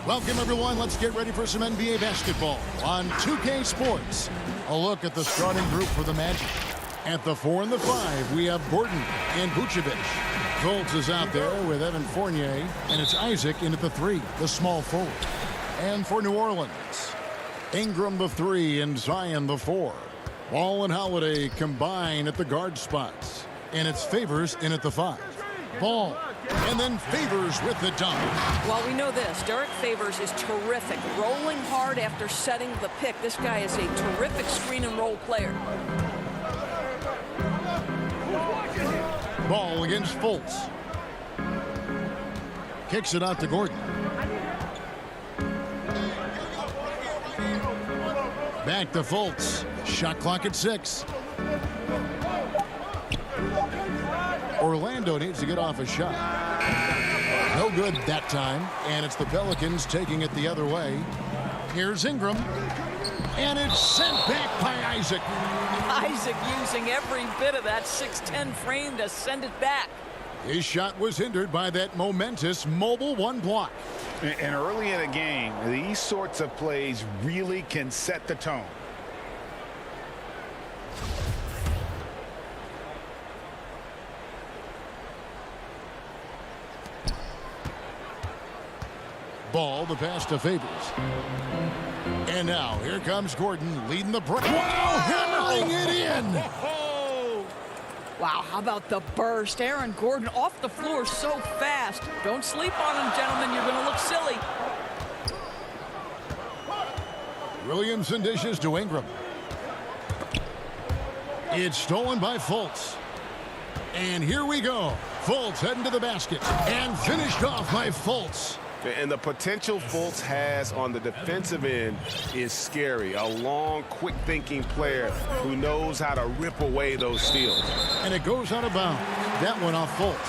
Welcome, everyone. Let's get ready for some NBA basketball on 2K Sports. A look at the starting group for the Magic. At the 4 and the 5, we have Gordon and Vucevic. Fultz is out there with Evan Fournier, and it's Isaac in at the 3, the small forward. And for New Orleans, Ingram the 3 and Zion the 4. Ball and Holiday combine at the guard spots. And it's Favors in at the 5. Ball. And then Favors with the dunk. Well, we know this. Derek Favors is terrific. Rolling hard after setting the pick. This guy is a terrific screen and roll player. Ball against Fultz. Kicks it out to Gordon. Back to Fultz. Shot clock at 6. Orlando needs to get off a shot. No good that time, and it's the Pelicans taking it the other way. Here's Ingram, and it's sent back by Isaac. Isaac using every bit of that 6'10" frame to send it back. His shot was hindered by that momentous mobile 1 block. And early in a game, these sorts of plays really can set the tone. Ball, the pass to Favors. And now, here comes Gordon leading the break. Wow, hammering it in! Wow, how about the burst? Aaron Gordon off the floor so fast. Don't sleep on him, gentlemen. You're going to look silly. Williamson dishes to Ingram. It's stolen by Fultz. And here we go. Fultz heading to the basket. And finished off by Fultz. And the potential Fultz has on the defensive end is scary. A long, quick-thinking player who knows how to rip away those steals. And it goes out of bounds. That one off Fultz.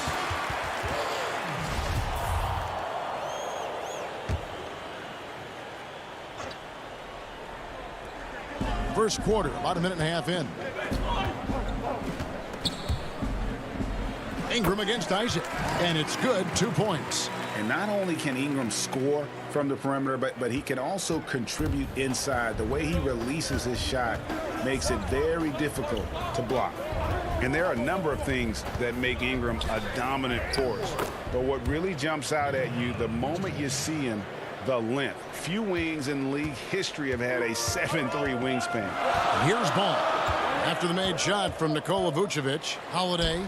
First quarter, about a minute and a half in. Ingram against Isaac. And it's good, 2 points. And not only can Ingram score from the perimeter, but he can also contribute inside. The way he releases his shot makes it very difficult to block. And there are a number of things that make Ingram a dominant force. But what really jumps out at you the moment you see him, the length. Few wings in league history have had a 7'3" wingspan. And here's Ball. After the made shot from Nikola Vucevic, Holiday.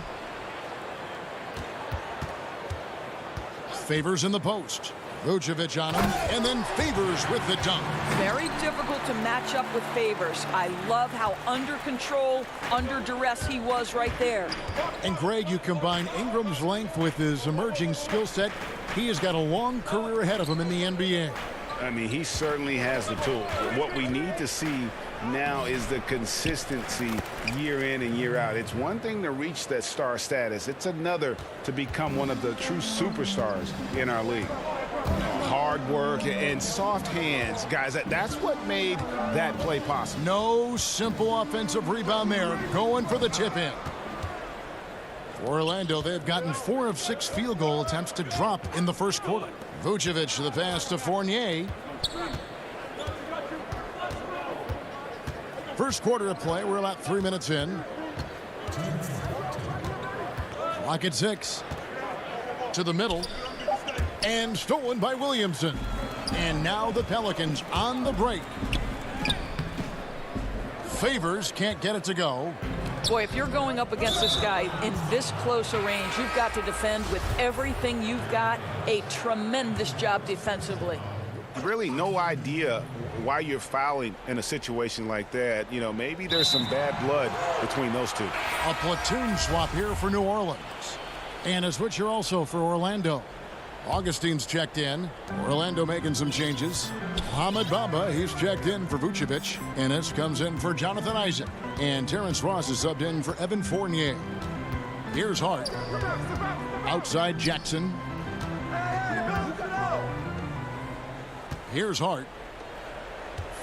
Favors in the post. Vucevic on him, and then Favors with the dunk. Very difficult to match up with Favors. I love how under control, under duress he was right there. And Greg, you combine Ingram's length with his emerging skill set. He has got a long career ahead of him in the NBA. I mean, he certainly has the tools. What we need to see now is the consistency year in and year out. It's one thing to reach that star status. It's another to become one of the true superstars in our league. Hard work and soft hands, guys. That's what made that play possible. No simple offensive rebound there. Going for the tip in. For Orlando, they've gotten 4 of 6 field goal attempts to drop in the first quarter. Vucevic to the pass to Fournier. First quarter of play. We're about 3 minutes in. Clock at 6. To the middle. And stolen by Williamson. And now the Pelicans on the break. Favors can't get it to go. Boy, if you're going up against this guy in this close a range, you've got to defend with everything you've got. A tremendous job defensively. Really no idea why you're fouling in a situation like that. You know, maybe there's some bad blood between those two. A platoon swap here for New Orleans. And a switch here also for Orlando. Augustine's checked in. Orlando making some changes. Hamid Bamba, he's checked in for Vucevic. Ennis comes in for Jonathan Isaac. And Terrence Ross is subbed in for Evan Fournier. Here's Hart. Outside Jackson. Here's Hart.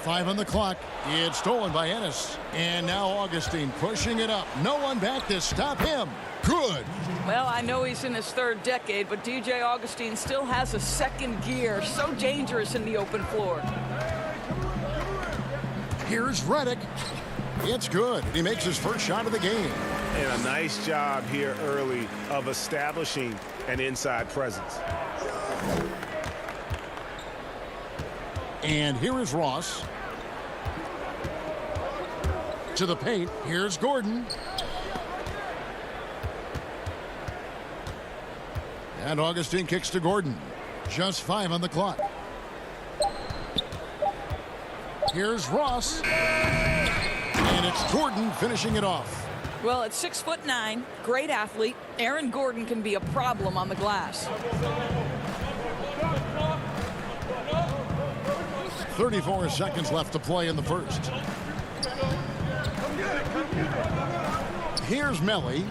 5 on the clock. It's stolen by Ennis. And now Augustine pushing it up. No one back to stop him. Good. Well, I know he's in his third decade, but DJ Augustine still has a second gear. So dangerous in the open floor. Here's Redick. It's good. He makes his first shot of the game. And a nice job here early of establishing an inside presence. And here is Ross. To the paint. Here's Gordon. And Augustine kicks to Gordon. Just 5 on the clock. Here's Ross. And it's Gordon finishing it off. Well, at 6'9", great athlete, Aaron Gordon can be a problem on the glass. 34 seconds left to play in the first. Here's Melly.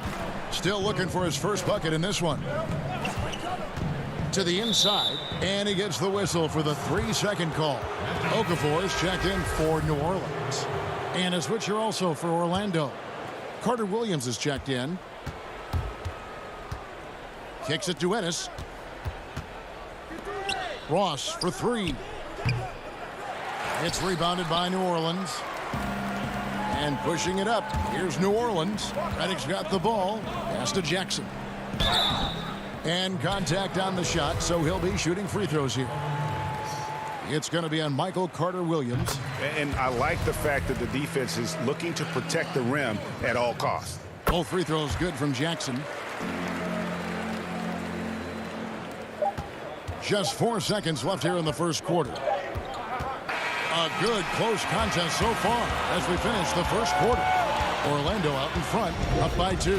Still looking for his first bucket in this one. To the inside, and he gets the whistle for the 3-second call. Okafor is checked in for New Orleans. And a switcher also for Orlando. Carter Williams is checked in. Kicks it to Ennis. Ross for 3. It's rebounded by New Orleans. And pushing it up, here's New Orleans. Redick's got the ball. Pass to Jackson. And contact on the shot, so he'll be shooting free throws here. It's going to be on Michael Carter-Williams. And I like the fact that the defense is looking to protect the rim at all costs. Both free throws good from Jackson. Just 4 seconds left here in the first quarter. A good close contest so far as we finish the first quarter. Orlando out in front, up by 2.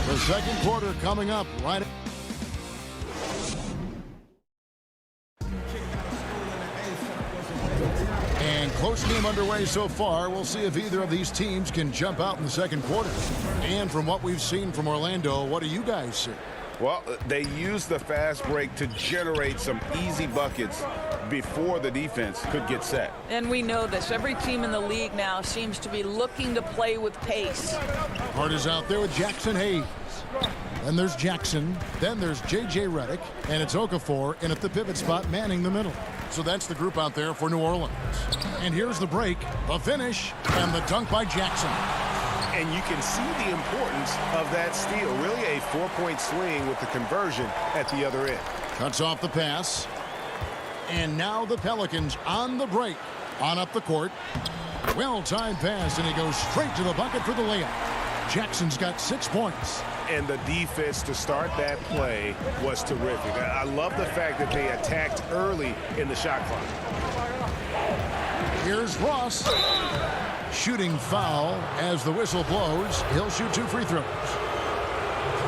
The second quarter coming up right. And close game underway so far. We'll see if either of these teams can jump out in the second quarter. And from what we've seen from Orlando, what do you guys see? Well, they used the fast break to generate some easy buckets before the defense could get set. And we know this. Every team in the league now seems to be looking to play with pace. Hart is out there with Jackson Hayes. Then there's Jackson. Then there's J.J. Redick. And it's Okafor in at the pivot spot, manning the middle. So that's the group out there for New Orleans. And here's the break, the finish, and the dunk by Jackson. And you can see the importance of that steal. Really a 4-point swing with the conversion at the other end. Cuts off the pass. And now the Pelicans on the break. On up the court. Well-timed pass, and he goes straight to the bucket for the layup. Jackson's got 6 points. And the defense to start that play was terrific. I love the fact that they attacked early in the shot clock. Here's Ross. Shooting foul as the whistle blows. He'll shoot 2 free throws.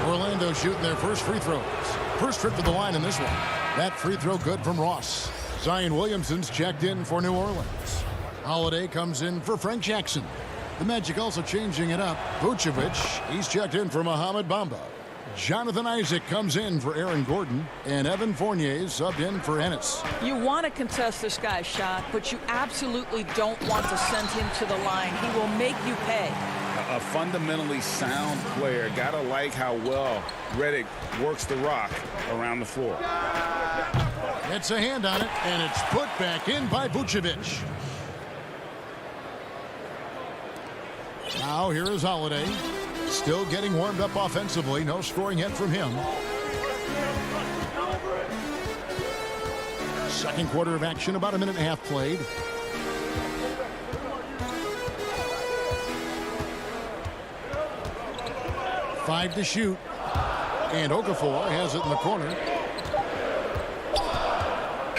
Orlando shooting their first free throws. First trip to the line in this one. That free throw good from Ross. Zion Williamson's checked in for New Orleans. Holiday comes in for Frank Jackson. The Magic also changing it up. Vucevic, he's checked in for Mohamed Bamba. Jonathan Isaac comes in for Aaron Gordon, and Evan Fournier subbed in for Ennis. You want to contest this guy's shot, but you absolutely don't want to send him to the line. He will make you pay. A fundamentally sound player. Gotta like how well Redick works the rock around the floor. Gets a hand on it, and it's put back in by Vucevic. Now here is Holiday. Still getting warmed up offensively. No scoring yet from him. Second quarter of action, about a minute and a half played. Five to shoot. And Okafor has it in the corner.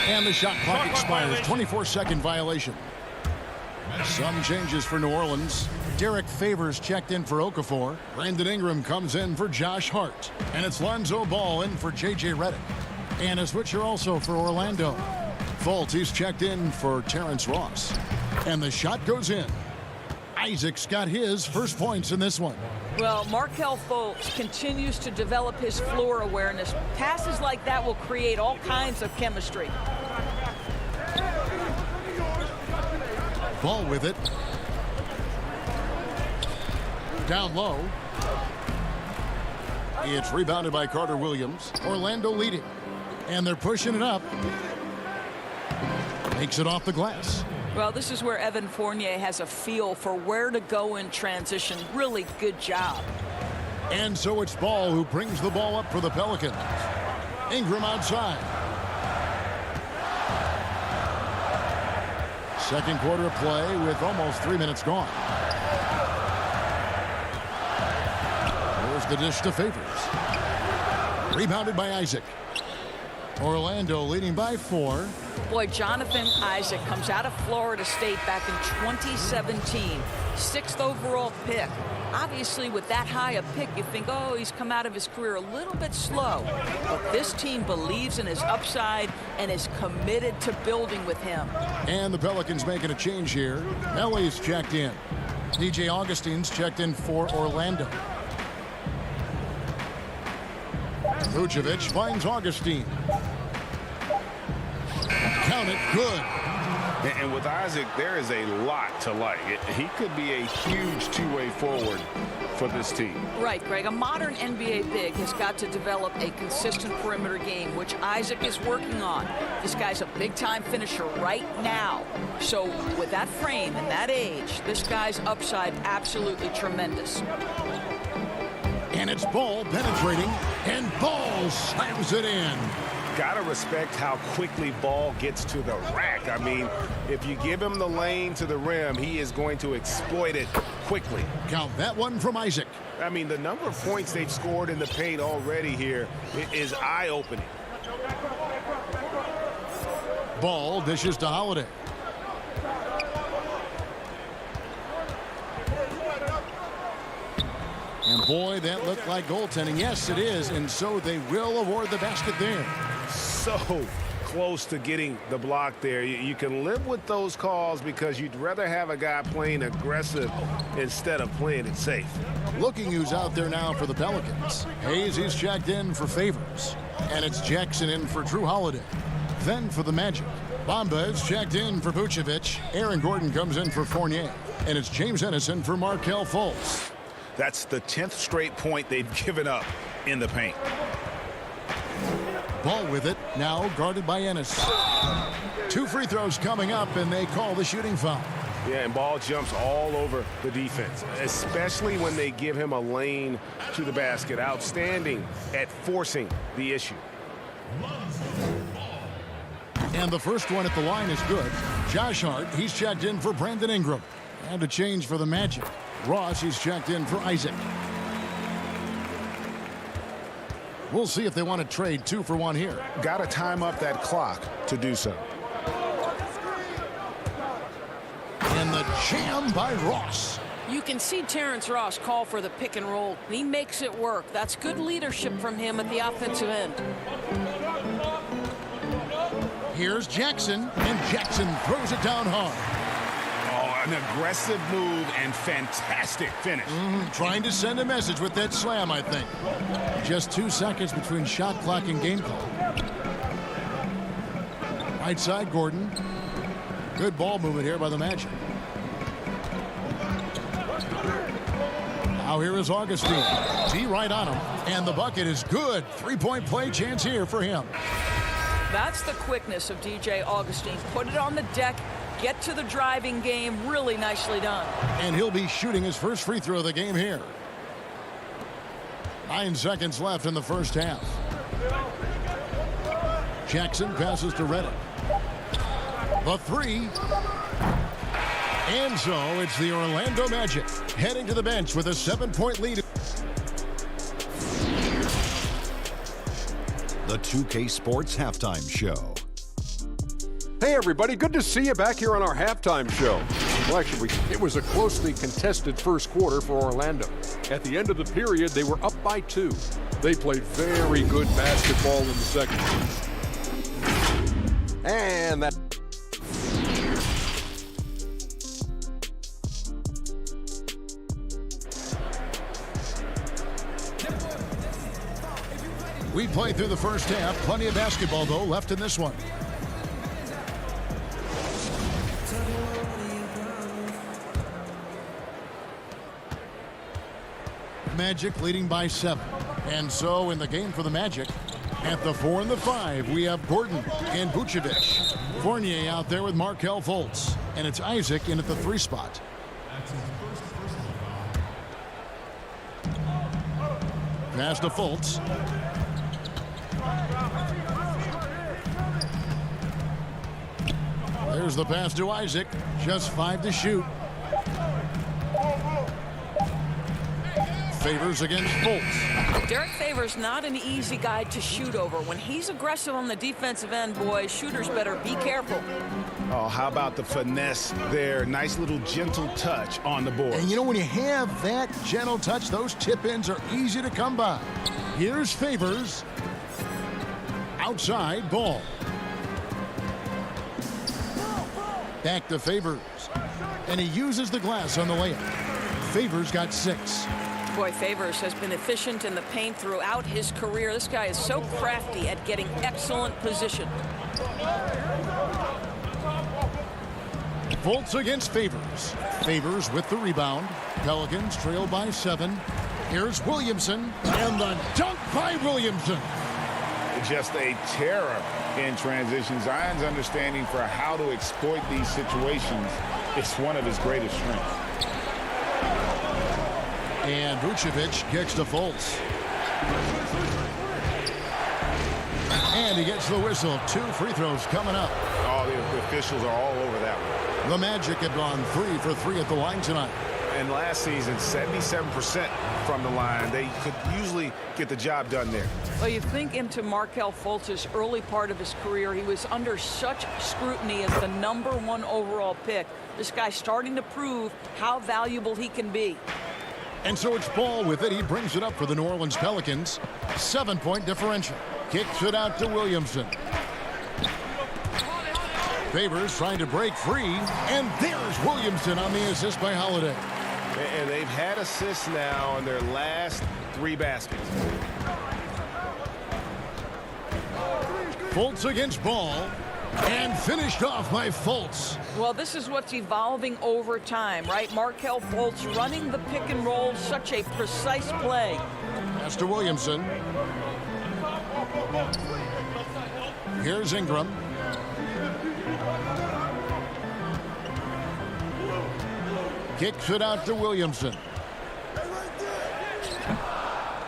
And the shot clock expires. 24-second violation. Some changes for New Orleans. Derek Favors checked in for Okafor. Brandon Ingram comes in for Josh Hart. And it's Lonzo Ball in for J.J. Redick. And a switcher also for Orlando. Fultz, he's checked in for Terrence Ross. And the shot goes in. Isaac's got his first points in this one. Well, Markelle Fultz continues to develop his floor awareness. Passes like that will create all kinds of chemistry. Ball with it. Down low. It's rebounded by Carter Williams. Orlando leading. And they're pushing it up. Makes it off the glass. Well, this is where Evan Fournier has a feel for where to go in transition. Really good job. And so it's Ball who brings the ball up for the Pelicans. Ingram outside. Second quarter of play with almost 3 minutes gone. There's the dish to Favors. Rebounded by Isaac. Orlando leading by 4. Boy, Jonathan Isaac comes out of Florida State back in 2017. 6th overall pick. Obviously, with that high a pick, you think, oh, he's come out of his career a little bit slow. But this team believes in his upside and is committed to building with him. And the Pelicans making a change here. Ellie's checked in. DJ Augustine's checked in for Orlando. Vucevic finds Augustine. Count it, good. And with Isaac, there is a lot to like. He could be a huge two-way forward for this team. Right, Greg. A modern NBA big has got to develop a consistent perimeter game, which Isaac is working on. This guy's a big-time finisher right now. So with that frame and that age, this guy's upside absolutely tremendous. And it's Ball penetrating, and Ball slams it in. Gotta respect how quickly Ball gets to the rack. I mean, if you give him the lane to the rim, he is going to exploit it quickly. Count that one from Isaac. I mean, the number of points they've scored in the paint already here is eye-opening. Ball dishes to Holiday. And boy, that looked like goaltending. Yes, it is. And so they will award the basket there. So close to getting the block there. You can live with those calls because you'd rather have a guy playing aggressive instead of playing it safe. Looking who's out there now for the Pelicans. Hayes is checked in for Favors. And it's Jackson in for Drew Holiday. Then for the Magic, Bamba is checked in for Vucevic. Aaron Gordon comes in for Fournier. And it's James Ennison for Markelle Fultz. That's the 10th straight point they've given up in the paint. Ball with it, now guarded by Ennis. 2 free throws coming up, and they call the shooting foul. Yeah, and Ball jumps all over the defense, especially when they give him a lane to the basket. Outstanding at forcing the issue. And the first one at the line is good. Josh Hart, he's checked in for Brandon Ingram. And a change for the Magic. Ross, he's checked in for Isaac. We'll see if they want to trade 2 for 1 here. Got to time up that clock to do so. And the jam by Ross. You can see Terrence Ross call for the pick and roll. He makes it work. That's good leadership from him at the offensive end. Here's Jackson, and Jackson throws it down hard. An aggressive move and fantastic finish. Trying to send a message with that slam, I think. Just 2 seconds between shot clock and game call. Right side, Gordon. Good ball movement here by the Magic. Now here is Augustine. T right on him. And the bucket is good. 3-point play chance here for him. That's the quickness of DJ Augustine. Put it on the deck. Get to the driving game. Really nicely done. And he'll be shooting his first free throw of the game here. 9 seconds left in the first half. Jackson passes to Reddick. The 3. And so it's the Orlando Magic heading to the bench with a 7-point lead. The 2K Sports Halftime Show. Hey everybody, good to see you back here on our halftime show. Well, actually, it was a closely contested first quarter for Orlando. At the end of the period, they were up by 2. They played very good basketball in the second. And that... We played through the first half. Plenty of basketball, though, left in this one. Magic leading by 7. And so in the game for the Magic, at the 4 and the 5, we have Gordon and Vucevic. Fournier out there with Markelle Fultz. And it's Isaac in at the 3 spot. Pass to Fultz. There's the pass to Isaac. Just 5 to shoot. Favors against Fultz. Derek Favors not an easy guy to shoot over. When he's aggressive on the defensive end, boys, shooters better be careful. Oh, how about the finesse there? Nice little gentle touch on the board. And you know, when you have that gentle touch, those tip-ins are easy to come by. Here's Favors. Outside, Ball. Back to Favors. And he uses the glass on the layup. Favors got 6. Boy, Favors has been efficient in the paint throughout his career. This guy is so crafty at getting excellent position. Fultz against Favors. Favors with the rebound. Pelicans trail by 7. Here's Williamson. And the dunk by Williamson. Just a terror in transition. Zion's understanding for how to exploit these situations is one of his greatest strengths. And Vucevic gets to Fultz. And he gets the whistle. 2 free throws coming up. Oh, the officials are all over that one. The Magic have gone 3 for 3 at the line tonight. And last season, 77% from the line. They could usually get the job done there. Well, you think into Markelle Fultz's early part of his career, he was under such scrutiny as the #1 overall pick. This guy's starting to prove how valuable he can be. And so it's Ball with it. He brings it up for the New Orleans Pelicans. 7-point differential. Kicks it out to Williamson. Favors trying to break free. And there's Williamson on the assist by Holiday. And they've had assists now on their last 3 baskets. Fultz against Ball. And finished off by Fultz. Well, this is what's evolving over time, right? Markelle Fultz running the pick and roll, such a precise play. Pass to Williamson. Here's Ingram. Kicks it out to Williamson.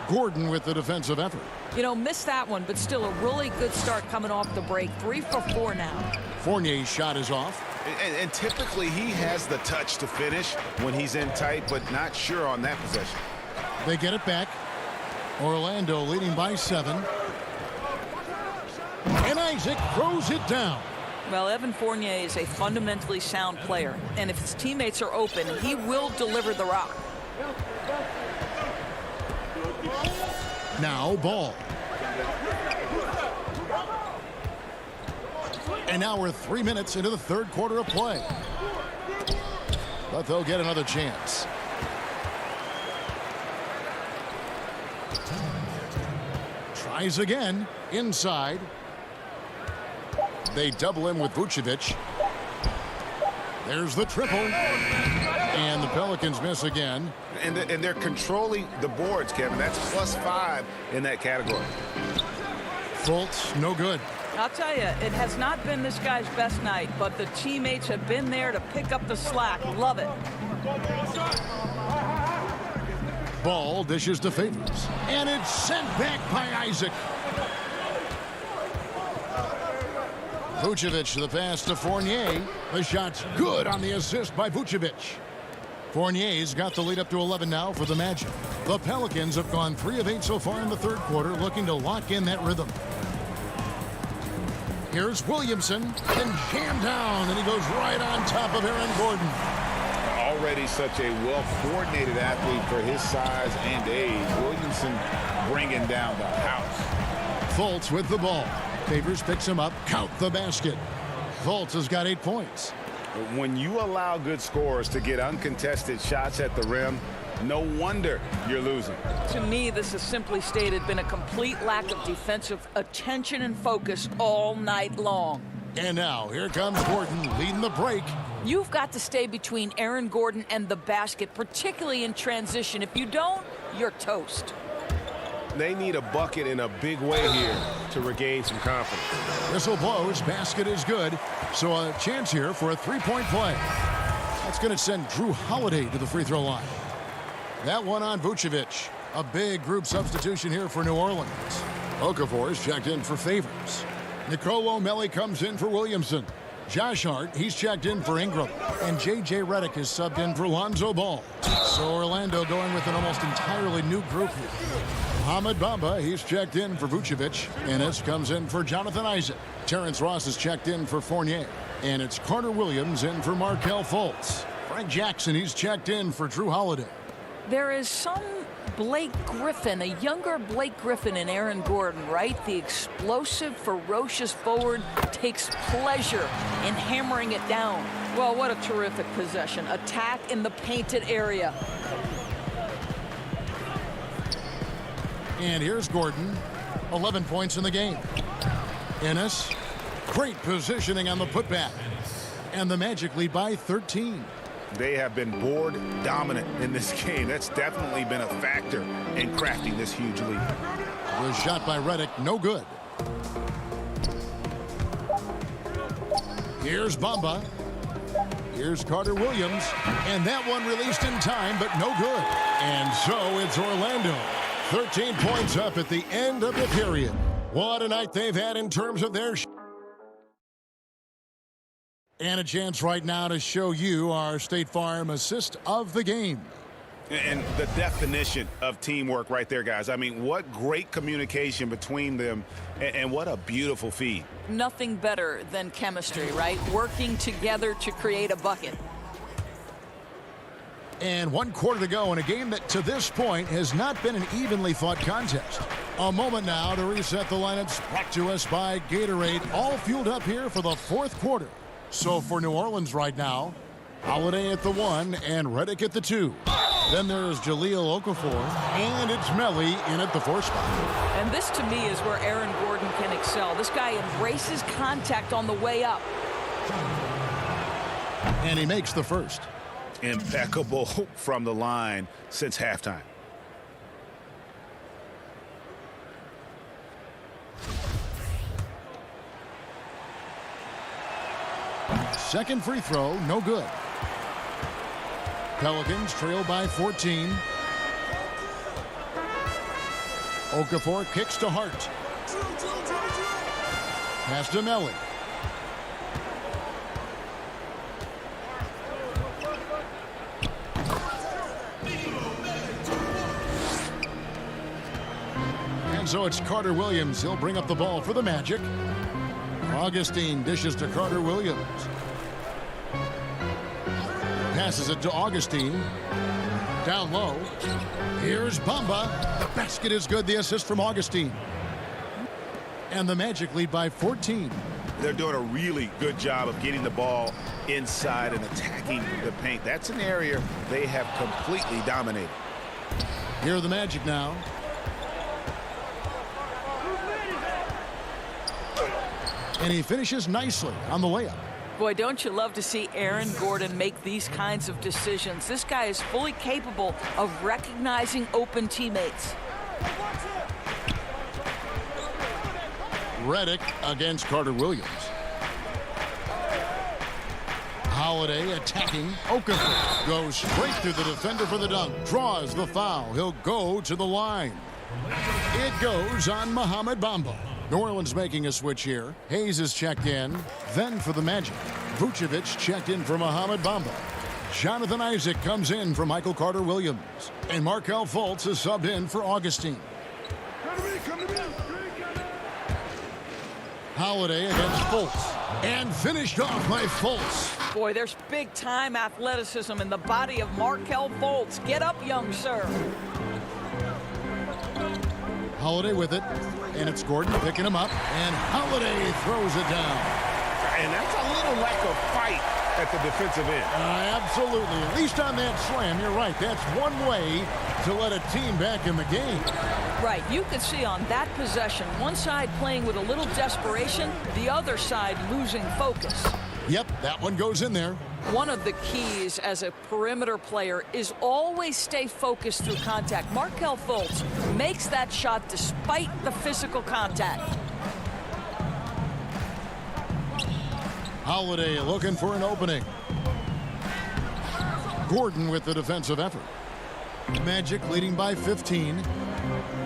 Gordon with the defensive effort. You know, missed that one, but still a really good start coming off the break. 3 for 4 now. Fournier's shot is off. And typically he has the touch to finish when he's in tight, but not sure on that possession. They get it back. Orlando leading by 7. And Isaac throws it down. Well, Evan Fournier is a fundamentally sound player, and if his teammates are open, he will deliver the rock. Now Ball. And now we're 3 minutes into the 3rd quarter of play. But they'll get another chance. Tries again. Inside. They double him with Vucevic. There's the triple. And the Pelicans miss again. And they're controlling the boards, Kevin. That's +5 in that category. Fultz, no good. I'll tell you, it has not been this guy's best night, but the teammates have been there to pick up the slack. Love it. Ball dishes to Favors. And it's sent back by Isaac. Vucevic the pass to Fournier. The shot's good on the assist by Vucevic. Fournier's got the lead up to 11 now for the Magic. The Pelicans have gone 3 of 8 so far in the 3rd quarter, looking to lock in that rhythm. Here's Williamson, and jammed down, and he goes right on top of Aaron Gordon. Already such a well-coordinated athlete for his size and age. Williamson bringing down the house. Fultz with the ball. Favors picks him up. Count the basket. Fultz has got 8 points. When you allow good scorers to get uncontested shots at the rim, no wonder you're losing. To me, this has simply stated been a complete lack of defensive attention and focus all night long. And now here comes Gordon leading the break. You've got to stay between Aaron Gordon and the basket, particularly in transition. If you don't, you're toast. They need a bucket in a big way here to regain some confidence. Whistle blows. Basket is good. So a chance here for a three-point play. That's going to send Drew Holiday to the free throw line. That one on Vucevic. A big group substitution here for New Orleans. Okafor is checked in for Favors. Nicolo O'Malley comes in for Williamson. Josh Hart, he's checked in for Ingram. And J.J. Redick is subbed in for Lonzo Ball. So Orlando going with an almost entirely new group here. Mohamed Bamba, he's checked in for Vucevic. Ennis comes in for Jonathan Isaac. Terrence Ross is checked in for Fournier. And it's Carter Williams in for Markelle Fultz. Frank Jackson, he's checked in for Drew Holiday. There is some Blake Griffin, a younger Blake Griffin in Aaron Gordon, right? The explosive, ferocious forward takes pleasure in hammering it down. Well, what a terrific possession. Attack in the painted area. And here's Gordon. 11 points in the game. Ennis. Great positioning on the putback. And the Magic lead by 13. They have been board dominant in this game. That's definitely been a factor in crafting this huge lead. The shot by Redick, no good. Here's Bamba. Here's Carter Williams. And that one released in time, but no good. And so it's Orlando. 13 points up at the end of the period. What a night they've had in terms of their and a chance right now to show you our State Farm assist of the game. And the definition of teamwork right there, guys. I mean, what great communication between them, and what a beautiful feed. Nothing better than chemistry, right? Working together to create a bucket. And 1 quarter to go in a game that to this point has not been an evenly fought contest. A moment now to reset the lineups brought to us by Gatorade, all fueled up here for the 4th quarter. So for New Orleans right now, Holiday at the 1 and Redick at the 2. Then there's Jahlil Okafor, and it's Melli in at the 4 spot. And this to me is where Aaron Gordon can excel. This guy embraces contact on the way up. And he makes the first. Impeccable from the line since halftime. Second free throw, no good. Pelicans trail by 14. Okafor kicks to Hart. Pass to Melli. And so it's Carter Williams. He'll bring up the ball for the Magic. Augustine dishes to Carter Williams. Passes it to Augustine. Down low. Here's Bamba. The basket is good. The assist from Augustine. And the Magic lead by 14. They're doing a really good job of getting the ball inside and attacking the paint. That's an area they have completely dominated. Here are the Magic now. And he finishes nicely on the layup. Boy, don't you love to see Aaron Gordon make these kinds of decisions. This guy is fully capable of recognizing open teammates. Redick against Carter Williams. Holiday attacking. Okafor goes straight through the defender for the dunk. Draws the foul. He'll go to the line. It goes on Mohamed Bamba. New Orleans making a switch here. Hayes is checked in. Then for the Magic, Vucevic checked in for Mohamed Bamba. Jonathan Isaac comes in for Michael Carter Williams. And Markelle Fultz is subbed in for Augustine. Holiday against Fultz. And finished off by Fultz. Boy, there's big-time athleticism in the body of Markelle Fultz. Get up, young sir. Holiday with it, and it's Gordon picking him up, and Holiday throws it down. And that's a little lack of fight at the defensive end. Absolutely. At least on that slam, you're right. That's one way to let a team back in the game. Right. You could see on that possession, one side playing with a little desperation, the other side losing focus. Yep, that one goes in there. One of the keys as a perimeter player is always stay focused through contact. Markelle Fultz makes that shot despite the physical contact. Holiday looking for an opening. Gordon with the defensive effort. Magic leading by 15.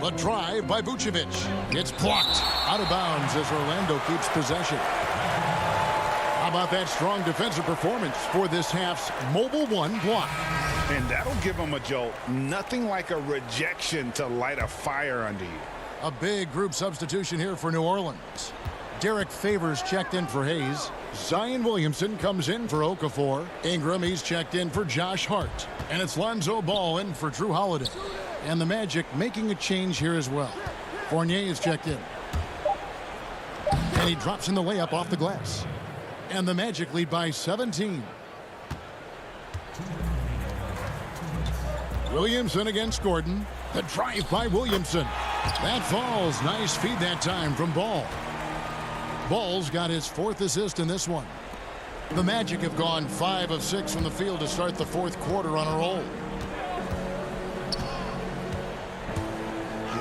The drive by Vucevic. It's blocked out of bounds as Orlando keeps possession. How about that strong defensive performance for this half's mobile one block? And that'll give them a jolt. Nothing like a rejection to light a fire under you. A big group substitution here for New Orleans. Derek Favors checked in for Hayes. Zion Williamson comes in for Okafor. Ingram, he's checked in for Josh Hart. And it's Lonzo Ball in for Drew Holiday. And the Magic making a change here as well. Fournier is checked in. And he drops in the layup off the glass. And the Magic lead by 17. Williamson against Gordon. The drive by Williamson. That falls. Nice feed that time from Ball. Ball's got his 4th assist in this one. The Magic have gone 5 of 6 from the field to start the 4th quarter on a roll.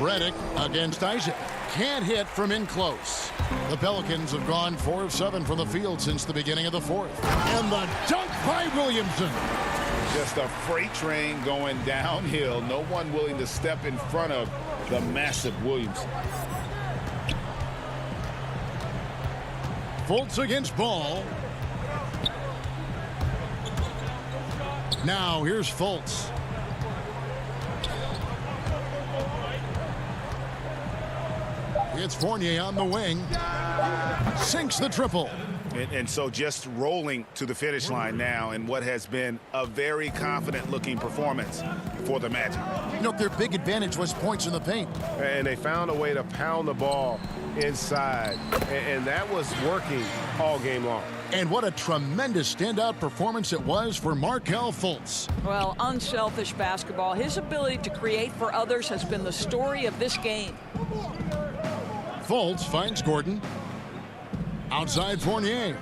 Redick against Isaac. Can't hit from in close. The Pelicans have gone 4 of 7 from the field since the beginning of the 4th. And the dunk by Williamson. Just a freight train going downhill. No one willing to step in front of the massive Williamson. Fultz against Ball. Now here's Fultz. It's Fournier on the wing. Sinks the triple. And so just rolling to the finish line now in what has been a very confident-looking performance for the Magic. You know, their big advantage was points in the paint. And they found a way to pound the ball inside. And that was working all game long. And what a tremendous standout performance it was for Markelle Fultz. Well, unselfish basketball. His ability to create for others has been the story of this game. Fultz finds Gordon. Outside Fournier.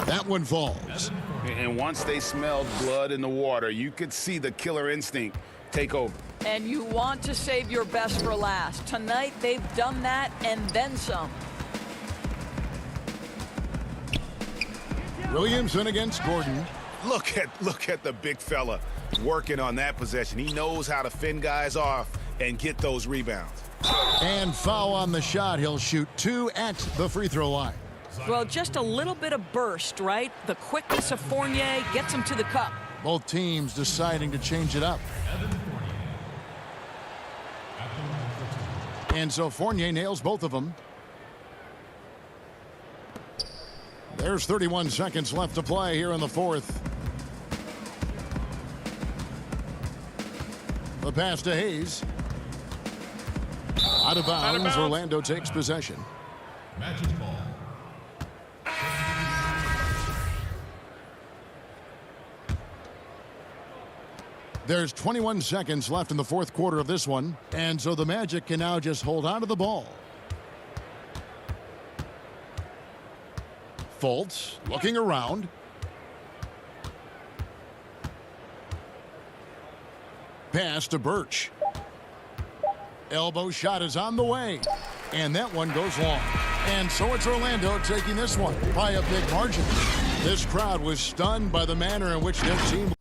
That one falls. And once they smelled blood in the water, you could see the killer instinct take over. And you want to save your best for last. Tonight, they've done that and then some. Williamson against Gordon. Look at the big fella working on that possession. He knows how to fend guys off and get those rebounds. And foul on the shot. He'll shoot 2 at the free throw line. Well, just a little bit of burst, right? The quickness of Fournier gets him to the cup. Both teams deciding to change it up. And so Fournier nails both of them. There's 31 seconds left to play here in the 4th. The pass to Hayes. Out of bounds. Orlando takes possession. Magic ball. There's 21 seconds left in the 4th quarter of this one. And so the Magic can now just hold on to the ball. Fultz looking around. Pass to Birch. Elbow shot is on the way. And that one goes long. And so it's Orlando taking this one by a big margin. This crowd was stunned by the manner in which their team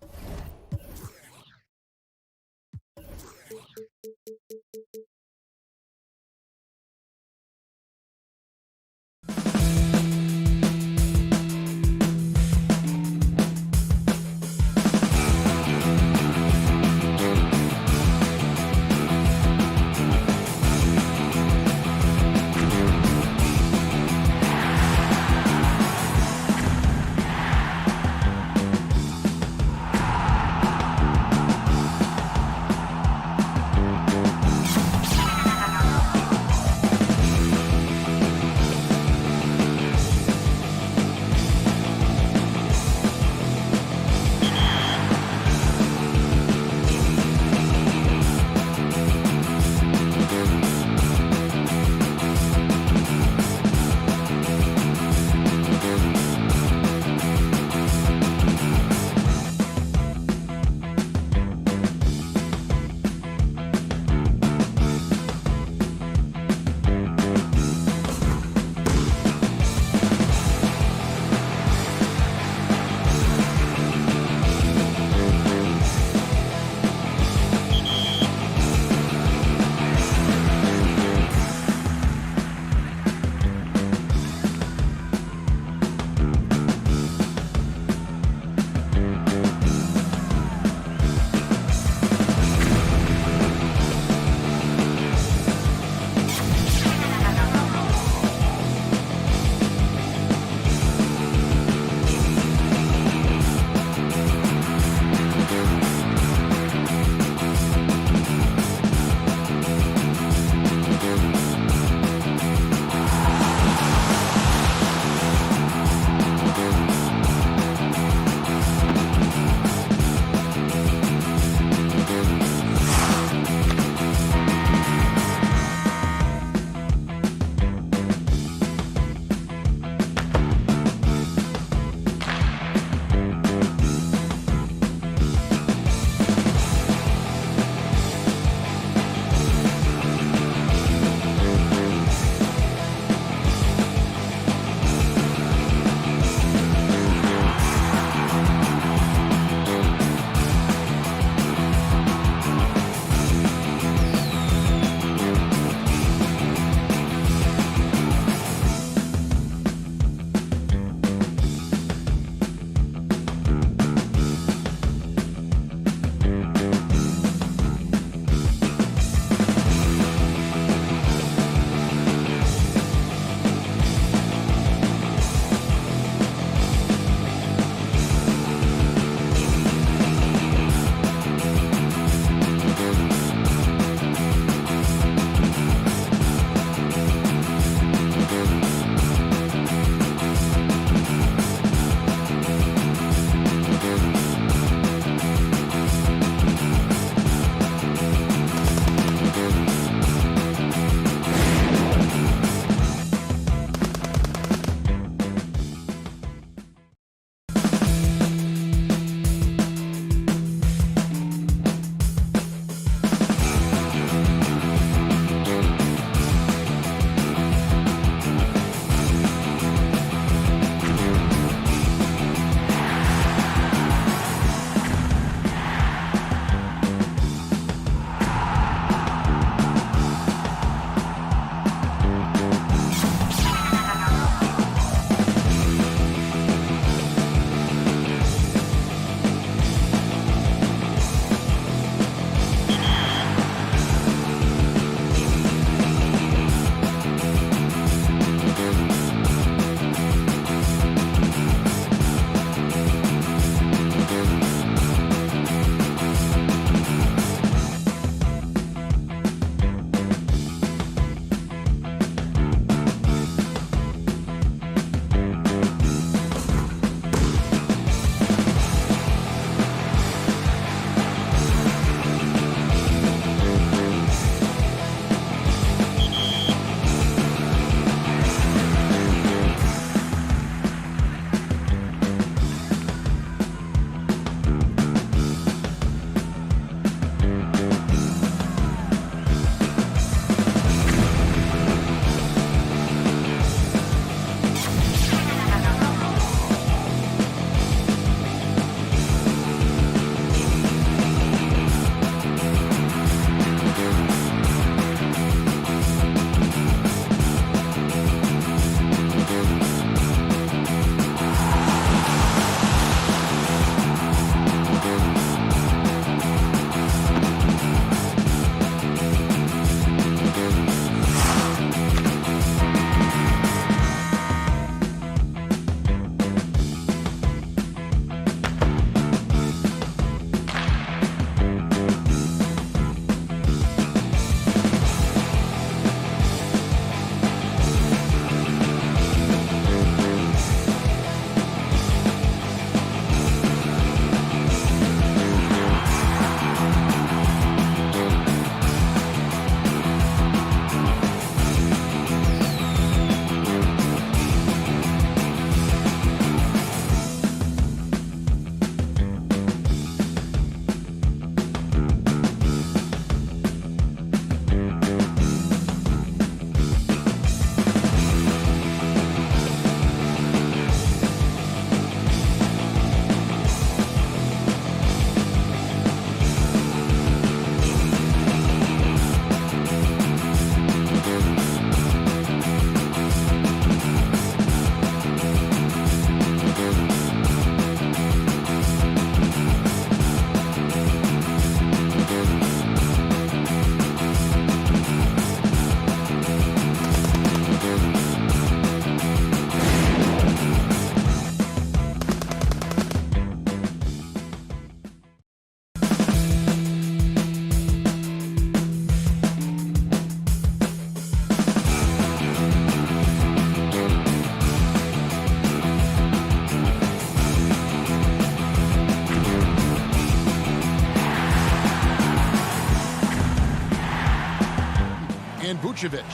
and Vucevic.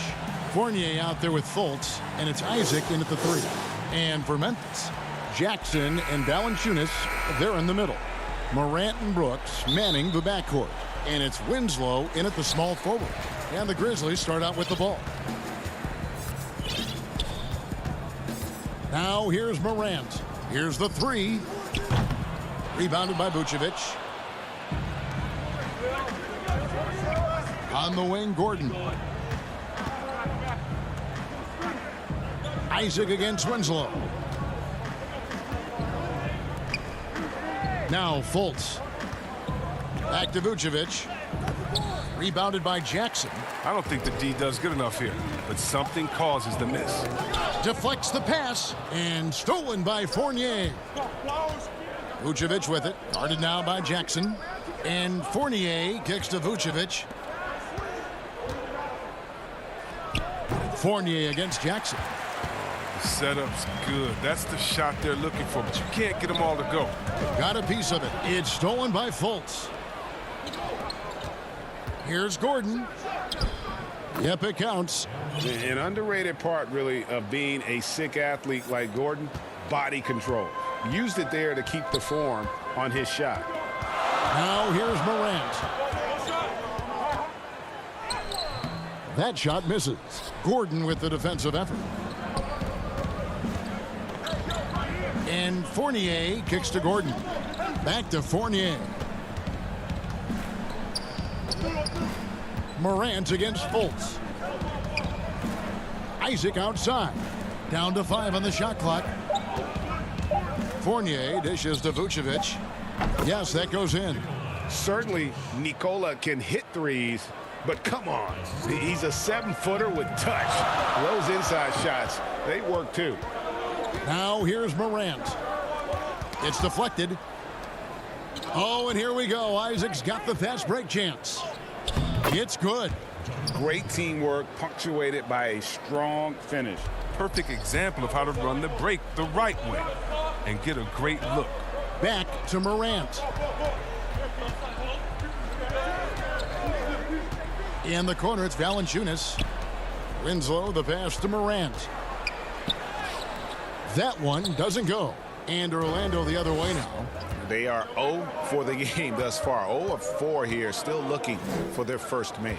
Fournier out there with Fultz, and it's Isaac in at the 3. And for Memphis, Jackson and Valanciunas, they're in the middle. Morant and Brooks manning the backcourt. And it's Winslow in at the small forward. And the Grizzlies start out with the ball. Now here's Morant. Here's the 3. Rebounded by Vucevic. On the wing, Gordon. Isaac against Winslow. Now Fultz. Back to Vucevic. Rebounded by Jackson. I don't think the D does good enough here, but something causes the miss. Deflects the pass and stolen by Fournier. Vucevic with it. Guarded now by Jackson. And Fournier kicks to Vucevic. Fournier against Jackson. The setup's good. That's the shot they're looking for, but you can't get them all to go. Got a piece of it. It's stolen by Fultz. Here's Gordon. Yep, it counts. An underrated part, really, of being a sick athlete like Gordon, body control. Used it there to keep the form on his shot. Now here's Morant. That shot misses. Gordon with the defensive effort. And Fournier kicks to Gordon. Back to Fournier. Morant against Fultz. Isaac outside. Down to 5 on the shot clock. Fournier dishes to Vucevic. Yes, that goes in. Certainly, Nikola can hit threes, but come on. He's a 7-footer with touch. Those inside shots, they work too. Now here's Morant. It's deflected. Oh, and here we go. Isaac's got the fast break chance. It's good. Great teamwork, punctuated by a strong finish. Perfect example of how to run the break the right way and get a great look. Back to Morant. In the corner, it's Valanciunas. Winslow, the pass to Morant. That one doesn't go. And Orlando the other way now. They are 0 for the game thus far. 0 of 4 here, still looking for their first make.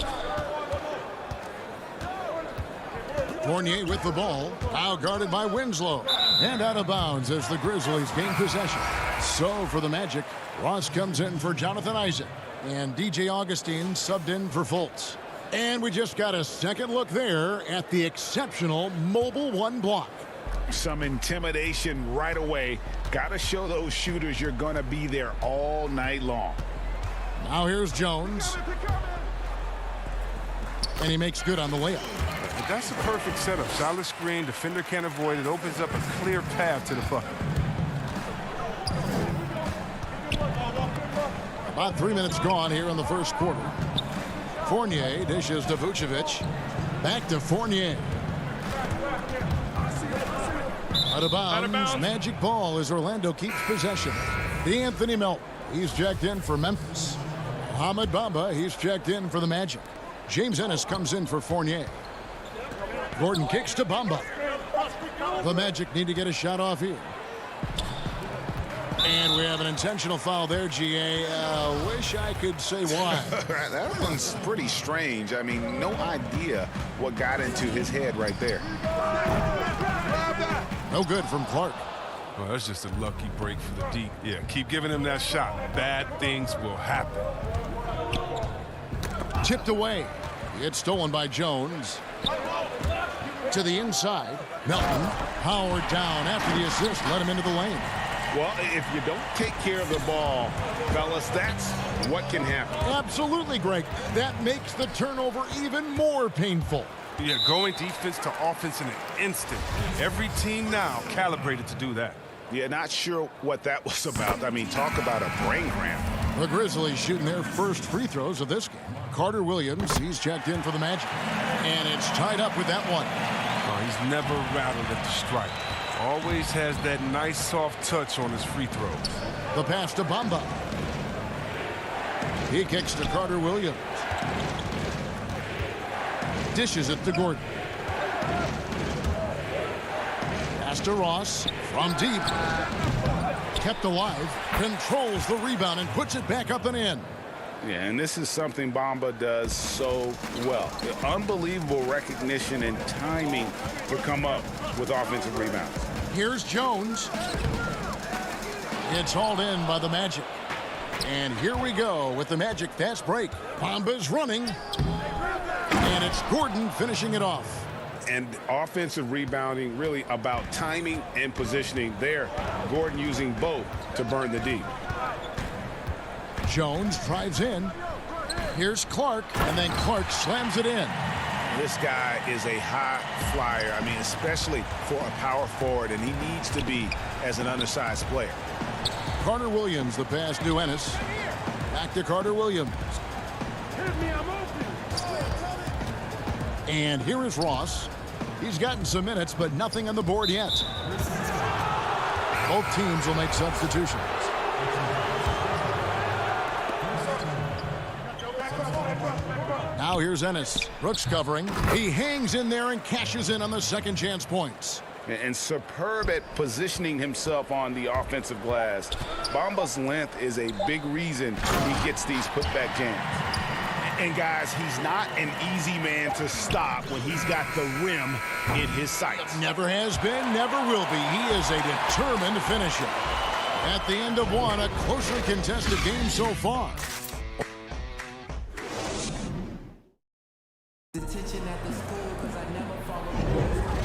Fournier with the ball. Now guarded by Winslow. And out of bounds as the Grizzlies gain possession. So for the Magic, Ross comes in for Jonathan Isaac. And DJ Augustine subbed in for Fultz. And we just got a second look there at the exceptional Mobile 1 block. Some intimidation right away. Got to show those shooters you're going to be there all night long. Now here's Jones. And he makes good on the layup. But that's a perfect setup. Solid screen, defender can't avoid it. Opens up a clear path to the bucket. About 3 minutes gone here in the first quarter. Fournier dishes to Vucevic. Back to Fournier. Out of bounds. Magic ball as Orlando keeps possession. D'Anthony Melton, he's checked in for Memphis. Mohamed Bamba, he's checked in for the Magic. James Ennis comes in for Fournier. Gordon kicks to Bamba. The Magic need to get a shot off here. And we have an intentional foul there, GA. Wish I could say why. That one's pretty strange. I mean, no idea what got into his head right there. No good from Clark. Well, that's just a lucky break for the D. Yeah, keep giving him that shot. Bad things will happen. Tipped away. It's stolen by Jones. To the inside. Melton powered down after the assist. Let him into the lane. Well, if you don't take care of the ball, fellas, that's what can happen. Absolutely, Greg. That makes the turnover even more painful. Yeah, going defense to offense in an instant. Every team now calibrated to do that. Yeah, not sure what that was about. I mean, talk about a brain cramp. The Grizzlies shooting their first free throws of this game. Carter Williams, he's checked in for the Magic. And it's tied up with that one. Oh, he's never rattled at the strike. Always has that nice soft touch on his free throws. The pass to Bamba. He kicks to Carter Williams. Dishes it to Gordon. Pass to Ross from deep. Kept alive. Controls the rebound and puts it back up and in. Yeah, and this is something Bamba does so well. Unbelievable recognition and timing to come up with offensive rebounds. Here's Jones. It's hauled in by the Magic. And here we go with the Magic fast break. Bamba's running. And it's Gordon finishing it off. And offensive rebounding really about timing and positioning there. Gordon using both to burn the deep. Jones drives in. Here's Clark, and then Clark slams it in. This guy is a high flyer. I mean, especially for a power forward, and he needs to be as an undersized player. Carter Williams, the pass to Ennis. Back to Carter Williams. And here is Ross. He's gotten some minutes, but nothing on the board yet. Both teams will make substitutions. Now here's Ennis. Brooks covering. He hangs in there and cashes in on the second chance points. And superb at positioning himself on the offensive glass. Bamba's length is a big reason he gets these putback jams. And guys, he's not an easy man to stop when he's got the rim in his sights. Never has been, never will be. He is a determined finisher. At the end of one, a closely contested game so far.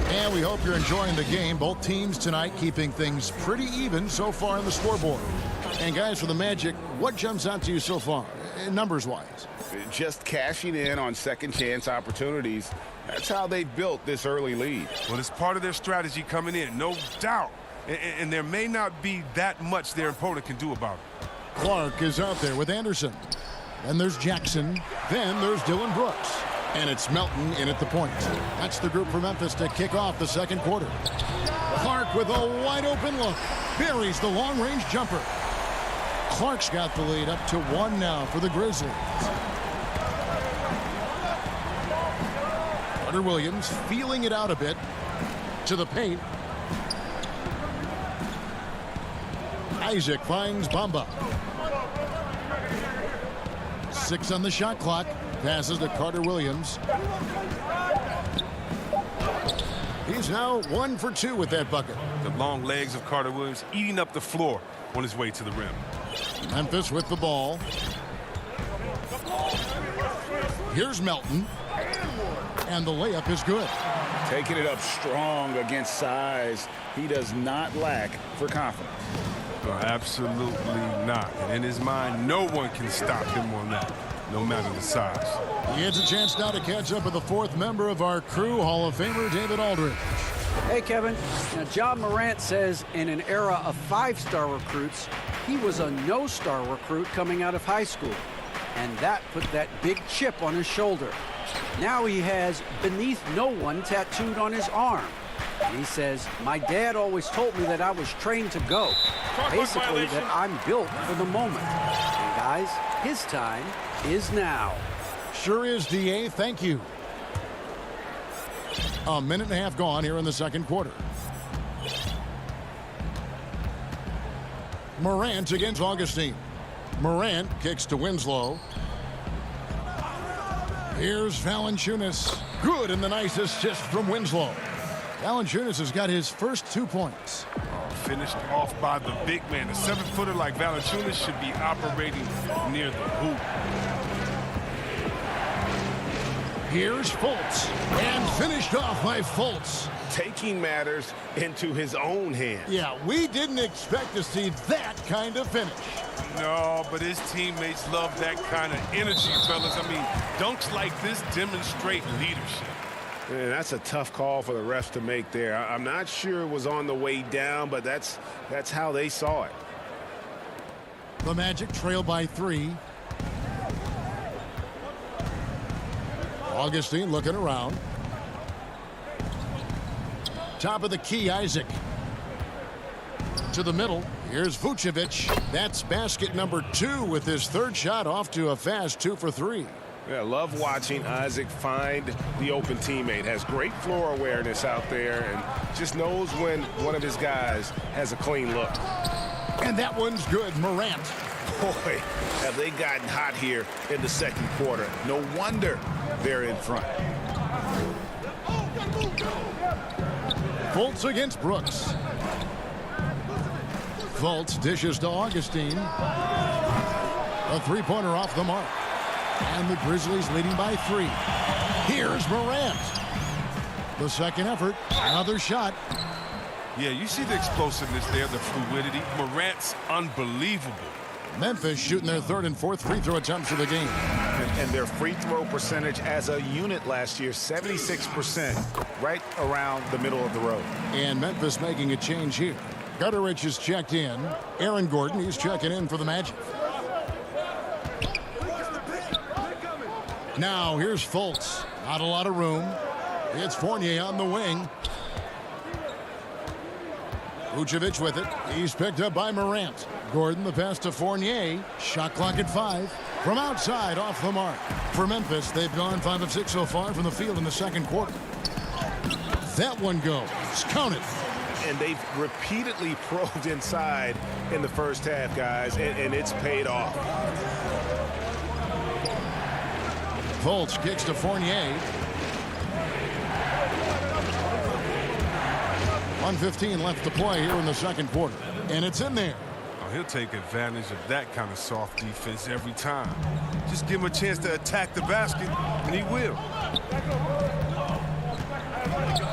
And we hope you're enjoying the game. Both teams tonight keeping things pretty even so far on the scoreboard. And guys, for the Magic, what jumps out to you so far, numbers-wise? Just cashing in on second chance opportunities. That's how they built this early lead. Well, it's part of their strategy coming in, no doubt. And there may not be that much their opponent can do about it. Clark is out there with Anderson. Then there's Jackson. Then there's Dylan Brooks. And it's Melton in at the point. That's the group for Memphis to kick off the second quarter. Clark with a wide open look. Buries the long-range jumper. Clark's got the lead up to one now for the Grizzlies. Carter Williams feeling it out a bit to the paint. Isaac finds Bamba. 6 on the shot clock. Passes to Carter Williams. He's now 1 for 2 with that bucket. The long legs of Carter Williams eating up the floor on his way to the rim. Memphis with the ball. Here's Melton. And the layup is good. Taking it up strong against size. He does not lack for confidence. Absolutely not. And in his mind, no one can stop him on that, no matter the size. He has a chance now to catch up with the fourth member of our crew, Hall of Famer David Aldridge. Hey, Kevin. Now, John Morant says in an era of 5-star recruits, he was a no-star recruit coming out of high school. And that put that big chip on his shoulder. Now he has beneath no one tattooed on his arm. And he says, my dad always told me that I was trained to go. Basically, that I'm built for the moment. And guys, his time is now. Sure is, DA. Thank you. A minute and a half gone here in the second quarter. Morant against Augustine. Morant kicks to Winslow. Here's Valanciunas. Good, and the nice assist from Winslow. Valanciunas has got his first 2 points. Finished off by the big man. A 7-footer like Valanciunas should be operating near the hoop. Here's Fultz, and finished off by Fultz. Taking matters into his own hands. Yeah, we didn't expect to see that kind of finish. No, but his teammates love that kind of energy, fellas. I mean, dunks like this demonstrate leadership. Man, that's a tough call for the refs to make there. I'm not sure it was on the way down, but that's how they saw it. The Magic trail by 3. Augustine looking around. Top of the key, Isaac. To the middle. Here's Vucevic. That's basket number 2 with his third shot off to a fast 2 for 3. Yeah, love watching Isaac find the open teammate. Has great floor awareness out there and just knows when one of his guys has a clean look. And that one's good. Morant. Boy, have they gotten hot here in the second quarter. No wonder they're in front. Fultz against Brooks. Fultz dishes to Augustine. A three-pointer off the mark. And the Grizzlies leading by 3. Here's Morant. The second effort. Another shot. Yeah, you see the explosiveness there, the fluidity. Morant's unbelievable. Memphis shooting their third and fourth free throw attempts of the game. And their free throw percentage as a unit last year, 76%, right around the middle of the road. And Memphis making a change here. Gutterich is checked in. Aaron Gordon, he's checking in for the Magic. Now here's Fultz. Not a lot of room. It's Fournier on the wing. Vucevic with it. He's picked up by Morant. Gordon the pass to Fournier. Shot clock at 5. From outside, off the mark. For Memphis, they've gone 5 of 6 so far from the field in the second quarter. That one goes. Counted. And they've repeatedly probed inside in the first half, guys, and it's paid off. Fultz kicks to Fournier. 1:15 left to play here in the second quarter. And it's in there. Oh, he'll take advantage of that kind of soft defense every time. Just give him a chance to attack the basket, and he will.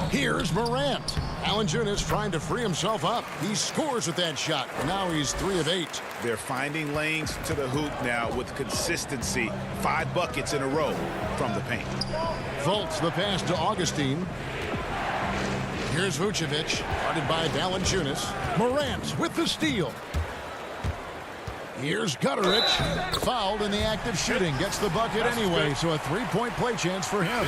Here's Morant. Valanciunas trying to free himself up. He scores with that shot. Now he's 3 of 8. They're finding lanes to the hoop now with consistency. 5 buckets in a row from the paint. Fultz the pass to Augustine. Here's Vucevic, guarded by Valanciunas. Morant with the steal. Here's Gutterich, fouled in the act of shooting. Gets the bucket anyway, so a 3-point play chance for him.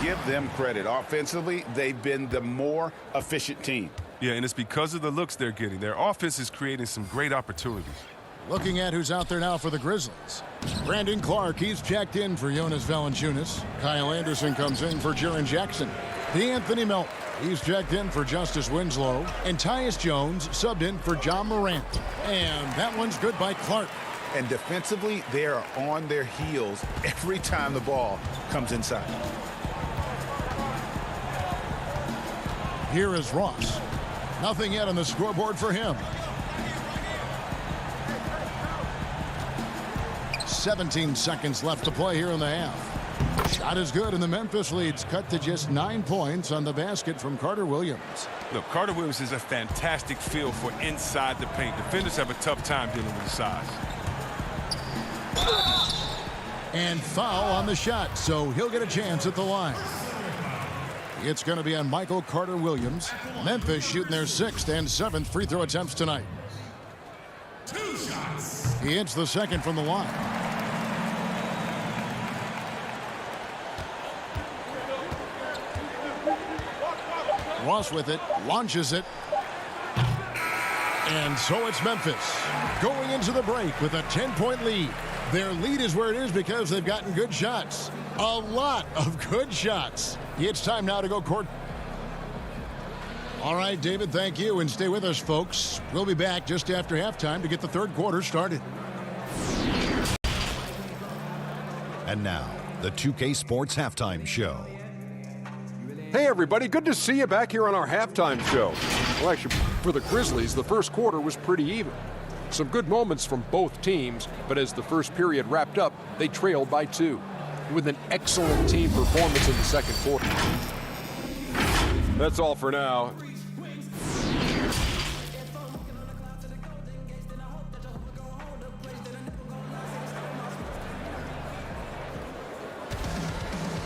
Give them credit. Offensively, they've been the more efficient team. Yeah, and it's because of the looks they're getting. Their offense is creating some great opportunities. Looking at who's out there now for the Grizzlies. Brandon Clark, he's checked in for Jonas Valanciunas. Kyle Anderson comes in for Jaren Jackson. D'Anthony Melton, he's checked in for Justice Winslow. And Tyus Jones subbed in for John Morant. And that one's good by Clark. And defensively, they are on their heels every time the ball comes inside. Here is Ross. Nothing yet on the scoreboard for him. 17 seconds left to play here in the half. Shot is good, and the Memphis lead's cut to just 9 points on the basket from Carter Williams. Look, Carter Williams is a fantastic feel for inside the paint. Defenders have a tough time dealing with the size. And foul on the shot, so he'll get a chance at the line. It's going to be on Michael Carter Williams. Memphis shooting their 6th and 7th free throw attempts tonight. He hits the second from the line. Ross with it, launches it. And so it's Memphis going into the break with a 10-point lead. Their lead is where it is because they've gotten good shots. A lot of good shots. It's time now to go court. All right, David, thank you. And stay with us, folks. We'll be back just after halftime to get the third quarter started. And now, the 2K Sports Halftime Show. Hey, everybody. Good to see you back here on our halftime show. Well, actually, for the Grizzlies, the first quarter was pretty even. Some good moments from both teams, but as the first period wrapped up, they trailed by 2, with an excellent team performance in the second quarter. That's all for now.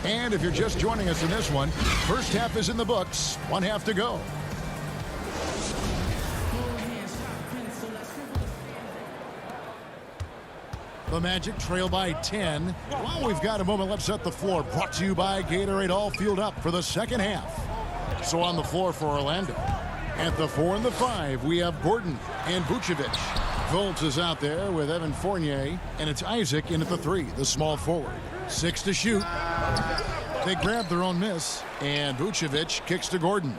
And if you're just joining us in this one, first half is in the books. 1 half to go. The Magic trail by 10. While we've got a moment, let's set the floor. Brought to you by Gatorade, all fueled up for the second half. So on the floor for Orlando. At the 4 and the 5, we have Gordon and Vucevic. Fultz is out there with Evan Fournier, and it's Isaac in at the 3, the small forward. 6 to shoot. They grab their own miss, and Vucevic kicks to Gordon.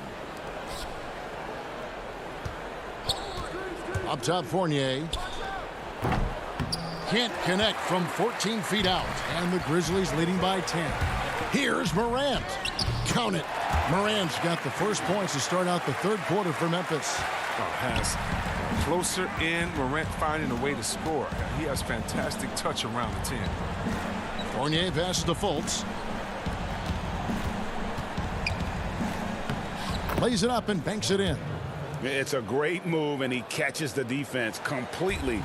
Up top, Fournier. Can't connect from 14 feet out, and the Grizzlies leading by 10. Here's Morant. Count it. Morant's got the first points to start out the third quarter for Memphis. Has closer in, Morant finding a way to score. He has fantastic touch around the 10. Fournier passes to Fultz. Lays it up and banks it in. It's a great move, and he catches the defense completely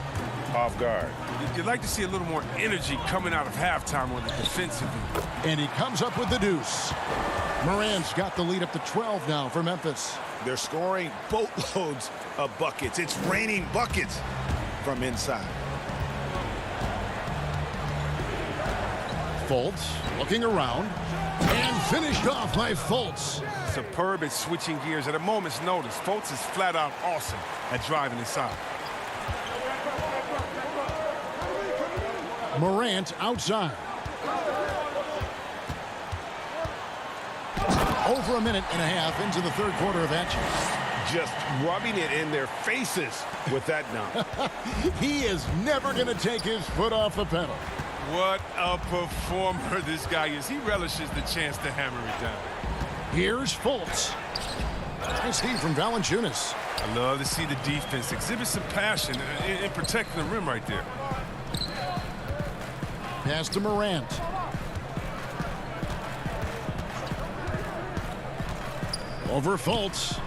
off guard. You'd like to see a little more energy coming out of halftime on the defensive end. And he comes up with the deuce. Morant's got the lead up to 12 now for Memphis. They're scoring boatloads of buckets. It's raining buckets from inside. Fultz looking around and finished off by Fultz. Superb at switching gears at a moment's notice. Fultz is flat out awesome at driving inside. Morant outside. Over a minute and a half into the third quarter of action. Just rubbing it in their faces with that dunk. He is never going to take his foot off the pedal. What a performer this guy is. He relishes the chance to hammer it down. Here's Fultz. Nice feed from Valanciunas. I love to see the defense exhibit some passion in protecting the rim right there. Pass to Morant. Over Fultz.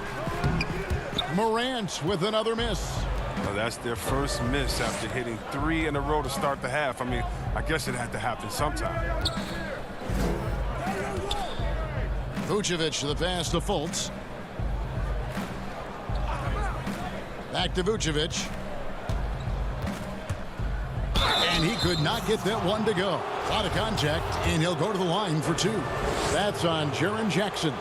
Morant with another miss. Well, that's their first miss after hitting 3 in a row to start the half. I mean, I guess it had to happen sometime. Vucevic to the pass to Fultz. Back to Vucevic. And he could not get that one to go. Out of contact, and he'll go to the line for 2. That's on Jaren Jackson.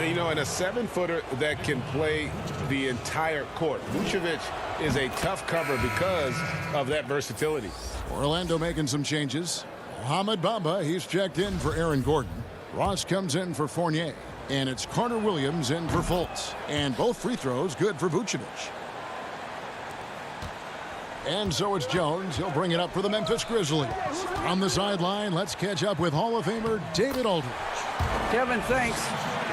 You know, and a 7-footer that can play the entire court. Vucevic is a tough cover because of that versatility. Orlando making some changes. Mohamed Bamba, he's checked in for Aaron Gordon. Ross comes in for Fournier. And it's Carter Williams in for Fultz. And both free throws good for Vucevic. And so it's Jones. He'll bring it up for the Memphis Grizzlies. On the sideline, let's catch up with Hall of Famer David Aldridge. Kevin, thanks.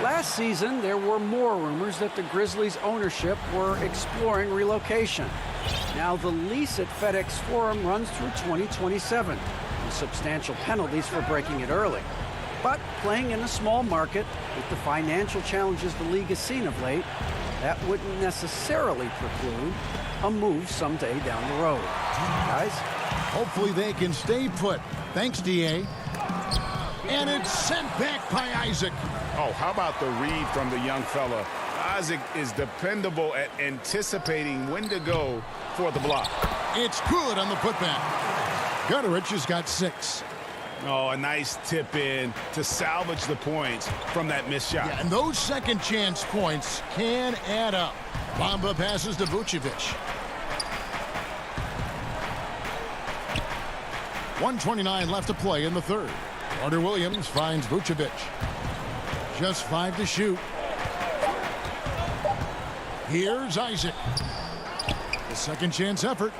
Last season, there were more rumors that the Grizzlies' ownership were exploring relocation. Now the lease at FedEx Forum runs through 2027, with substantial penalties for breaking it early. But playing in a small market with the financial challenges the league has seen of late, that wouldn't necessarily preclude a move someday down the road. Guys? Hopefully they can stay put. Thanks, D.A. And it's sent back by Isaac. Oh, how about the read from the young fella? Isaac is dependable at anticipating when to go for the block. It's good on the putback. Gutterich has got 6. Oh, a nice tip in to salvage the points from that missed shot. Yeah, and those second chance points can add up. Bamba passes to Vucevic. 1:29 left to play in the third. Carter Williams finds Vucevic. Just 5 to shoot. Here's Isaac. The second chance effort.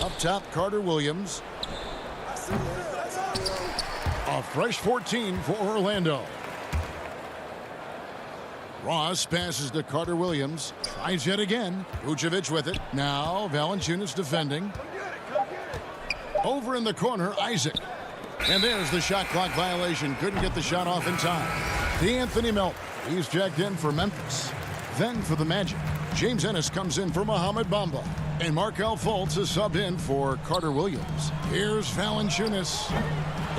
Up top, Carter Williams. A fresh 14 for Orlando. Ross passes to Carter Williams. Tries yet again. Vucevic with it. Now Valanciunas defending. Over in the corner, Isaac. And there's the shot clock violation. Couldn't get the shot off in time. D'Anthony Melton. He's checked in for Memphis. Then for the Magic, James Ennis comes in for Mohamed Bamba. And Markelle Fultz is subbed in for Carter Williams. Here's Valanciunas.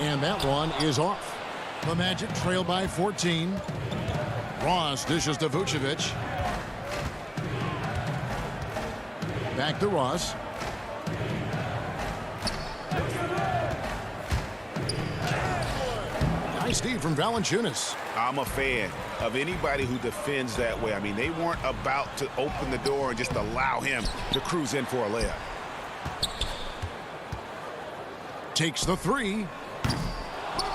And that one is off. The Magic trail by 14. Ross dishes to Vucevic. Back to Ross. Nice D from Valanciunas. I'm a fan of anybody who defends that way. I mean, they weren't about to open the door and just allow him to cruise in for a layup. Takes the three.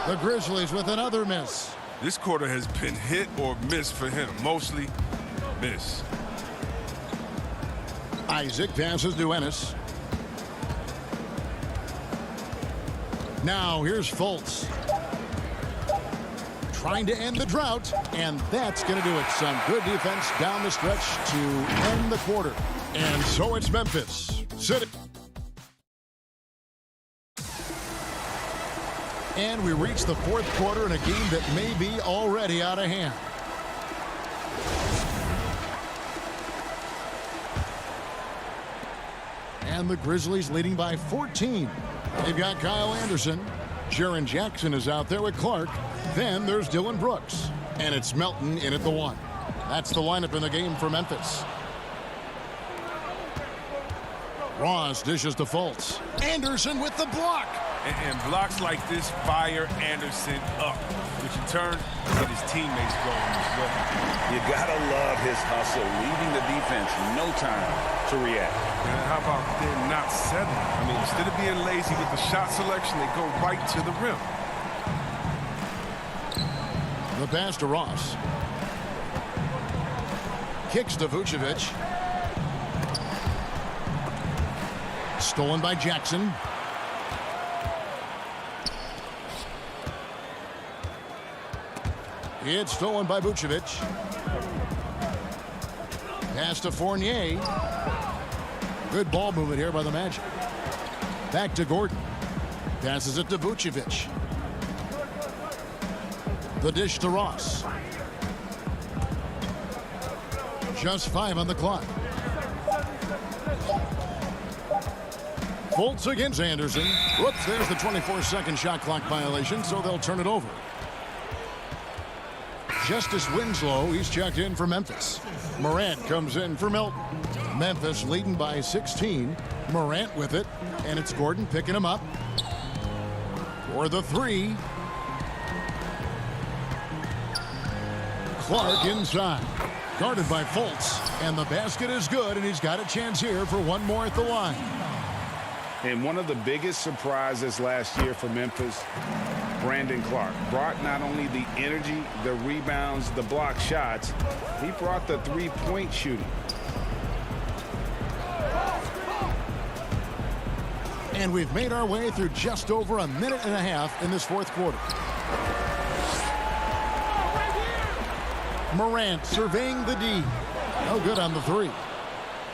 The Grizzlies with another miss. This quarter has been hit or miss for him. Mostly miss. Isaac passes to Ennis. Now here's Fultz. Trying to end the drought, and that's going to do it. Some good defense down the stretch to end the quarter. And so it's Memphis sitting. And we reach the fourth quarter in a game that may be already out of hand. And the Grizzlies leading by 14. They've got Kyle Anderson. Jaren Jackson is out there with Clark. Then there's Dylan Brooks. And it's Melton in at the 1. That's the lineup in the game for Memphis. Ross dishes to Fultz. Anderson with the block. And blocks like this fire Anderson up, which in turn get his teammates going as well. You gotta love his hustle, leaving the defense no time to react. And how about they're not settling? I mean, instead of being lazy with the shot selection, they go right to the rim. The pass to Ross. Kicks to Vucevic. Stolen by Jackson. It's stolen by Vucevic. Pass to Fournier. Good ball movement here by the Magic. Back to Gordon. Passes it to Vucevic. The dish to Ross. Just 5 on the clock. Fultz against Anderson. Whoops, there's the 24-second shot clock violation, so they'll turn it over. Justice Winslow, he's checked in for Memphis. Morant comes in for Melton. Memphis leading by 16. Morant with it, and it's Gordon picking him up. For the 3. Clark inside. Guarded by Fultz. And the basket is good, and he's got a chance here for one more at the line. And one of the biggest surprises last year for Memphis, Brandon Clark, brought not only the energy, the rebounds, the block shots, he brought the three-point shooting. And we've made our way through just over a minute and a half in this fourth quarter. Morant surveying the D. No good on the 3.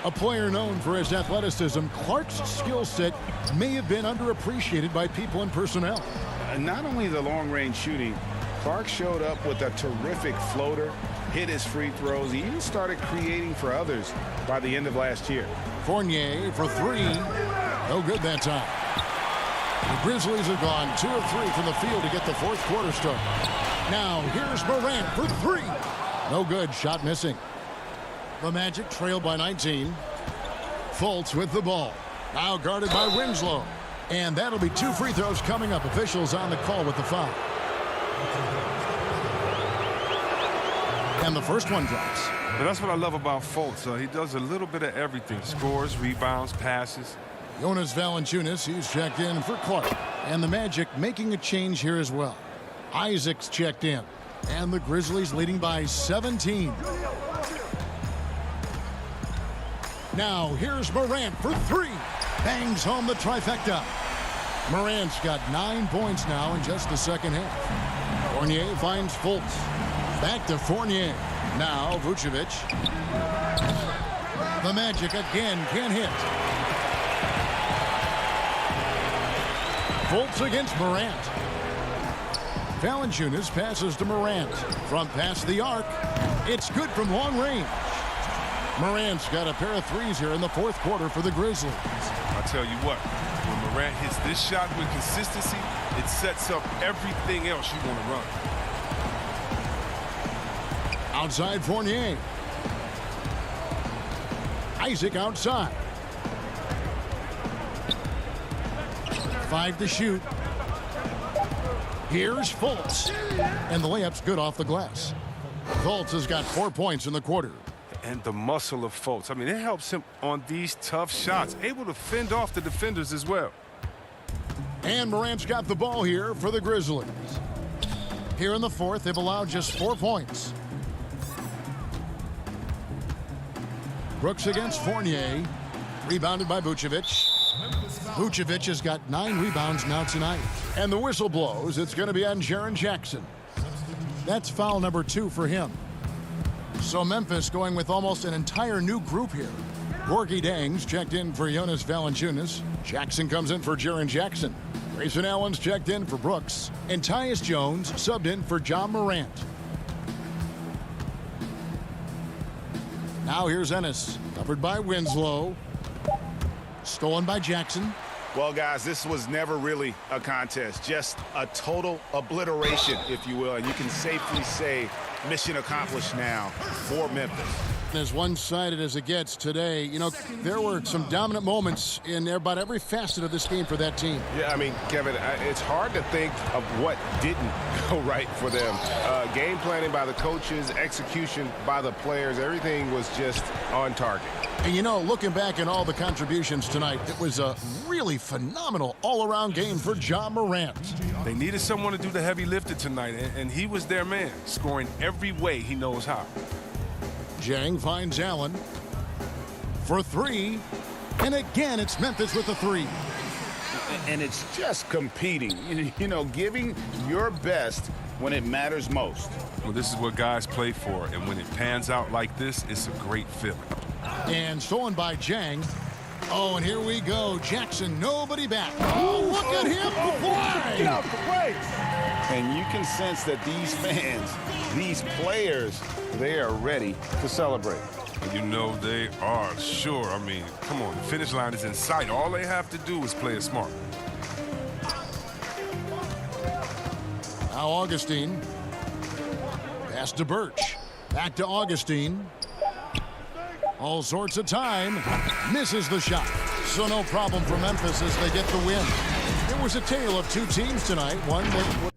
A player known for his athleticism, Clark's skill set may have been underappreciated by people and personnel. Not only the long-range shooting, Clark showed up with a terrific floater, hit his free throws. He even started creating for others by the end of last year. Fournier for 3. No good that time. The Grizzlies have gone 2 of 3 from the field to get the fourth quarter started. Now here's Morant for 3. No good. Shot missing. The Magic trail by 19. Fultz with the ball. Now guarded by Winslow. And that'll be 2 free throws coming up. Officials on the call with the foul. And the first one drops. But that's what I love about Fultz. He does a little bit of everything. Scores, rebounds, passes. Jonas Valanciunas, he's checked in for Clark. And the Magic making a change here as well. Isaac's checked in. And the Grizzlies leading by 17. Now here's Morant for 3. Bangs home the trifecta. Morant's got 9 points now in just the second half. Fournier finds Fultz. Back to Fournier. Now Vucevic. The Magic again can't hit. Fultz against Morant. Valanciunas passes to Morant. From past the arc. It's good from long range. Morant's got a pair of 3s here in the fourth quarter for the Grizzlies. I'll tell you what, when Morant hits this shot with consistency, it sets up everything else you want to run. Outside Fournier. Isaac outside. 5 to shoot. Here's Fultz. And the layup's good off the glass. Fultz has got 4 points in the quarter. And the muscle of Fultz. I mean, it helps him on these tough shots. Able to fend off the defenders as well. And Morant's got the ball here for the Grizzlies. Here in the fourth, they've allowed just 4 points. Brooks against Fournier. Rebounded by Vucevic. Vucevic has got 9 rebounds now tonight. And the whistle blows. It's going to be on Jaren Jackson. That's foul number 2 for him. So Memphis going with almost an entire new group here. Gorgie Dangs checked in for Jonas Valanciunas. Jackson comes in for Jaren Jackson. Grayson Allen's checked in for Brooks. And Tyus Jones subbed in for John Morant. Now here's Ennis. Covered by Winslow. Stolen by Jackson. Well, guys, this was never really a contest. Just a total obliteration, if you will. And you can safely say mission accomplished now for Memphis. As one-sided as it gets today, you know, there were some dominant moments in about every facet of this game for that team. Yeah, I mean, Kevin, it's hard to think of what didn't go right for them. Game planning by the coaches, execution by the players, everything was just on target. And, you know, looking back at all the contributions tonight, it was a really phenomenal all-around game for John Morant. They needed someone to do the heavy lifting tonight, and he was their man, scoring every way he knows how. Jang finds Allen for 3. And again, it's Memphis with the 3. And it's just competing, you know, giving your best when it matters most. Well, this is what guys play for, and when it pans out like this, it's a great feeling. And stolen by Jang. Oh, and here we go. Jackson, nobody back. Oh, look at him play! Get out the way! And you can sense that these fans, these players, they are ready to celebrate. You know they are, sure. I mean, come on, the finish line is in sight. All they have to do is play it smart. Now Augustine. Pass to Birch. Back to Augustine. All sorts of time. Misses the shot. So no problem for Memphis as they get the win. It was a tale of 2 teams tonight. One that...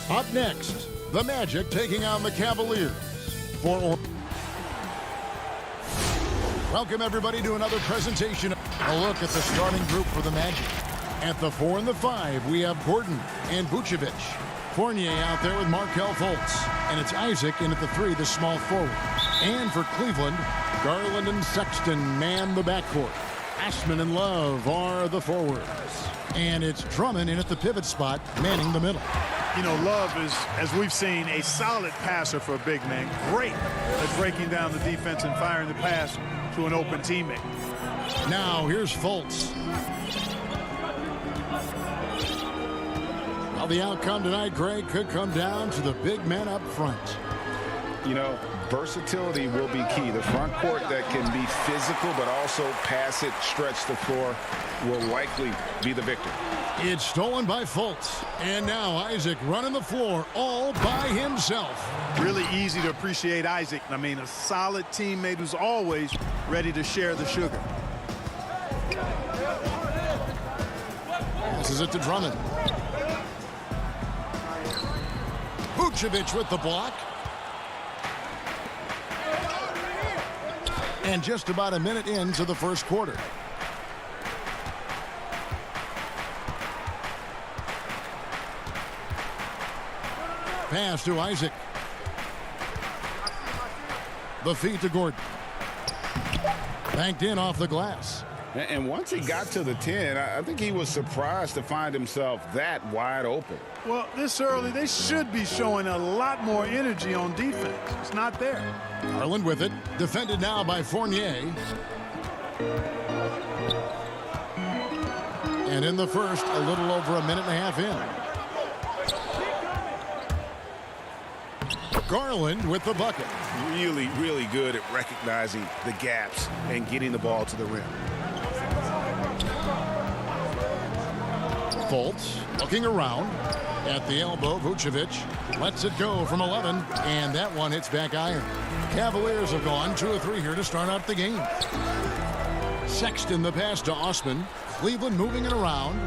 Up next, the Magic taking on the Cavaliers. Welcome, everybody, to another presentation. A look at the starting group for the Magic. At the 4 and the 5, we have Gordon and Vucevic. Fournier out there with Markelle Fultz. And it's Isaac in at the 3, the small forward. And for Cleveland, Garland and Sexton man the backcourt. Ashman and Love are the forwards. And it's Drummond in at the pivot spot, manning the middle. You know, Love is, as we've seen, a solid passer for a big man. Great at breaking down the defense and firing the pass to an open teammate. Now here's Fultz. Well, the outcome tonight, Greg, could come down to the big men up front. You know, versatility will be key. The front court that can be physical but also pass it, stretch the floor, will likely be the victor. It's stolen by Fultz. And now Isaac running the floor all by himself. Really easy to appreciate Isaac. I mean, a solid teammate who's always ready to share the sugar. Passes it to Drummond. Vucevic with the block. And just about a minute into the first quarter. Pass to Isaac. The feed to Gordon. Banked in off the glass. And once he got to the 10, I think he was surprised to find himself that wide open. Well, this early, they should be showing a lot more energy on defense. It's not there. Garland with it. Defended now by Fournier. And in the first, a little over a minute and a half in. Garland with the bucket. Really, really good at recognizing the gaps and getting the ball to the rim. Fultz looking around at the elbow. Vucevic lets it go from 11, and that one hits back iron. Cavaliers have gone 2 of 3 here to start out the game. Sexton the pass to Osman. Cleveland moving it around.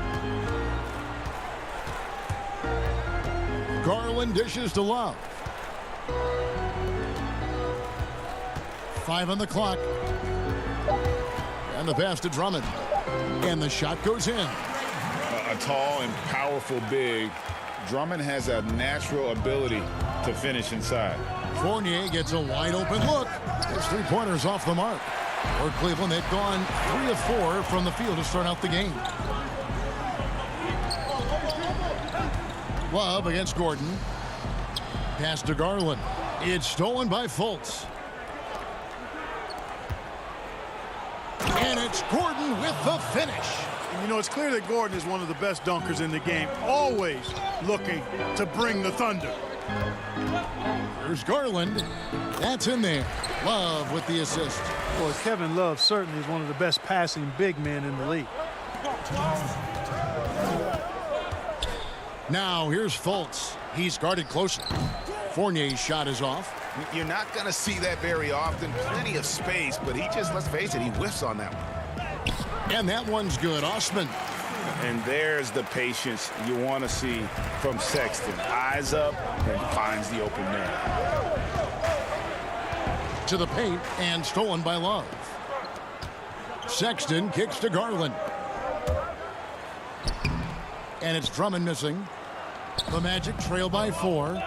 Garland dishes to Love. 5 on the clock. And the pass to Drummond. And the shot goes in. A tall and powerful big. Drummond has a natural ability to finish inside. Fournier gets a wide open look. His 3-pointers off the mark. For Cleveland, they've gone 3 of 4 from the field to start out the game. Love against Gordon. Pass to Garland. It's stolen by Fultz. And it's Gordon with the finish. And you know, it's clear that Gordon is one of the best dunkers in the game, always looking to bring the thunder. There's Garland. That's in there. Love with the assist. Well, Kevin Love certainly is one of the best passing big men in the league. Now here's Fultz. He's guarded closely. Fournier's shot is off. You're not going to see that very often. Plenty of space, but he just, let's face it, he whiffs on that one. And that one's good. Osman. And there's the patience you want to see from Sexton. Eyes up and finds the open man. To the paint and stolen by Love. Sexton kicks to Garland. And it's Drummond missing. The Magic trail by 4.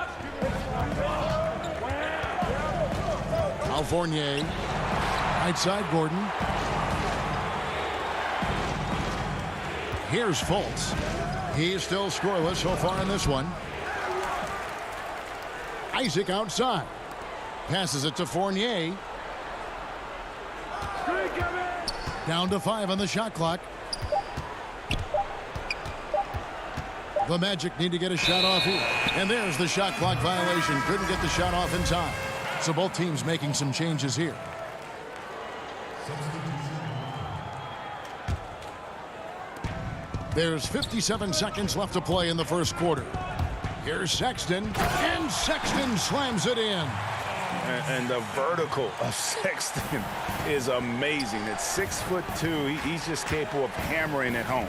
Al Fournier. Right side Gordon. Here's Fultz. He is still scoreless so far in this one. Isaac outside. Passes it to Fournier. Down to 5 on the shot clock. The Magic need to get a shot off here. And there's the shot clock violation. Couldn't get the shot off in time. So both teams making some changes here. There's 57 seconds left to play in the first quarter. Here's Sexton, and Sexton slams it in. And the vertical of Sexton is amazing. At 6'2", he's just capable of hammering it home.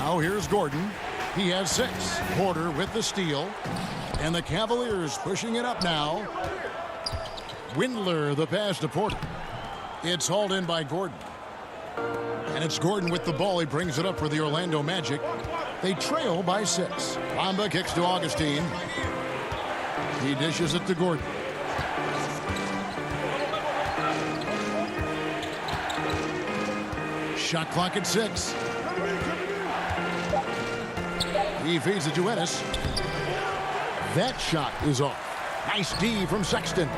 Now here's Gordon. He has 6. Porter with the steal. And the Cavaliers pushing it up now. Windler, the pass to Porter. It's hauled in by Gordon. And it's Gordon with the ball. He brings it up for the Orlando Magic. They trail by 6. Bamba kicks to Augustine. He dishes it to Gordon. Shot clock at 6. He feeds it to Ennis. That shot is off. Nice D from Sexton.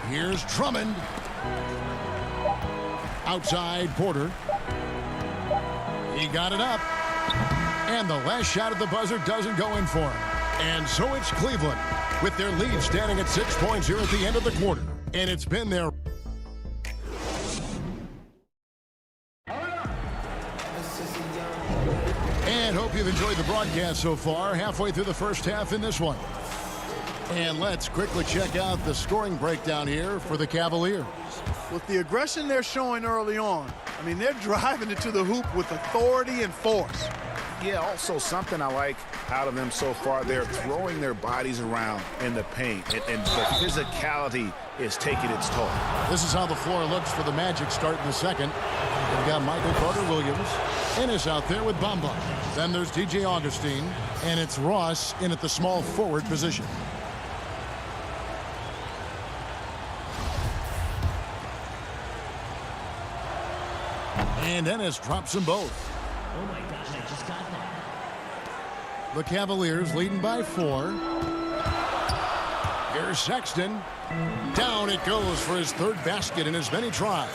Here's Drummond. Outside Porter. He got it up. And the last shot at the buzzer doesn't go in for him. And so it's Cleveland with their lead standing at 6 points here at the end of the quarter. And it's been their and hope you've enjoyed the broadcast so far. Halfway through the first half in this one. And let's quickly check out the scoring breakdown here for the Cavaliers. With the aggression they're showing early on, I mean, they're driving it to the hoop with authority and force. Yeah, also something I like out of them so far, they're throwing their bodies around in the paint, and the physicality is taking its toll. This is how the floor looks for the Magic starting the second. They've got Michael Carter-Williams. Ennis out there with Bamba. Then there's DJ Augustine, and it's Ross in at the small forward position. And Ennis drops them both. Oh my gosh, I just got that. The Cavaliers leading by 4. Here's Sexton. Down it goes for his 3rd basket in as many tries.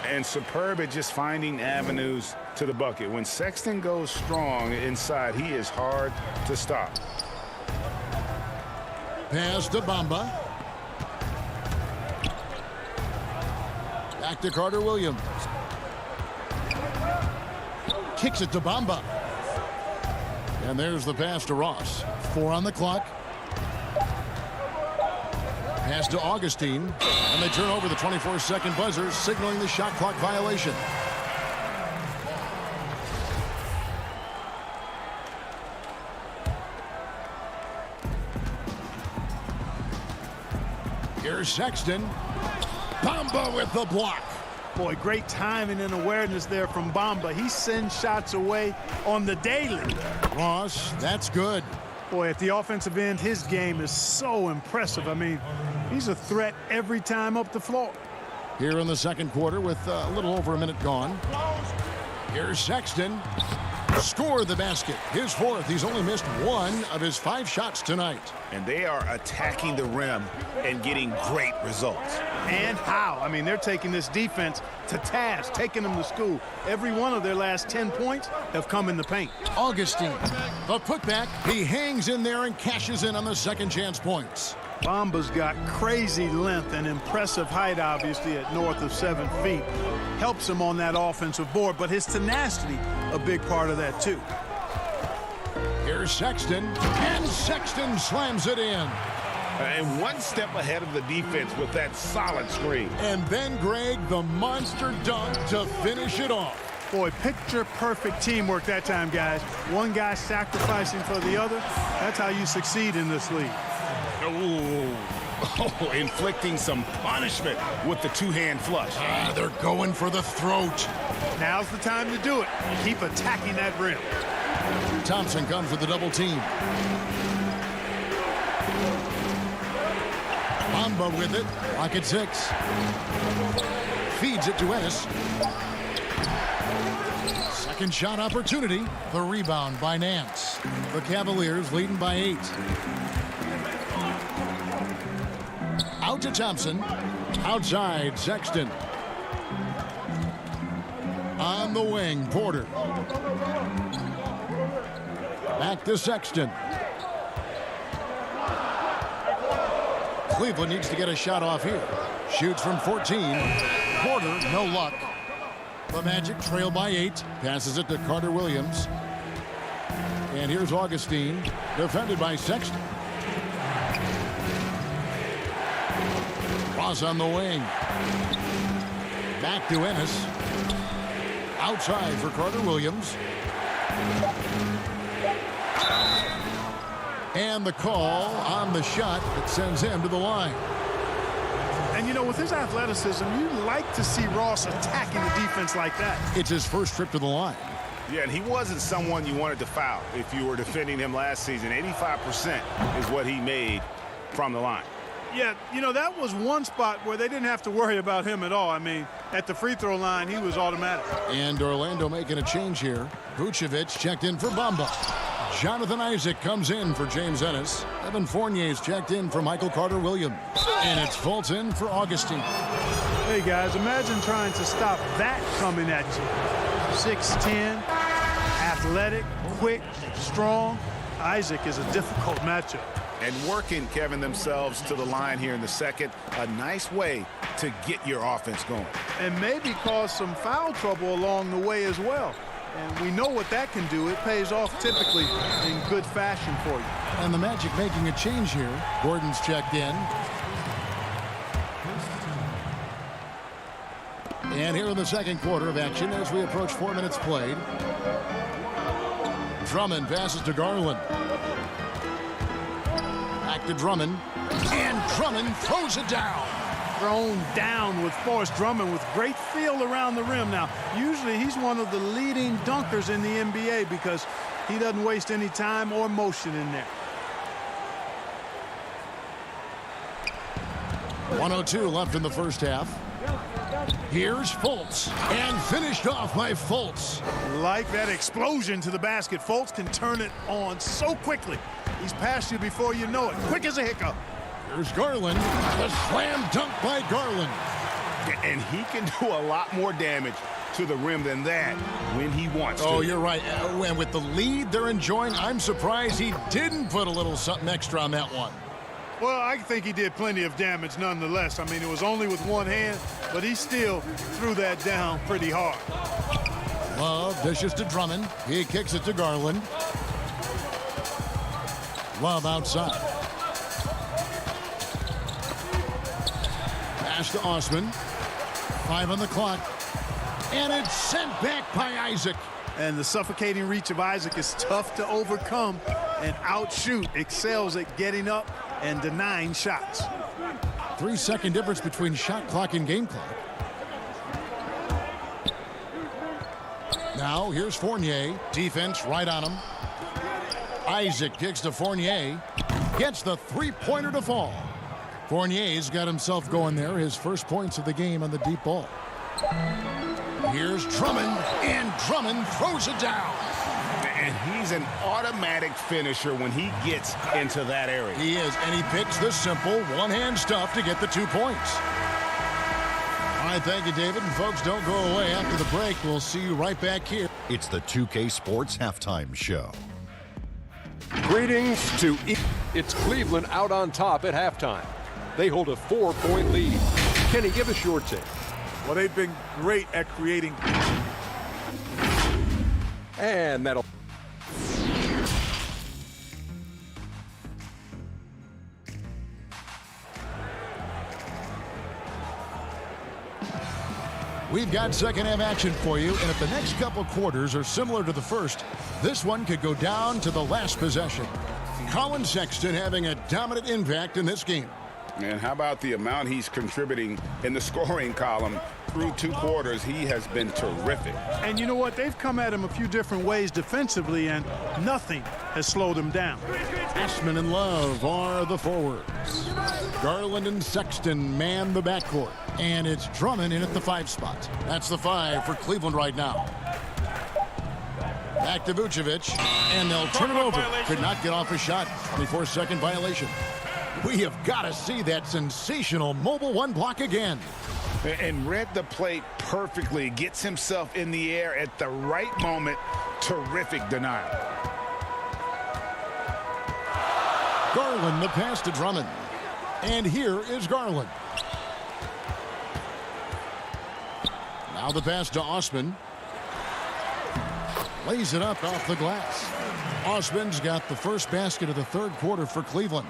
And superb at just finding avenues to the bucket. When Sexton goes strong inside, he is hard to stop. Pass to Bamba. Back to Carter-Williams. Kicks it to Bamba. And there's the pass to Ross. 4 on the clock. Pass to Augustine. And they turn over the 24-second buzzer, signaling the shot clock violation. Here's Sexton. Bamba with the block. Boy, great timing and awareness there from Bamba. He sends shots away on the daily. Ross, that's good. Boy, at the offensive end, his game is so impressive. I mean, he's a threat every time up the floor. Here in the second quarter with a little over a minute gone. Here's Sexton. Scored the basket. His 4th. He's only missed 1 of his 5 shots tonight. And they are attacking the rim and getting great results. And how? I mean, they're taking this defense to task, taking them to school. Every one of their last 10 points have come in the paint. Augustine, the putback. He hangs in there and cashes in on the second chance points. Bamba's got crazy length and impressive height, obviously, at north of 7 feet. Helps him on that offensive board, but his tenacity, a big part of that, too. Here's Sexton, and Sexton slams it in. And one step ahead of the defense with that solid screen. And then, Greg, the monster dunk to finish it off. Boy, picture-perfect teamwork that time, guys. One guy sacrificing for the other. That's how you succeed in this league. Oh, inflicting some punishment with the 2-hand flush. They're going for the throat. Now's the time to do it. Keep attacking that rim. Thompson comes with the double team. Bamba with it. Clock at 6. Feeds it to Ennis. Second shot opportunity. The rebound by Nance. The Cavaliers leading by 8. Out to Thompson. Outside, Sexton. On the wing, Porter. Back to Sexton. Cleveland needs to get a shot off here. Shoots from 14. Porter, no luck. The Magic trail by 8. Passes it to Carter-Williams. And here's Augustine, defended by Sexton. Ross on the wing. Back to Ennis. Outside for Carter Williams. And the call on the shot that sends him to the line. And, you know, with his athleticism, you like to see Ross attacking the defense like that. It's his first trip to the line. Yeah, and he wasn't someone you wanted to foul if you were defending him last season. 85% is what he made from the line. Yeah, you know, that was one spot where they didn't have to worry about him at all. I mean, at the free throw line, he was automatic. And Orlando making a change here. Vucevic checked in for Bamba. Jonathan Isaac comes in for James Ennis. Evan Fournier's checked in for Michael Carter-Williams. And it's Fulton for Augustine. Hey, guys, imagine trying to stop that coming at you. 6'10", athletic, quick, strong. Isaac is a difficult matchup. And working, Kevin, themselves to the line here in the second. A nice way to get your offense going. And maybe cause some foul trouble along the way as well. And we know what that can do. It pays off typically in good fashion for you. And the Magic making a change here. Gordon's checked in. And here in the second quarter of action as we approach 4 minutes played. Drummond passes to Garland. Back to Drummond. And Drummond throws it down. Thrown down with force. Drummond with great feel around the rim. Now, usually he's one of the leading dunkers in the NBA because he doesn't waste any time or motion in there. 1:02 left in the first half. Here's Fultz. And finished off by Fultz. Like that explosion to the basket. Fultz can turn it on so quickly. He's past you before you know it. Quick as a hiccup. Here's Garland. The slam dunk by Garland. And he can do a lot more damage to the rim than that when he wants to. Oh, you're right. And with the lead they're enjoying, I'm surprised he didn't put a little something extra on that one. Well, I think he did plenty of damage nonetheless. I mean, it was only with one hand, but he still threw that down pretty hard. Love dishes to Drummond. He kicks it to Garland. Love outside. Pass to Osman. 5 on the clock. And it's sent back by Isaac. And the suffocating reach of Isaac is tough to overcome and outshoot. Excels at getting up and denying shots. 3-second difference between shot clock and game clock. Now here's Fournier. Defense right on him. Isaac kicks to Fournier. Gets the three-pointer to fall. Fournier's got himself going there. His first points of the game on the deep ball. Here's Drummond. And Drummond throws it down. And he's an automatic finisher when he gets into that area. He is, and he picks the simple one-hand stuff to get the 2 points. All right, thank you, David. And folks, don't go away. After the break, we'll see you right back here. It's the 2K Sports Halftime Show. Greetings to it's Cleveland out on top at halftime. They hold a 4-point lead. Kenny, give us your take. Well, they've been great at creating. And that'll. We've got second half action for you, and if the next couple quarters are similar to the first, this one could go down to the last possession. Colin Sexton having a dominant impact in this game. And how about the amount he's contributing in the scoring column through 2 quarters? He has been terrific. And you know what? They've come at him a few different ways defensively, and nothing has slowed him down. Ashman and Love are the forwards. Garland and Sexton man the backcourt. And it's Drummond in at the 5 spot. That's the 5 for Cleveland right now. Back to Vucevic, and they'll turn it over. Could not get off a shot. 24-second violation. We have got to see that sensational mobile 1 block again. And read the play perfectly. Gets himself in the air at the right moment. Terrific denial. Garland the pass to Drummond. And here is Garland. Now the pass to Osman. Lays it up off the glass. Osman's got the first basket of the third quarter for Cleveland.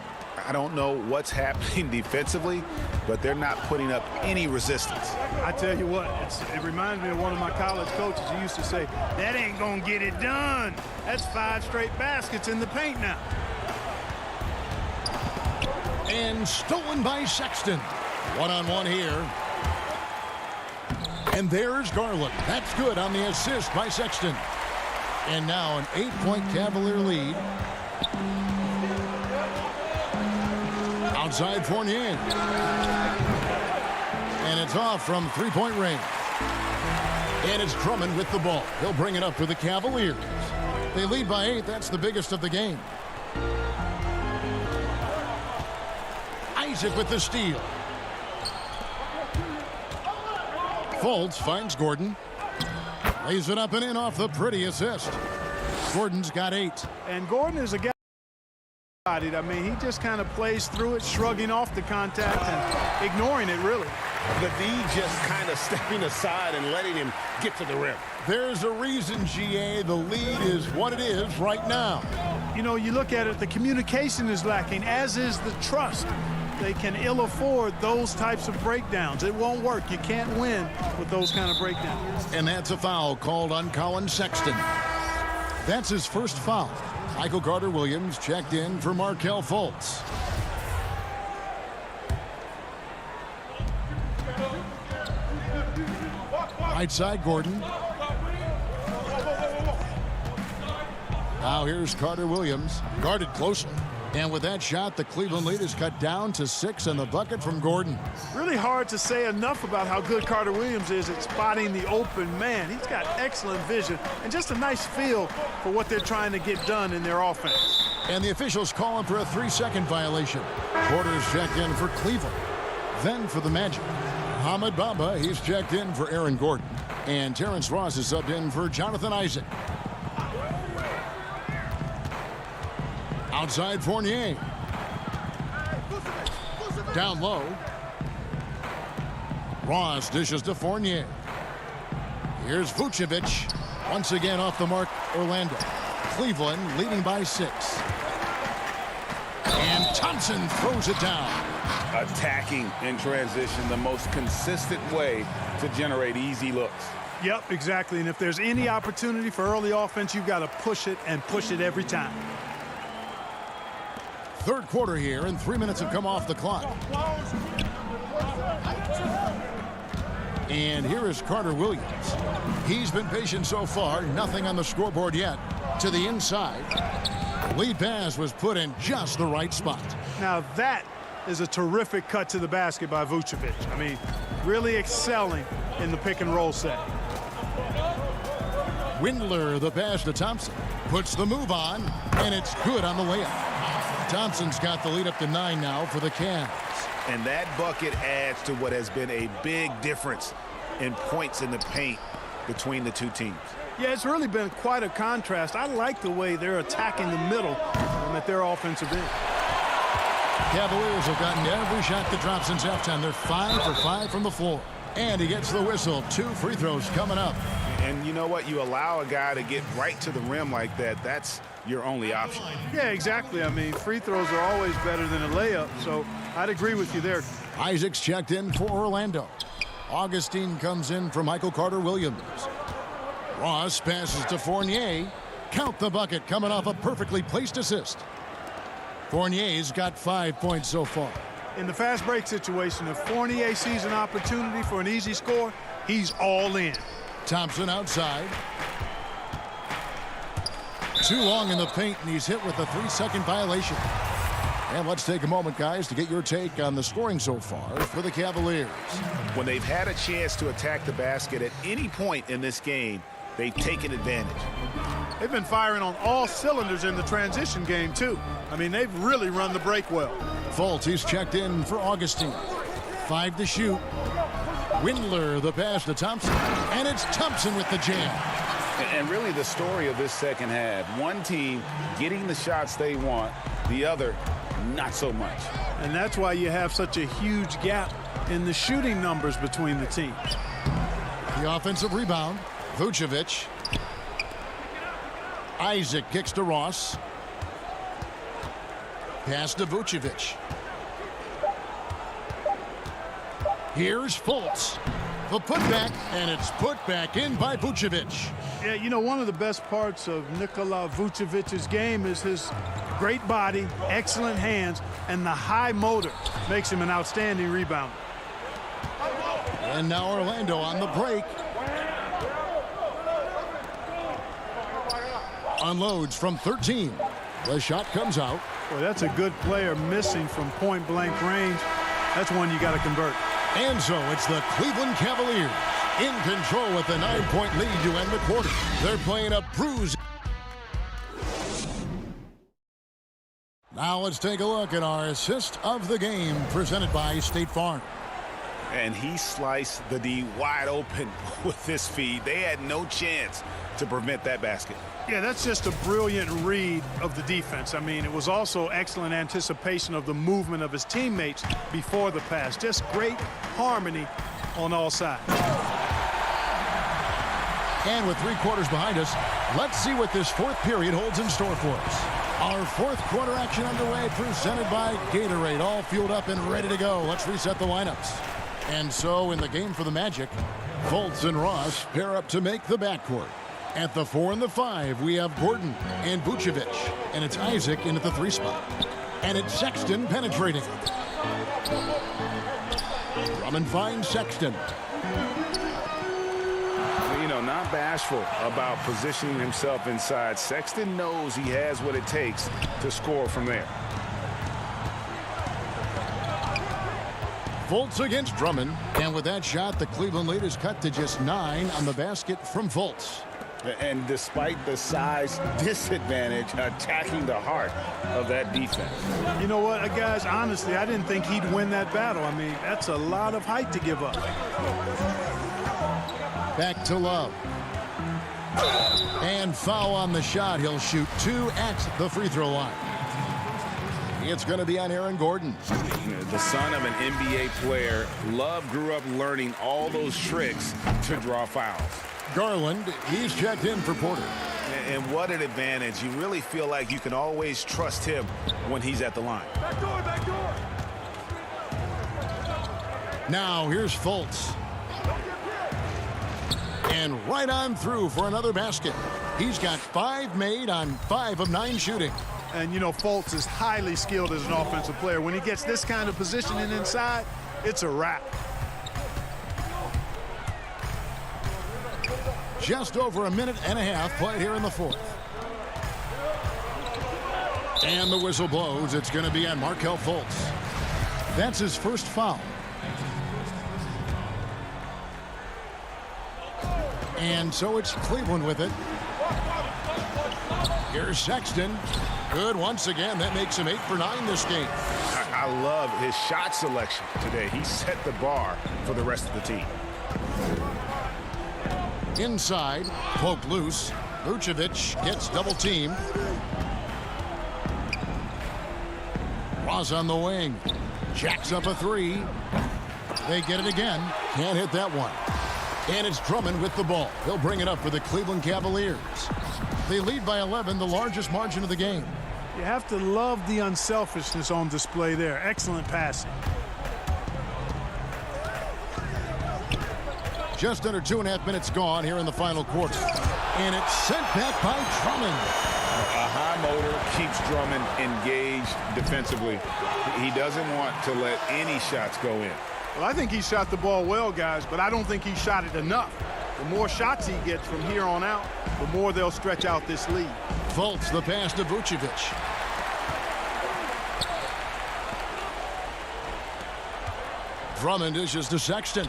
I don't know what's happening defensively, but they're not putting up any resistance. I tell you what, it reminds me of one of my college coaches. He used to say, that ain't going to get it done. That's 5 straight baskets in the paint now. And stolen by Sexton. One-on-one here. And there's Garland. That's good on the assist by Sexton. And now an 8-point Cavalier lead. Outside Fournier. And it's off from 3-point range. And it's Drummond with the ball. He'll bring it up for the Cavaliers. They lead by 8. That's the biggest of the game. Isaac with the steal. Fultz finds Gordon. Lays it up and in off the pretty assist. Gordon's got 8. And Gordon is a guy. I mean, he just kind of plays through it, shrugging off the contact and ignoring it, really. The D just kind of stepping aside and letting him get to the rim. There's a reason, GA, the lead is what it is right now. You know, you look at it, the communication is lacking, as is the trust. They can ill afford those types of breakdowns. It won't work. You can't win with those kind of breakdowns. And that's a foul called on Colin Sexton. That's his first foul. Michael Carter-Williams checked in for Markelle Fultz. Right side, Gordon. Now here's Carter-Williams, guarded closely. And with that shot, the Cleveland lead is cut down to 6, and the bucket from Gordon. Really hard to say enough about how good Carter-Williams is at spotting the open man. He's got excellent vision and just a nice feel for what they're trying to get done in their offense. And the officials calling for a 3-second violation. Porter's checked in for Cleveland. Then for the Magic, Hamid Bamba, he's checked in for Aaron Gordon. And Terrence Ross is subbed in for Jonathan Isaac. Outside Fournier. Down low. Ross dishes to Fournier. Here's Vucevic. Once again off the mark, Orlando. Cleveland leading by 6. And Thompson throws it down. Attacking in transition, the most consistent way to generate easy looks. Yep, exactly. And if there's any opportunity for early offense, you've got to push it and push it every time. Third quarter here, and 3 minutes have come off the clock. And here is Carter-Williams. He's been patient so far. Nothing on the scoreboard yet. To the inside. Lead pass was put in just the right spot. Now that is a terrific cut to the basket by Vucevic. I mean, really excelling in the pick and roll set. Windler, the pass to Thompson. Puts the move on, and it's good on the layup. Thompson's got the lead up to 9 now for the Cavs. And that bucket adds to what has been a big difference in points in the paint between the two teams. Yeah, it's really been quite a contrast. I like the way they're attacking the middle at their offensive end. Cavaliers have gotten every shot that dropped since halftime. They're 5 for 5 from the floor. And he gets the whistle. 2 free throws coming up. And you know what? You allow a guy to get right to the rim like that. That's your only option. Yeah, exactly. I mean, free throws are always better than a layup, so I'd agree with you there. Isaac's checked in for Orlando. Augustine comes in for Michael Carter-Williams. Ross passes to Fournier. Count the bucket coming off a perfectly placed assist. Fournier's got 5 points so far. In the fast break situation, if Fournier sees an opportunity for an easy score, he's all in. Thompson outside. Too long in the paint, and he's hit with a 3-second violation. And let's take a moment, guys, to get your take on the scoring so far for the Cavaliers. When they've had a chance to attack the basket at any point in this game, they've taken advantage. They've been firing on all cylinders in the transition game, too. I mean, they've really run the break well. Fultz, he's checked in for Augustine. 5 to shoot. Windler, the pass to Thompson. And it's Thompson with the jam. And really the story of this second half, one team getting the shots they want, the other not so much. And that's why you have such a huge gap in the shooting numbers between the teams. The offensive rebound, Vucevic. Isaac kicks to Ross. pass to Vucevic. Here's Fultz. The putback, and it's put back in by Vucevic. Yeah, you know, one of the best parts of Nikola Vucevic's game is his great body, excellent hands, and the high motor makes him an outstanding rebounder. And now Orlando on the break. Unloads from 13. The shot comes out. Boy, that's a good player missing from point-blank range. That's one you got to convert. And so it's the Cleveland Cavaliers in control with a 9-point lead to end the quarter. They're playing a bruise. Now let's take a look at our assist of the game presented by State Farm. And he sliced the D wide open with this feed. They had no chance to prevent that basket. Yeah, that's just a brilliant read of the defense. I mean, it was also excellent anticipation of the movement of his teammates before the pass. Just great harmony on all sides. And with 3 quarters behind us, let's see what this fourth period holds in store for us. Our fourth quarter action underway, presented by Gatorade, all fueled up and ready to go. Let's reset the lineups. And so in the game for the Magic, Fultz and Ross pair up to make the backcourt. At the 4 and the 5, we have Gordon and Vucevic, and it's Isaac in at the 3 spot. And it's Sexton penetrating. Drummond finds Sexton. You know, not bashful about positioning himself inside. Sexton knows he has what it takes to score from there. Fultz against Drummond. And with that shot, the Cleveland lead is cut to just 9 on the basket from Fultz. And despite the size disadvantage, attacking the heart of that defense. You know what, guys, honestly, I didn't think he'd win that battle. I mean, that's a lot of height to give up. Back to Love. And foul on the shot. He'll shoot 2 at the free throw line. It's going to be on Aaron Gordon. The son of an NBA player, Love grew up learning all those tricks to draw fouls. Garland, he's checked in for Porter. And what an advantage. You really feel like you can always trust him when he's at the line. Back door, back door. Now here's Fultz. And right on through for another basket. He's got 5 made on 5 of 9 shooting. And, you know, Fultz is highly skilled as an offensive player. When he gets this kind of positioning inside, it's a wrap. Just over a minute and a half played here in the fourth. And the whistle blows. It's going to be on Markelle Fultz. That's his first foul. And so it's Cleveland with it. Here's Sexton. Good once again. That makes him 8 for 9 this game. I love his shot selection today. He set the bar for the rest of the team. Inside, poked loose. Vucevic gets double teamed. Ross on the wing. Jacks up a 3. They get it again. Can't hit that one. And it's Drummond with the ball. He'll bring it up for the Cleveland Cavaliers. They lead by 11, the largest margin of the game. You have to love the unselfishness on display there. Excellent passing. Just under 2.5 minutes gone here in the final quarter. And it's sent back by Drummond. A high motor keeps Drummond engaged defensively. He doesn't want to let any shots go in. Well, I think he shot the ball well, guys, but I don't think he shot it enough. The more shots he gets from here on out, the more they'll stretch out this lead. Fultz the pass to Vucevic. Drummond dishes to Sexton.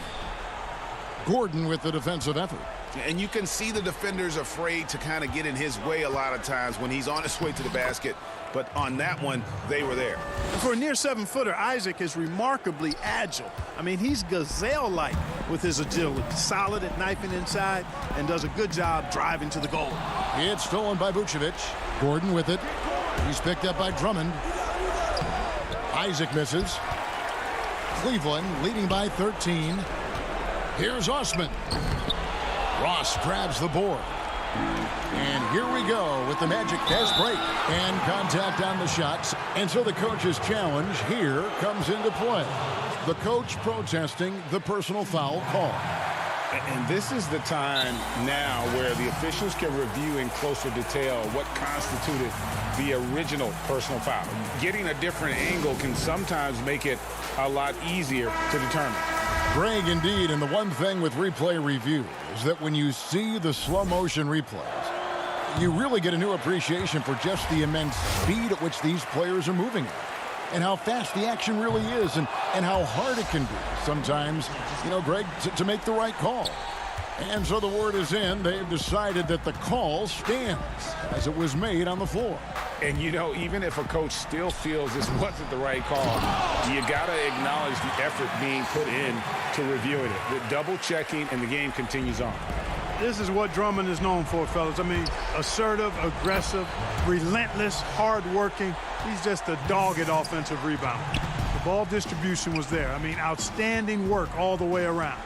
Gordon with the defensive effort. And you can see the defenders afraid to kind of get in his way a lot of times when he's on his way to the basket. But on that one, they were there. And for a near 7-footer, Isaac is remarkably agile. I mean, he's gazelle-like with his agility. Solid at knifing inside and does a good job driving to the goal. It's stolen by Vucevic. Gordon with it. He's picked up by Drummond. Isaac misses. Cleveland leading by 13. Here's Osman. Ross grabs the board. And here we go with the Magic fast break and contact on the shots. And so the coach's challenge here comes into play. The coach protesting the personal foul call. And this is the time now where the officials can review in closer detail what constituted the original personal foul. Getting a different angle can sometimes make it a lot easier to determine. Greg, indeed, and the one thing with replay review is that when you see the slow motion replays, you really get a new appreciation for just the immense speed at which these players are moving at, and how fast the action really is, and how hard it can be sometimes, Greg, to make the right call. And so the word is in. They've decided that the call stands as it was made on the floor. And, even if a coach still feels this wasn't the right call, you got to acknowledge the effort being put in to reviewing it. The double checking, and the game continues on. This is what Drummond is known for, fellas. I mean, assertive, aggressive, relentless, hard-working. He's just a dogged offensive rebounder. The ball distribution was there. I mean, outstanding work all the way around.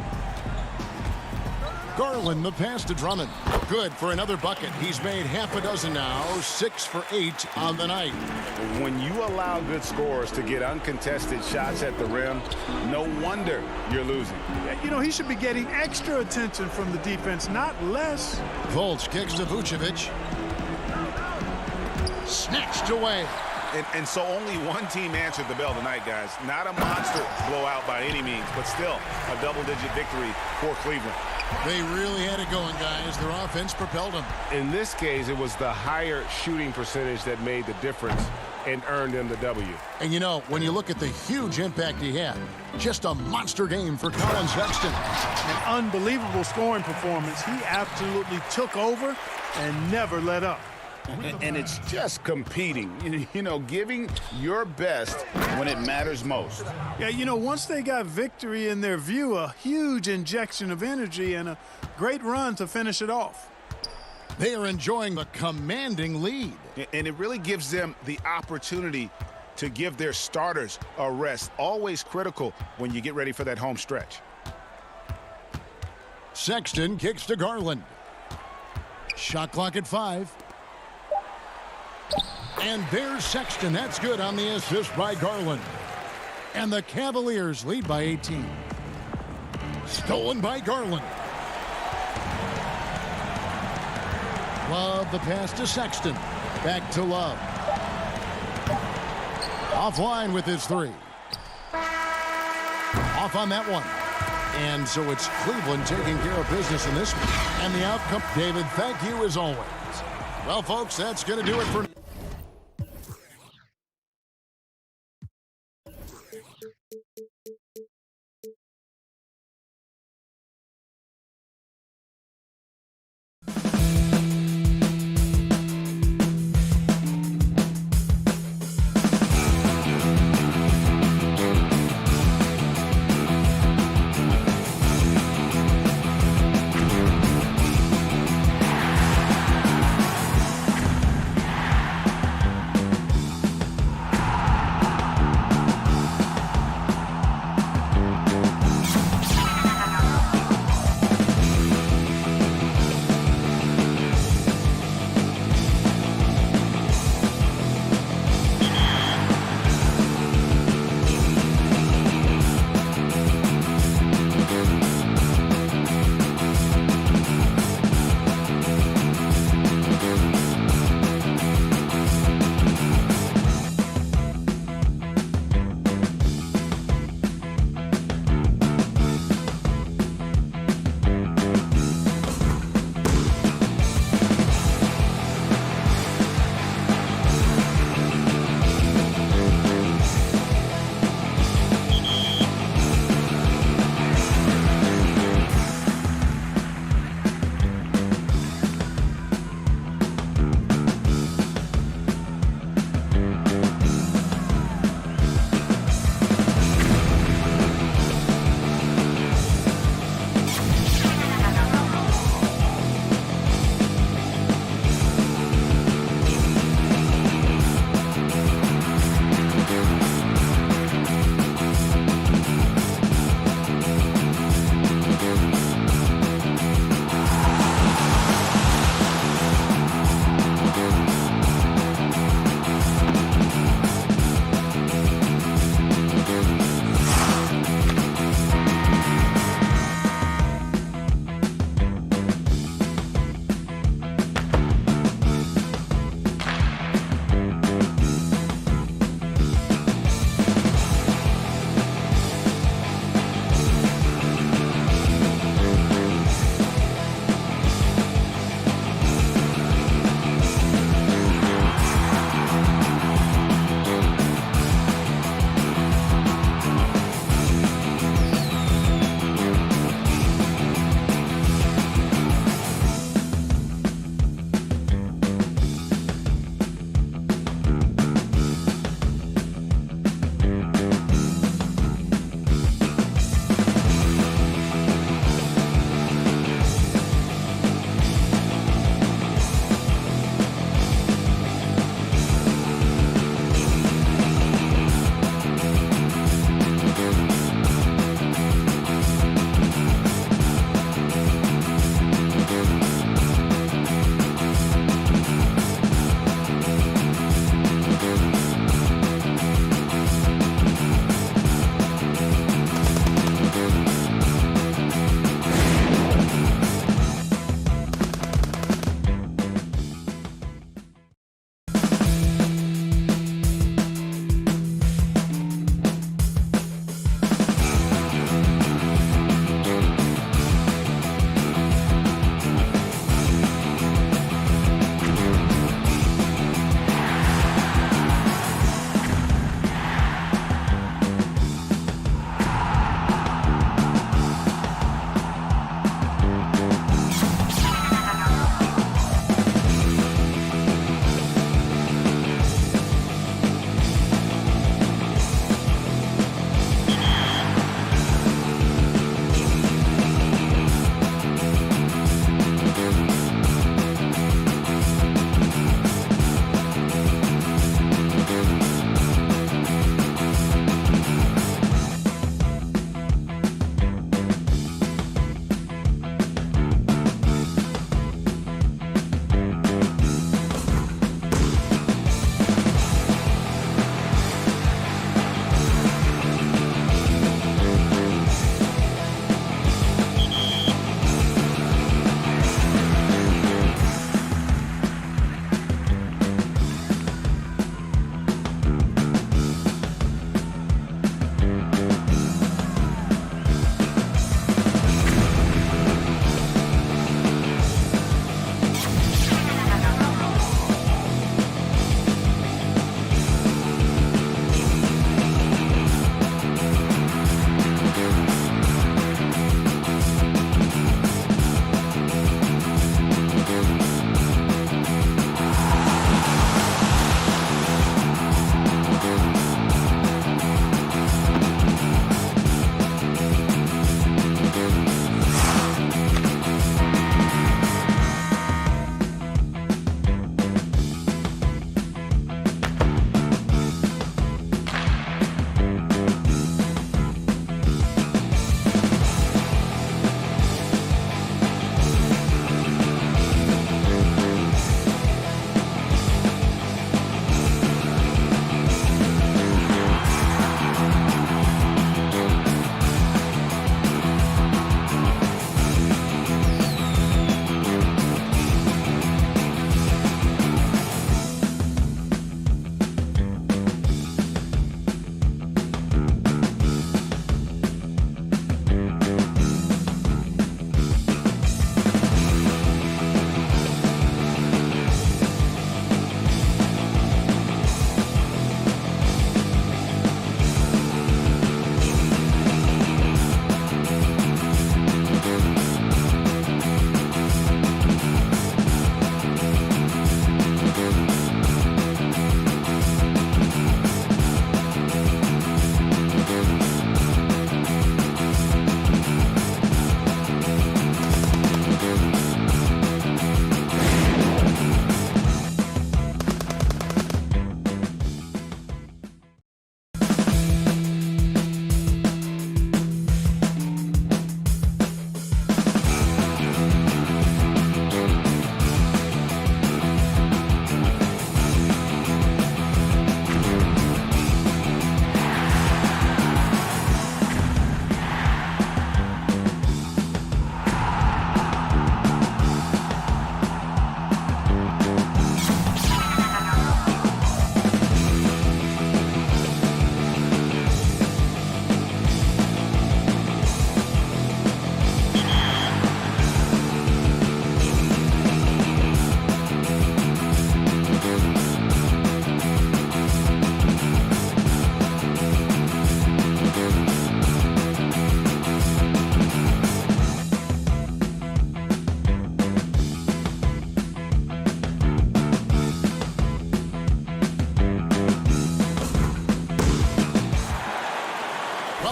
Garland, the pass to Drummond. Good for another bucket. He's made half a dozen now, 6 for 8 on the night. When you allow good scorers to get uncontested shots at the rim, no wonder you're losing. He should be getting extra attention from the defense, not less. Fultz kicks to Vucevic. Snatched away. And so only one team answered the bell tonight, guys. Not a monster blowout by any means, but still a double-digit victory for Cleveland. They really had it going, guys. Their offense propelled them. In this case, it was the higher shooting percentage that made the difference and earned them the W. And when you look at the huge impact he had, just a monster game for Colin Sexton. An unbelievable scoring performance. He absolutely took over and never let up. And it's just competing, giving your best when it matters most. Yeah, once they got victory in their view, a huge injection of energy and a great run to finish it off. They are enjoying a commanding lead. And it really gives them the opportunity to give their starters a rest. Always critical when you get ready for that home stretch. Sexton kicks to Garland. Shot clock at 5. And there's Sexton. That's good on the assist by Garland. And the Cavaliers lead by 18. Stolen by Garland. Love the pass to Sexton. Back to Love. Offline with his 3. Off on that one. And so it's Cleveland taking care of business in this one. And the outcome, David, thank you as always. Well, folks, that's going to do it for...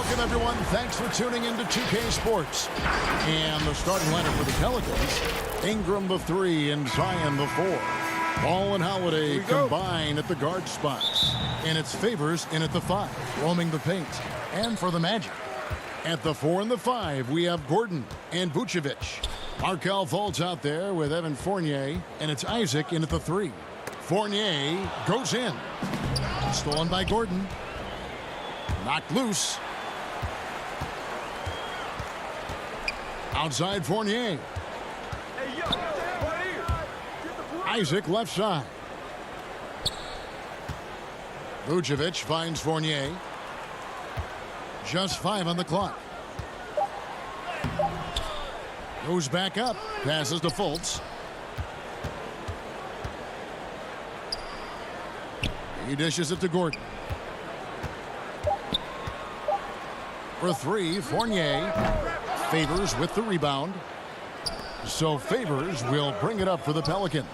Welcome, everyone. Thanks for tuning into 2K Sports. And the starting lineup for the Pelicans, Ingram the 3 and Zion the 4. Ball and Holiday combine at the guard spots. And it's Favors in at the 5, roaming the paint. And for the Magic, at the 4 and the 5, we have Gordon and Vucevic. Markelle Fultz out there with Evan Fournier, and it's Isaac in at the 3. Fournier goes in. Stolen by Gordon. Knocked loose. Outside Fournier. Isaac left side. Vucevic finds Fournier. Just 5 on the clock. Goes back up. Passes to Fultz. He dishes it to Gordon. For 3, Fournier. Favors with the rebound. So Favors will bring it up for the Pelicans.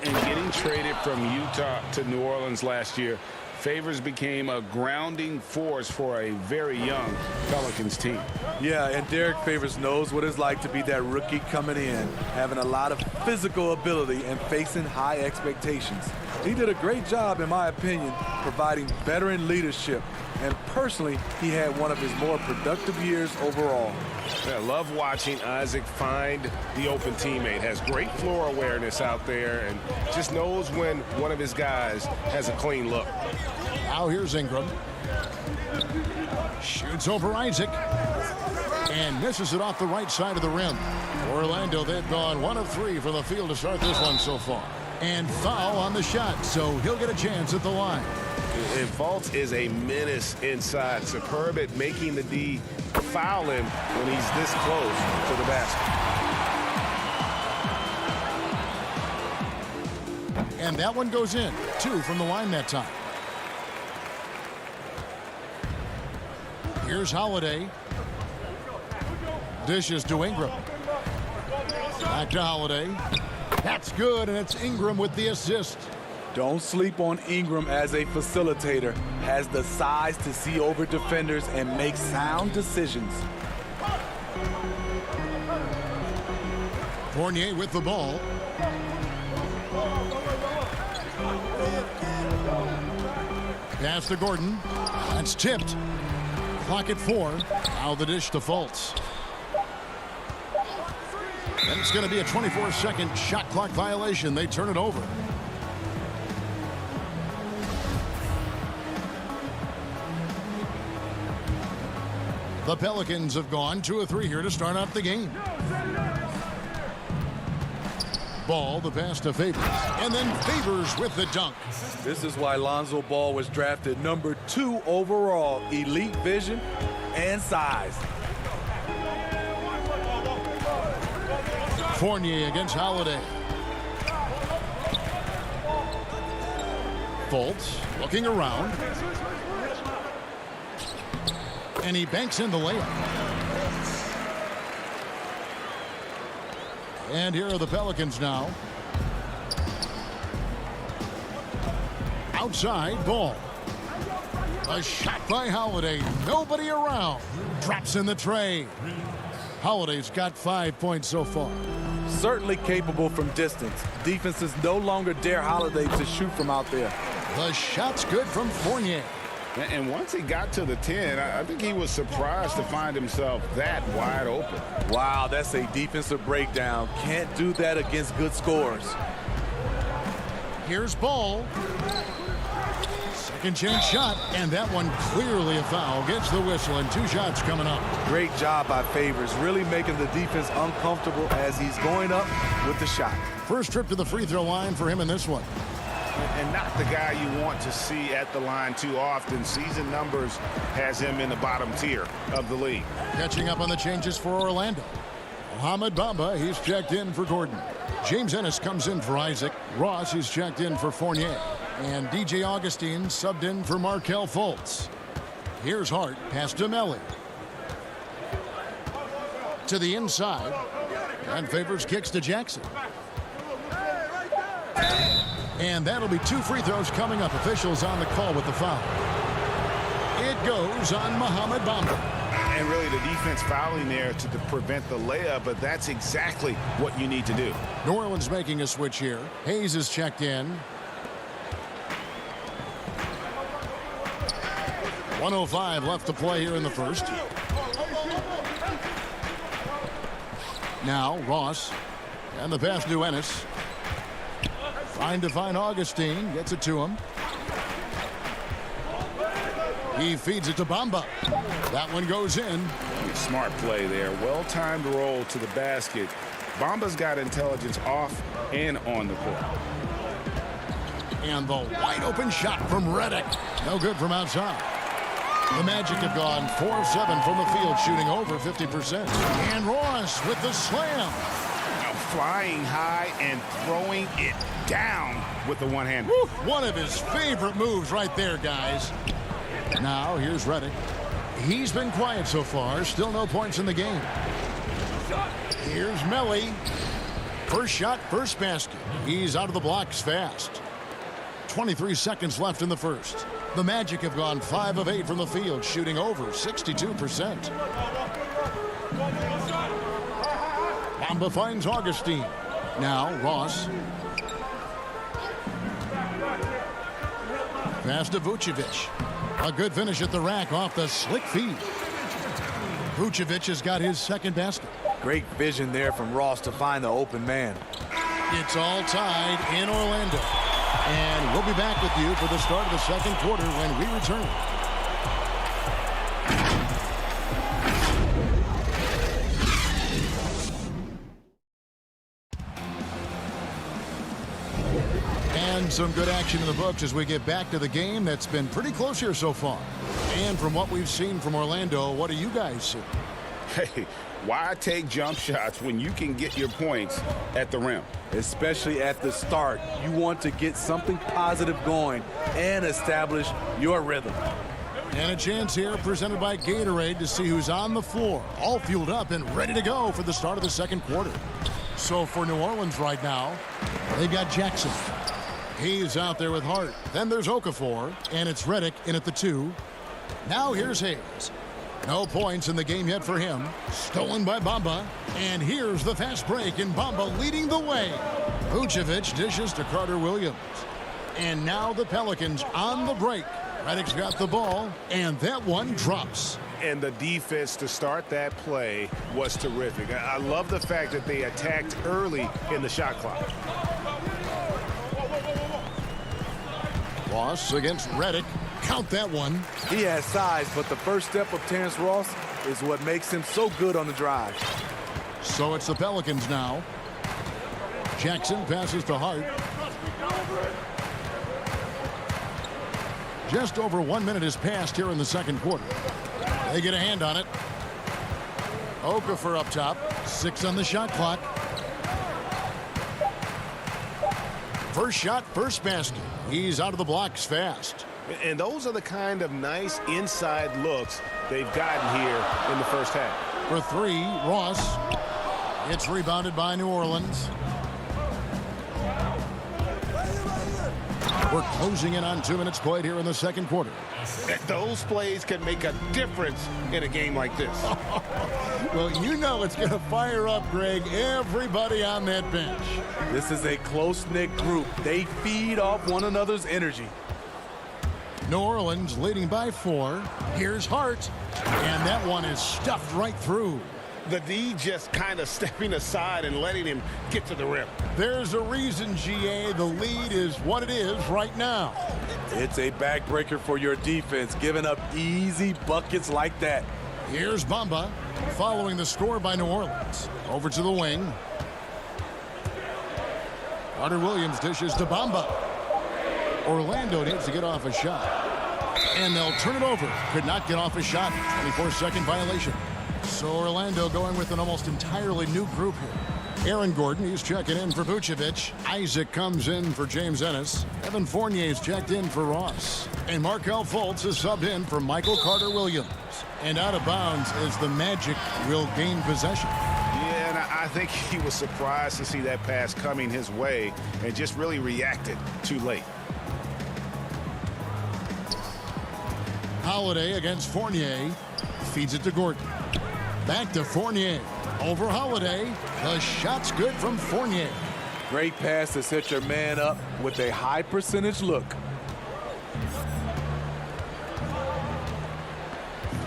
And getting traded from Utah to New Orleans last year, Favors became a grounding force for a very young Pelicans team. Yeah, and Derek Favors knows what it's like to be that rookie coming in, having a lot of physical ability and facing high expectations. He did a great job, in my opinion, providing veteran leadership. And personally, he had one of his more productive years overall. I love watching Isaac find the open teammate. Has great floor awareness out there and just knows when one of his guys has a clean look. Now here's Ingram. Shoots over Isaac. And misses it off the right side of the rim. Orlando, they've gone 1 of 3 from the field to start this one so far. And foul on the shot, so he'll get a chance at the line. And Fultz is a menace inside. Superb at making the D foul him when he's this close to the basket. And that one goes in. 2 from the line that time. Here's Holiday. Dishes to Ingram. Back to Holiday. That's good, and it's Ingram with the assist. Don't sleep on Ingram as a facilitator. Has the size to see over defenders and make sound decisions. Fournier with the ball. Pass to Gordon. That's tipped. Clock at 4. Now the dish to Fultz. And it's going to be a 24-second shot clock violation. They turn it over. The Pelicans have gone 2 of 3 here to start out the game. Ball, the pass to Favors. And then Favors with the dunk. This is why Lonzo Ball was drafted number 2 overall. Elite vision and size. Fournier against Holiday. Fultz looking around. And he banks in the layup. And here are the Pelicans now. Outside, Ball. A shot by Holiday. Nobody around. Drops in the tray. Holiday's got 5 points so far. Certainly capable from distance. Defenses no longer dare Holiday to shoot from out there. The shot's good from Fournier. And once he got to the 10, I think he was surprised to find himself that wide open. Wow, that's a defensive breakdown. Can't do that against good scorers. Here's Ball. Second chance shot, and that one clearly a foul. Gets the whistle, and 2 shots coming up. Great job by Favors, really making the defense uncomfortable as he's going up with the shot. First trip to the free throw line for him in this one. And not the guy you want to see at the line too often. Season numbers has him in the bottom tier of the league. Catching up on the changes for Orlando. Mohamed Bamba, he's checked in for Gordon. James Ennis comes in for Isaac. Ross, he's checked in for Fournier. And DJ Augustine subbed in for Markelle Fultz. Here's Hart, pass to Melly. To the inside. And Favors kicks to Jackson. And that'll be 2 free throws coming up. Officials on the call with the foul. It goes on Mohamed Bamba. And really the defense fouling there to prevent the layup, but that's exactly what you need to do. New Orleans making a switch here. Hayes is checked in. 1:05 left to play here in the first. Now Ross, and the pass to Ennis. Trying to find Augustine, gets it to him. He feeds it to Bamba. That one goes in. Smart play there. Well-timed roll to the basket. Bamba's got intelligence off and on the court. And the wide open shot from Redick. No good from outside. The Magic have gone 4 of 7 from the field, shooting over 50%. And Ross with the slam. Flying high and throwing it down with the one hand. One of his favorite moves right there, guys. Now here's Redick. He's been quiet so far. Still no points in the game. Here's Melly. First shot, first basket. He's out of the blocks fast. 23 seconds left in the first. The Magic have gone 5 of 8 from the field, shooting over 62%. Bamba finds Augustine. Now Ross. Pass to Vucevic. A good finish at the rack off the slick feed. Vucevic has got his second basket. Great vision there from Ross to find the open man. It's all tied in Orlando. And we'll be back with you for the start of the second quarter when we return. And some good action in the books as we get back to the game that's been pretty close here so far. And from what we've seen from Orlando, what do you guys see? Hey, why take jump shots when you can get your points at the rim? Especially at the start. You want to get something positive going and establish your rhythm. And a chance here presented by Gatorade to see who's on the floor, all fueled up and ready to go for the start of the second quarter. So for New Orleans right now, they've got Jackson. He's out there with Hart. Then there's Okafor, and it's Redick in at the 2. Now here's Hayes. No points in the game yet for him. Stolen by Bamba. And here's the fast break, and Bamba leading the way. Vucevic dishes to Carter Williams. And now the Pelicans on the break. Redick's got the ball, and that one drops. And the defense to start that play was terrific. I love the fact that they attacked early in the shot clock. Ross against Redick. Count that one. He has size, but the first step of Terrence Ross is what makes him so good on the drive. So it's the Pelicans now. Jackson passes to Hart. Just over 1 minute has passed here in the second quarter. They get a hand on it. Okafor up top. 6 on the shot clock. First shot, first basket. He's out of the blocks fast. And those are the kind of nice inside looks they've gotten here in the first half. For 3, Ross. It's rebounded by New Orleans. We're closing in on 2 minutes played here in the second quarter. Those plays can make a difference in a game like this. Well, you know it's going to fire up, Greg, everybody on that bench. This is a close-knit group. They feed off one another's energy. New Orleans leading by 4. Here's Hart. And that one is stuffed right through. The D just kind of stepping aside and letting him get to the rim. There's a reason, GA. The lead is what it is right now. It's a backbreaker for your defense, giving up easy buckets like that. Here's Bamba following the score by New Orleans. Over to the wing. Carter Williams dishes to Bamba. Orlando needs to get off a shot. And they'll turn it over. Could not get off a shot. 24-second violation. So Orlando going with an almost entirely new group here. Aaron Gordon, he's checking in for Vucevic. Isaac comes in for James Ennis. Evan Fournier's checked in for Ross. And Markelle Fultz is subbed in for Michael Carter Williams. And out of bounds as the Magic will gain possession. Yeah, and I think he was surprised to see that pass coming his way and just really reacted too late. Holiday against Fournier. Feeds it to Gordon. Back to Fournier. Over Holiday. The shot's good from Fournier. Great pass to set your man up with a high percentage look.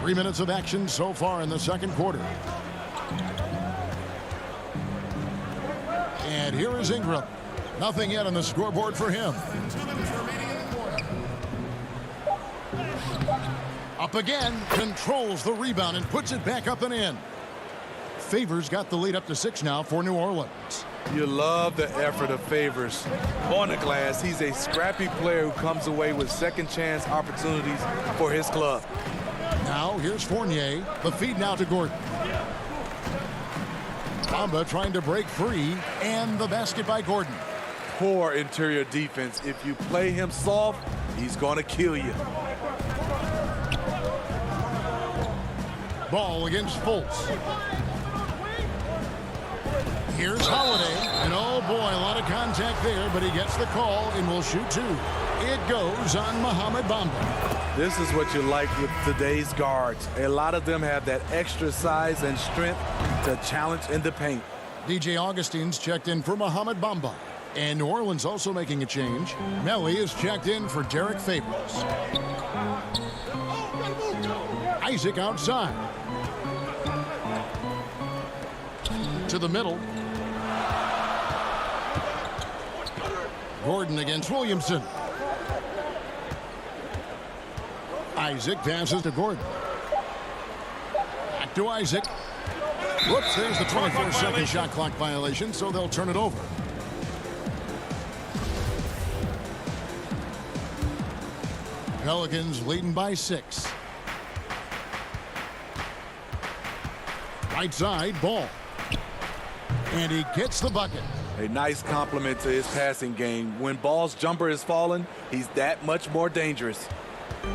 3 minutes of action so far in the second quarter. And here is Ingram. Nothing yet on the scoreboard for him. Up again, controls the rebound and puts it back up and in. Favors got the lead up to 6 now for New Orleans. You love the effort of Favors. On the glass, he's a scrappy player who comes away with second chance opportunities for his club. Now here's Fournier. The feed now to Gordon. Bamba trying to break free, and the basket by Gordon. Poor interior defense. If you play him soft, he's going to kill you. Ball against Fultz. Here's Holiday, and oh boy, a lot of contact there, but he gets the call and will shoot 2. It goes on Mohamed Bamba. This is what you like with today's guards. A lot of them have that extra size and strength to challenge in the paint. DJ Augustine's checked in for Mohamed Bamba. And New Orleans also making a change. Melly is checked in for Derek Favors. Isaac outside. To the middle. Gordon against Williamson. Isaac passes to Gordon. Back to Isaac. Whoops, there's the 24-second shot clock violation, so they'll turn it over. Pelicans leading by 6. Right side, Ball. And he gets the bucket. A nice compliment to his passing game. When Ball's jumper is falling, he's that much more dangerous.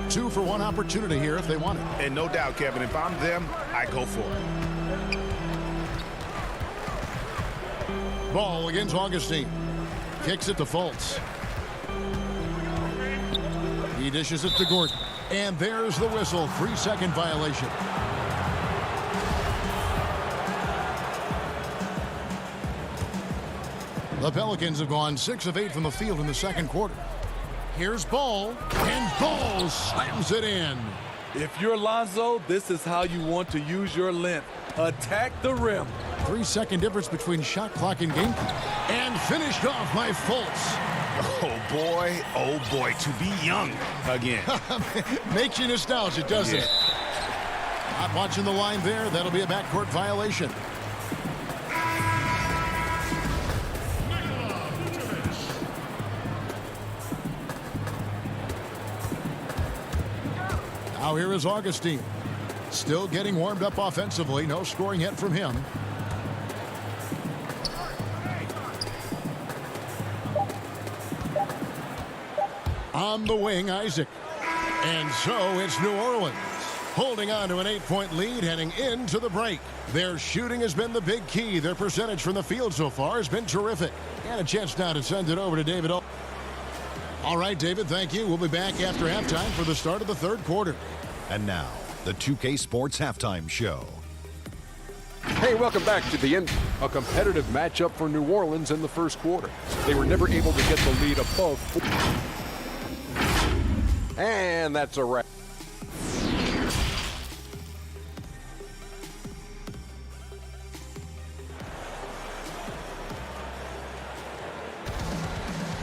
2 for 1 opportunity here if they want it. And no doubt, Kevin, if I'm them, I go for it. Ball against Augustine. Kicks it to Fultz. He dishes it to Gordon. And there's the whistle. 3-second violation. The Pelicans have gone 6 of 8 from the field in the second quarter. Here's Ball, and Ball slams it in. If you're Lonzo, this is how you want to use your length. Attack the rim. 3-second difference between shot clock and game clock. And finished off by Fultz. Oh boy, to be young again. Makes you nostalgic, doesn't Yeah. it? Not watching the line there. That'll be a backcourt violation. Now here is Augustine. Still getting warmed up offensively. No scoring yet from him. On the wing, Isaac. And so it's New Orleans holding on to an 8-point lead heading into the break. Their shooting has been the big key. Their percentage from the field so far has been terrific. And a chance now to send it over to David. All right, David, thank you. We'll be back after halftime for the start of the third quarter. And now, the 2K Sports Halftime Show. Hey, welcome back to the end. A competitive matchup for New Orleans in the first quarter. They were never able to get the lead above 4. And that's a wrap.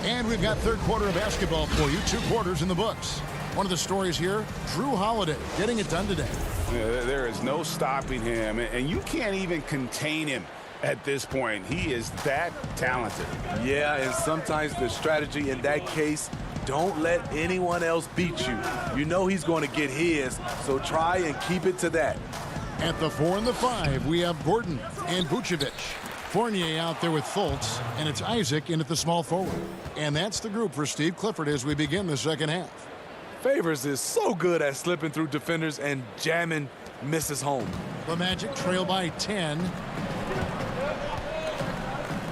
And we've got third quarter of basketball for you. 2 quarters in the books. One of the stories here, Drew Holiday getting it done today. Yeah, there is no stopping him, and you can't even contain him at this point. He is that talented. Yeah, and sometimes the strategy in that case, don't let anyone else beat you. You know he's going to get his, so try and keep it to that. At the 4 and the 5, we have Gordon and Vucevic. Fournier out there with Fultz, and it's Isaac in at the small forward. And that's the group for Steve Clifford as we begin the second half. Favors is so good at slipping through defenders and jamming misses home. The Magic trail by 10.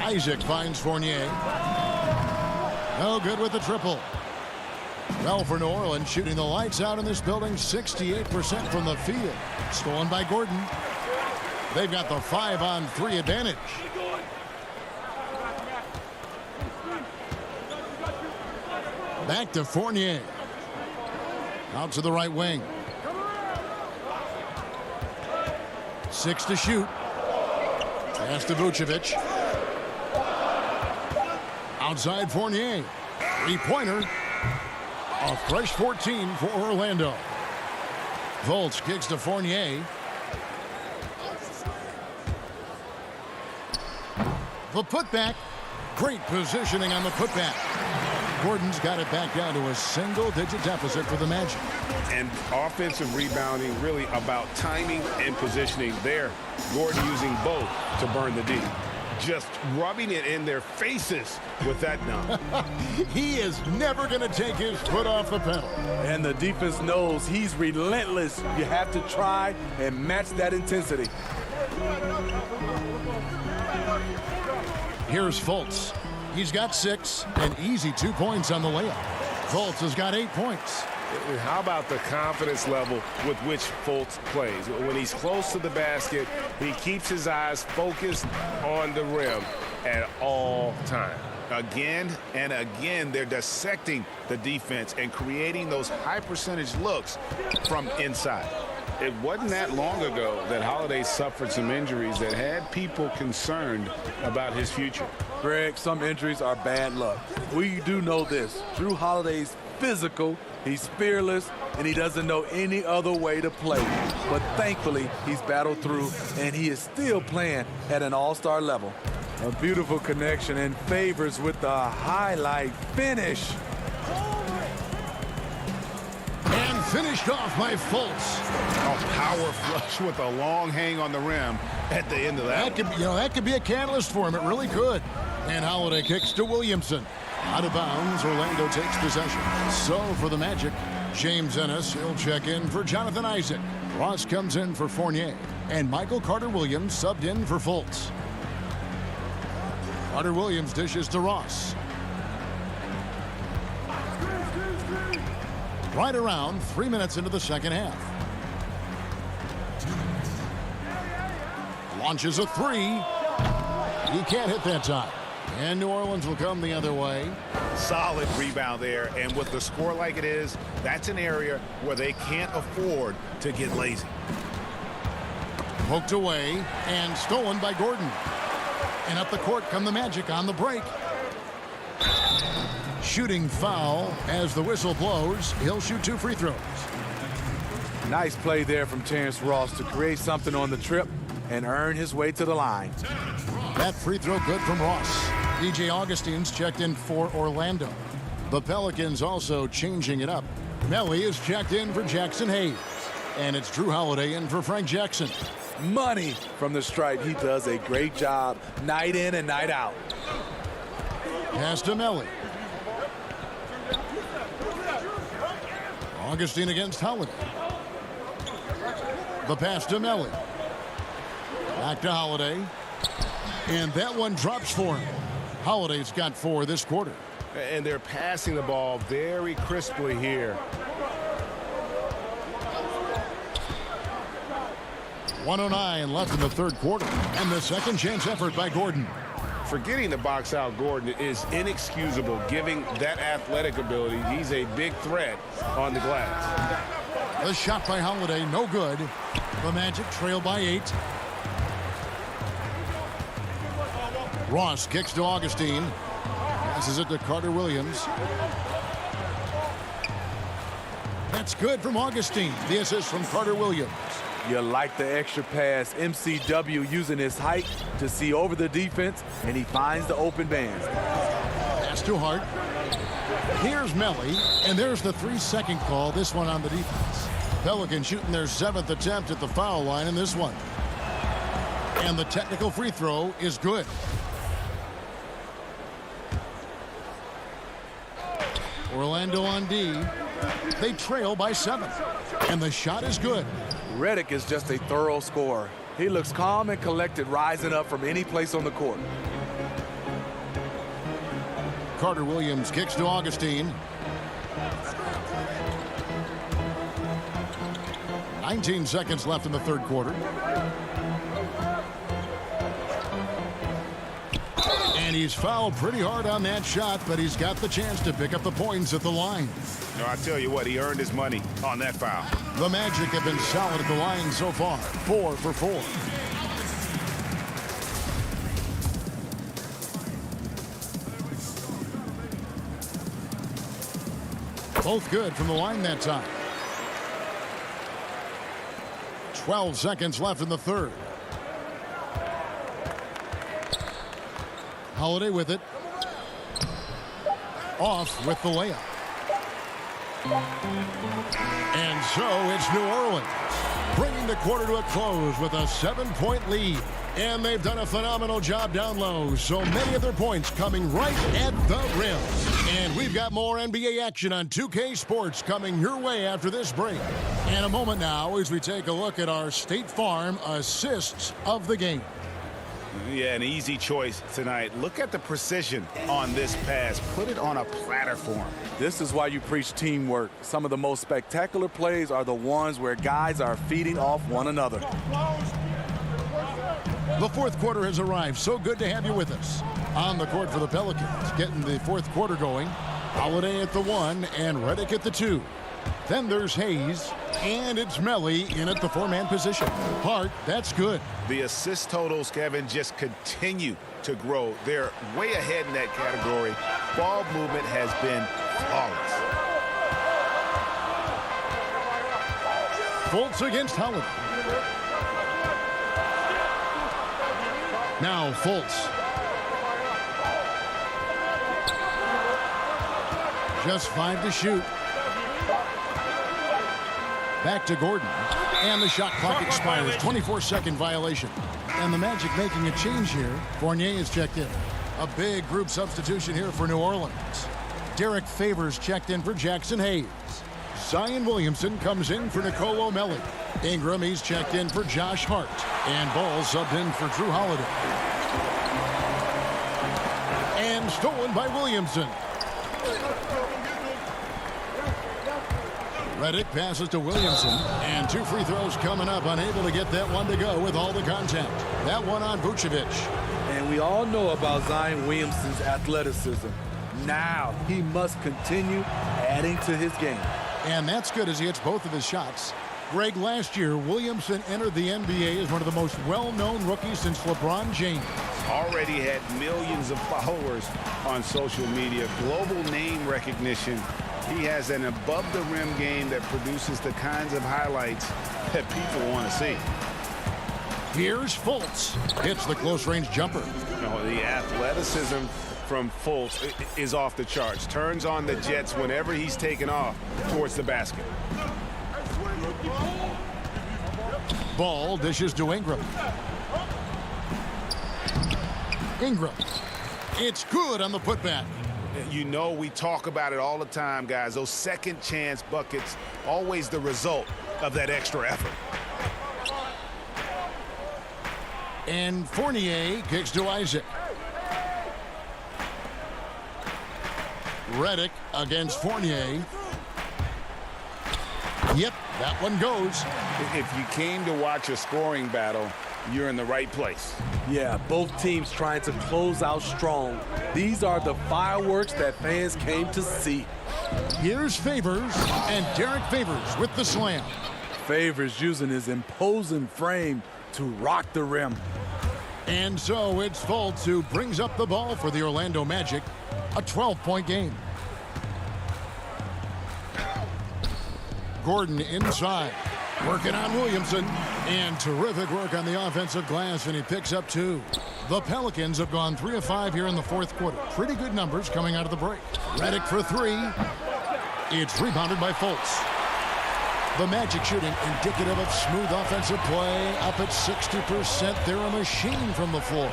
Isaac finds Fournier. No good with the triple. Well, for New Orleans, shooting the lights out in this building, 68% from the field. Stolen by Gordon. They've got the 5-on-3 advantage. Back to Fournier. Out to the right wing. 6 to shoot. Pass to Vucevic. Outside Fournier. Three-pointer. A fresh 14 for Orlando. Fultz kicks to Fournier. The putback. Great positioning on the putback. Gordon's got it back down to a single-digit deficit for the Magic. And offensive rebounding really about timing and positioning there. Gordon using both to burn the D. Just rubbing it in their faces with that dunk. He is never going to take his foot off the pedal. And the defense knows he's relentless. You have to try and match that intensity. Here's Fultz. He's got 6, an easy 2 points on the layup. Fultz has got 8 points. How about the confidence level with which Fultz plays? When he's close to the basket, he keeps his eyes focused on the rim at all times. Again and again, they're dissecting the defense and creating those high-percentage looks from inside. It wasn't that long ago that Holiday suffered some injuries that had people concerned about his future. Greg, some injuries are bad luck. We do know this. Jrue Holiday's physical, he's fearless, and he doesn't know any other way to play. But thankfully, he's battled through, and he is still playing at an all-star level. A beautiful connection, and Favors with the highlight finish. And finished off by Fultz. A power flush with a long hang on the rim at the end of that. That could be a catalyst for him. It really could. And Holiday kicks to Williamson. Out of bounds, Orlando takes possession. So for the Magic, James Ennis, he'll check in for Jonathan Isaac. Ross comes in for Fournier. And Michael Carter-Williams subbed in for Fultz. Carter-Williams dishes to Ross. Right around 3 minutes into the second half. Launches a 3. He can't hit that time. And New Orleans will come the other way. Solid rebound there. And with the score like it is, that's an area where they can't afford to get lazy. Poked away and stolen by Gordon. And up the court come the Magic on the break. Shooting foul as the whistle blows. He'll shoot 2 free throws. Nice play there from Terrence Ross to create something on the trip and earn his way to the line. That free throw good from Ross. DJ Augustine's checked in for Orlando. The Pelicans also changing it up. Melly is checked in for Jackson Hayes. And it's Jrue Holiday in for Frank Jackson. Money from the stripe. He does a great job night in and night out. Pass to Melly. Augustine against Holiday. The pass to Melly. Back to Holiday. And that one drops for him. Holiday's got 4 this quarter. And they're passing the ball very crisply here. 1:09 left in the third quarter. And the second chance effort by Gordon. Forgetting to box out Gordon is inexcusable, given that athletic ability. He's a big threat on the glass. The shot by Holiday, no good. The Magic trail by 8. Ross kicks to Augustine. Passes it to Carter-Williams. That's good from Augustine. The assist from Carter-Williams. You like the extra pass. MCW using his height to see over the defense, and he finds the open man. Pass to Hart. Here's Melly, and there's the 3-second call, this one on the defense. Pelicans shooting their 7th attempt at the foul line in this one. And the technical free throw is good. Orlando on D. They trail by 7. And the shot is good. Redick is just a thorough scorer. He looks calm and collected, rising up from any place on the court. Carter-Williams kicks to Augustine. 19 seconds left in the third quarter. And he's fouled pretty hard on that shot, but he's got the chance to pick up the points at the line. No, I tell you what, he earned his money on that foul. The Magic have been solid at the line so far, 4 for 4. Both good from the line that time. 12 seconds left in the third. Holiday with it. Off with the layup. And so it's New Orleans bringing the quarter to a close with a 7-point lead. And they've done a phenomenal job down low. So many of their points coming right at the rim. And we've got more NBA action on 2K Sports coming your way after this break. In a moment now as we take a look at our State Farm assists of the game. Yeah, an easy choice tonight. Look at the precision on this pass. Put it on a platter for him. This is why you preach teamwork. Some of the most spectacular plays are the ones where guys are feeding off one another. The fourth quarter has arrived. So good to have you with us. On the court for the Pelicans, getting the fourth quarter going. Holiday at the 1 and Redick at the 2. Then there's Hayes, and it's Melly in at the 4-man position. Hart, that's good. The assist totals, Kevin, just continue to grow. They're way ahead in that category. Ball movement has been flawless. Fultz against Holiday. Now Fultz. Just 5 to shoot. Back to Gordon. And the shot clock expires. 24-second violation. And the Magic making a change here. Fournier is checked in. A big group substitution here for New Orleans. Derek Favors checked in for Jackson Hayes. Zion Williamson comes in for Nicolo Melli. Ingram, he's checked in for Josh Hart. And Ball subbed in for Drew Holiday. And stolen by Williamson. Redick passes to Williamson, and 2 free throws coming up, unable to get that one to go with all the contact. That one on Vucevic. And we all know about Zion Williamson's athleticism. Now he must continue adding to his game. And that's good as he hits both of his shots. Greg, last year, Williamson entered the NBA as one of the most well-known rookies since LeBron James. Already had millions of followers on social media, global name recognition. He has an above-the-rim game that produces the kinds of highlights that people want to see. Here's Fultz. Hits the close-range jumper. The athleticism from Fultz is off the charts. Turns on the jets whenever he's taken off towards the basket. Ball dishes to Ingram. Ingram. It's good on the putback. You know, we talk about it all the time, guys. Those second chance buckets, always the result of that extra effort. And Fournier kicks to Isaac. Redick against Fournier. Yep, that one goes. If you came to watch a scoring battle, you're in the right place. Yeah, both teams trying to close out strong. These are the fireworks that fans came to see. Here's Favors, and Derek Favors with the slam. Favors using his imposing frame to rock the rim. And so it's Fultz who brings up the ball for the Orlando Magic. A 12-point game. Gordon inside. Working on Williamson. And terrific work on the offensive glass, and he picks up 2. The Pelicans have gone 3 of 5 here in the fourth quarter. Pretty good numbers coming out of the break. Redick for 3. It's rebounded by Fultz. The Magic shooting indicative of smooth offensive play. Up at 60%. They're a machine from the floor.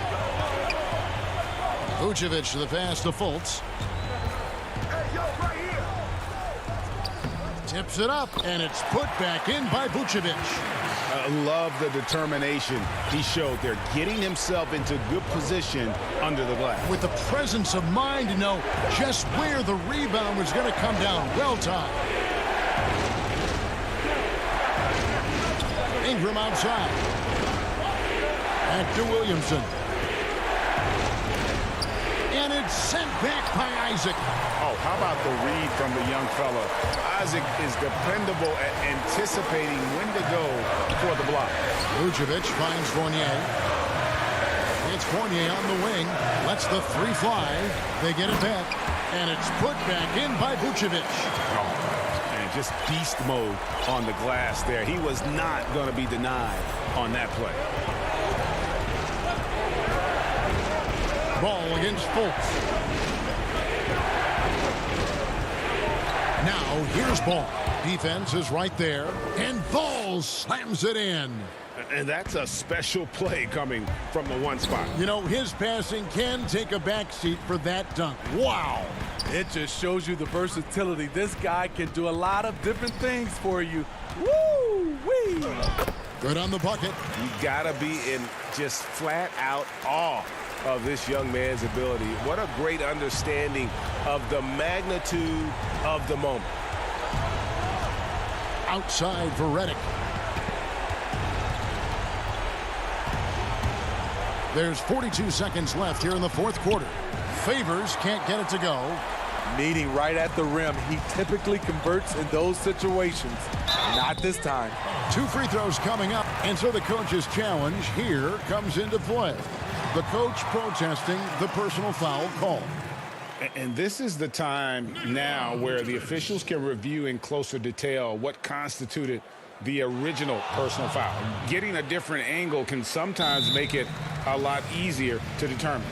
Vucevic to the pass to Fultz. Tips it up, and it's put back in by Vucevic. I love the determination he showed there, getting himself into good position under the glass. With the presence of mind to know just where the rebound was going to come down. Well timed. Ingram outside. Back to Williamson. And it's sent back by Isaac. Oh, how about the read from the young fella? Isaac is dependable at anticipating when to go for the block. Vucevic finds Fournier. It's Fournier on the wing. Lets the three fly. They get it back. And it's put back in by Vucevic. Oh, and just beast mode on the glass there. He was not going to be denied on that play. Ball against Fultz. Now here's Ball. Defense is right there. And Ball slams it in. And that's a special play coming from the one spot. You know, his passing can take a backseat for that dunk. Wow. It just shows you the versatility. This guy can do a lot of different things for you. Woo-wee. Good on the bucket. You got to be in just flat out awe of this young man's ability. What a great understanding of the magnitude of the moment. Outside for Redick. There's 42 seconds left here in the fourth quarter. Favors can't get it to go. Meeting right at the rim. He typically converts in those situations. Not this time. 2 free throws coming up. And so the coach's challenge here comes into play. The coach protesting the personal foul call. And this is the time now where the officials can review in closer detail what constituted the original personal foul. Getting a different angle can sometimes make it a lot easier to determine.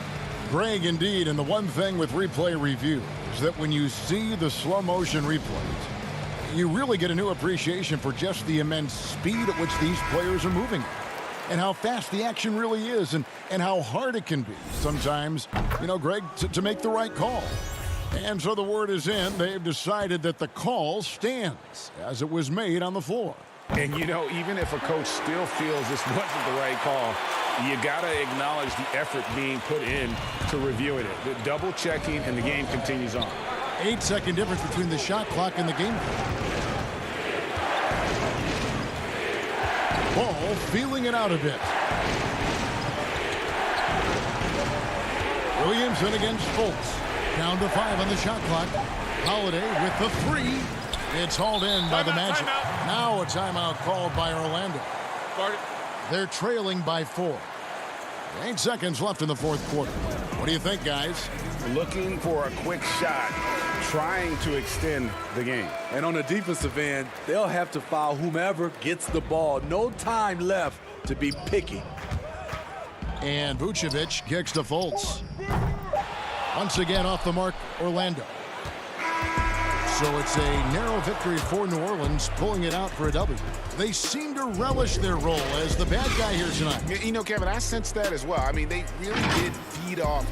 Greg, indeed, and the one thing with replay review is that when you see the slow motion replays, you really get a new appreciation for just the immense speed at which these players are moving and how fast the action really is and how hard it can be sometimes, you know, Greg, to make the right call. And so the word is in. They've decided that the call stands as it was made on the floor. And, you know, even if a coach still feels this wasn't the right call, you got to acknowledge the effort being put in to reviewing it. The double checking, and the game continues on. 8-second difference between the shot clock and the game clock. Ball feeling it out a bit. Williamson against Fultz. Down to 5 on the shot clock. Holiday with the 3. It's hauled in by the Magic. Now a timeout called by Orlando. They're trailing by 4. 8 seconds left in the fourth quarter. What do you think, guys? Looking for a quick shot, trying to extend the game. And on the defensive end, they'll have to foul whomever gets the ball. No time left to be picky. And Vucevic kicks to Fultz. Once again off the mark, Orlando. So it's a narrow victory for New Orleans, pulling it out for a W. They seem to relish their role as the bad guy here tonight. You know, Kevin, I sense that as well. I mean, they really did feed off.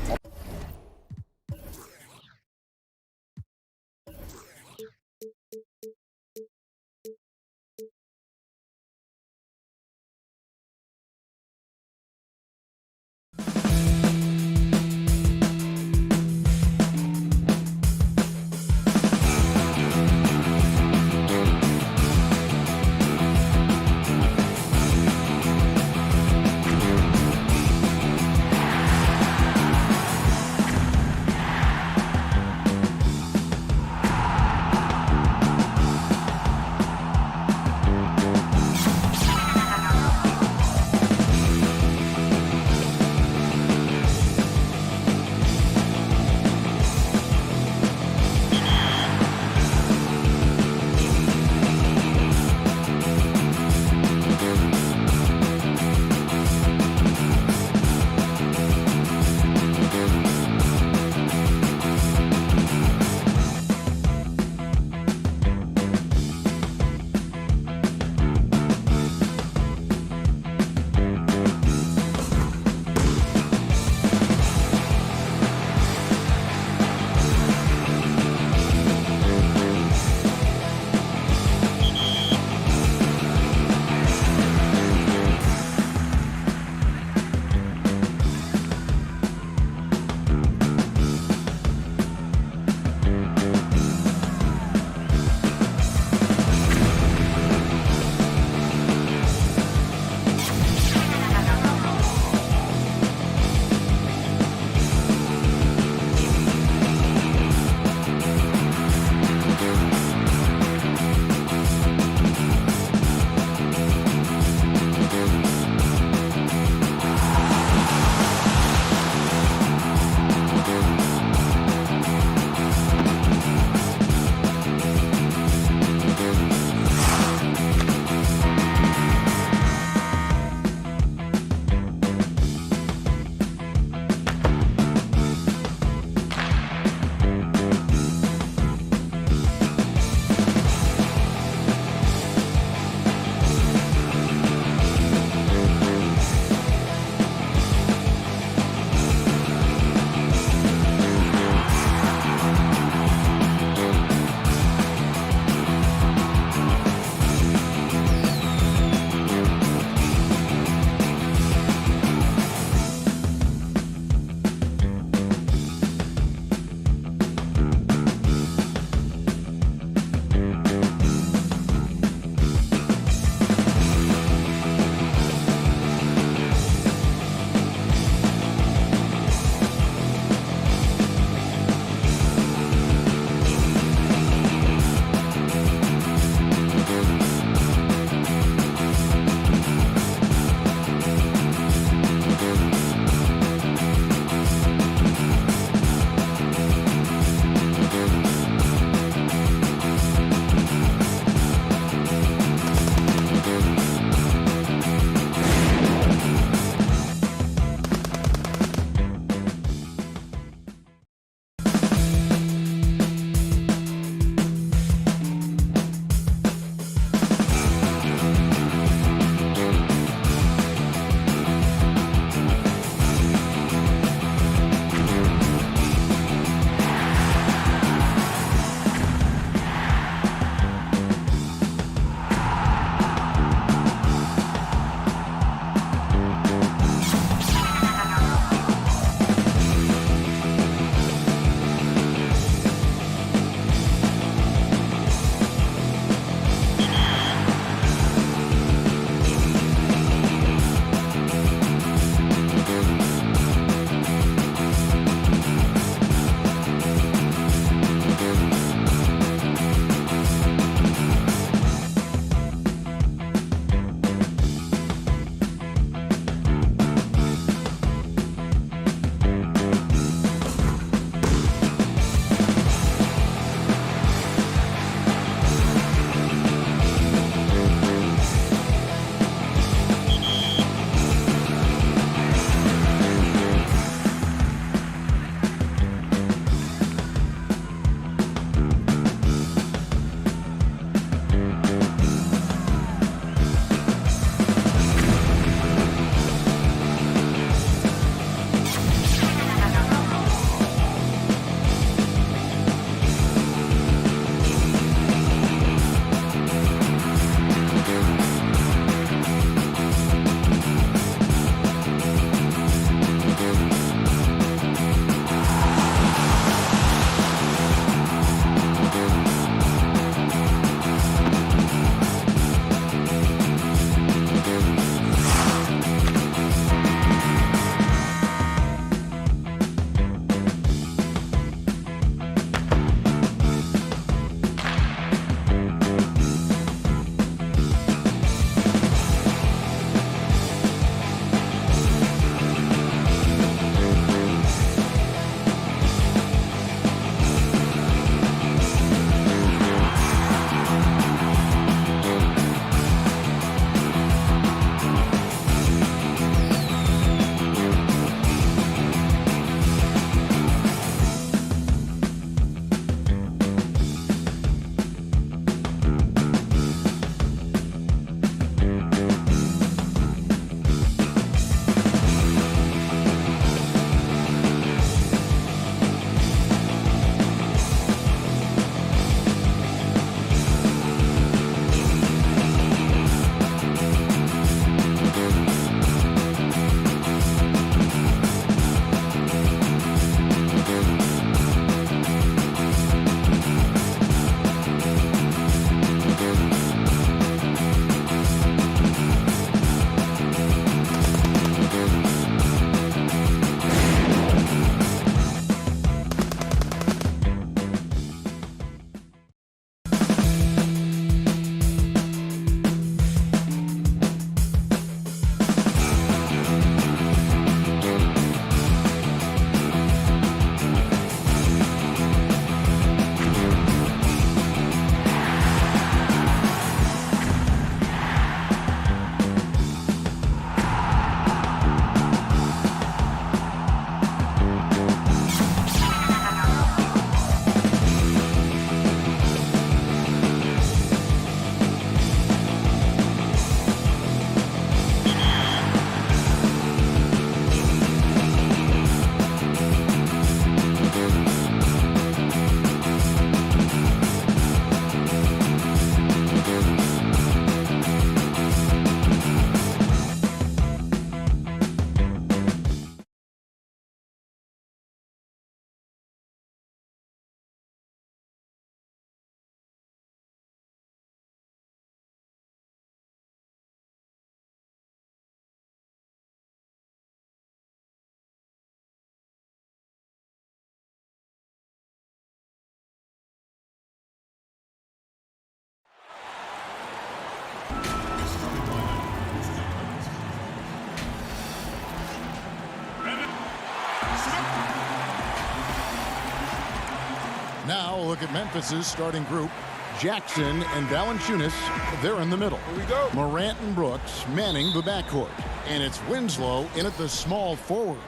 Now look at Memphis's starting group. Jackson and Valanciunas, they're in the middle. Here we go. Morant and Brooks manning the backcourt. And it's Winslow in at the small forward.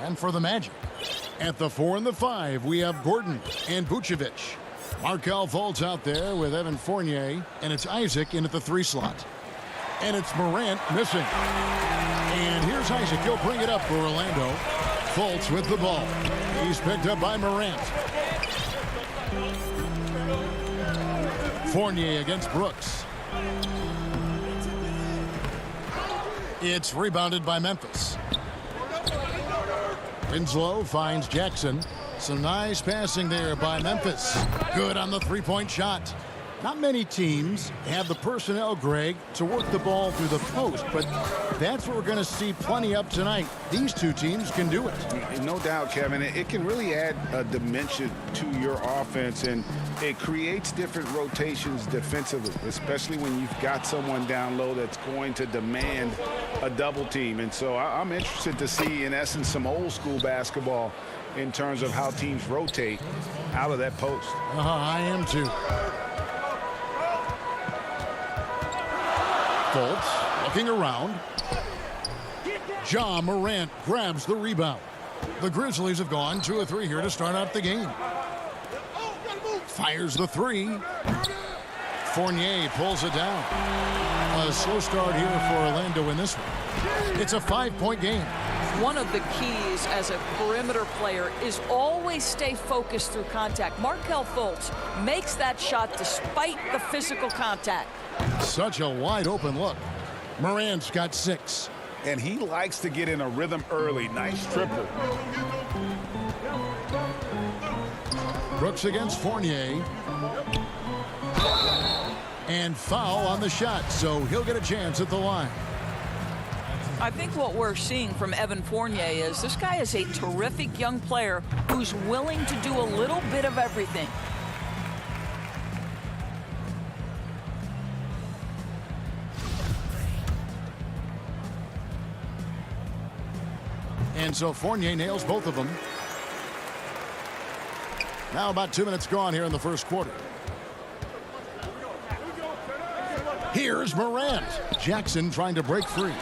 And for the Magic, at the 4 and the 5, we have Gordon and Vucevic. Markelle Fultz out there with Evan Fournier, and it's Isaac in at the 3 slot. And it's Morant missing. And here's Isaac. He'll bring it up for Orlando. Fultz with the ball. He's picked up by Morant. Fournier against Brooks. It's rebounded by Memphis. Winslow finds Jackson. Some nice passing there by Memphis. Good on the three-point shot. Not many teams have the personnel, Greg, to work the ball through the post, but that's what we're going to see plenty of tonight. These two teams can do it. No doubt, Kevin. It can really add a dimension to your offense, and it creates different rotations defensively, especially when you've got someone down low that's going to demand a double team. And so I'm interested to see, in essence, some old school basketball in terms of how teams rotate out of that post. I am too. Fultz looking around. Ja Morant grabs the rebound. The Grizzlies have gone 2 of 3 here to start out the game. Fires the 3. Fournier pulls it down. A slow start here for Orlando in this one. It's a 5-point game. One of the keys as a perimeter player is always stay focused through contact. Markelle Fultz makes that shot despite the physical contact. Such a wide open look. Morant's got 6. And he likes to get in a rhythm early. Nice triple. Brooks against Fournier. And foul on the shot, so he'll get a chance at the line. I think what we're seeing from Evan Fournier is this guy is a terrific young player who's willing to do a little bit of everything. And so Fournier nails both of them. Now about 2 minutes gone here in the first quarter. Here's Morant. Jackson trying to break free.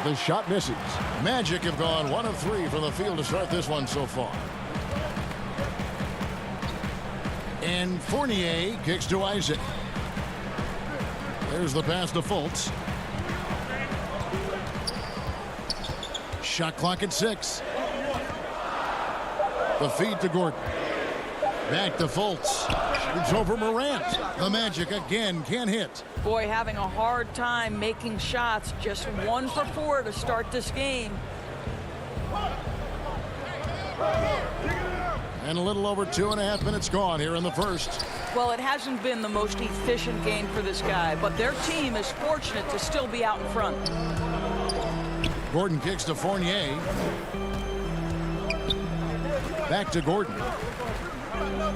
The shot misses. Magic have gone 1 of 3 from the field to start this one so far. And Fournier kicks to Isaac. There's the pass to Fultz. Shot clock at 6. The feed to Gordon. Back to Fultz. Shoots over Morant. The Magic again can't hit. Boy, having a hard time making shots. Just 1 for 4 to start this game. And a little over 2.5 minutes gone here in the first. Well, it hasn't been the most efficient game for this guy, but their team is fortunate to still be out in front. Gordon kicks to Fournier. Back to Gordon.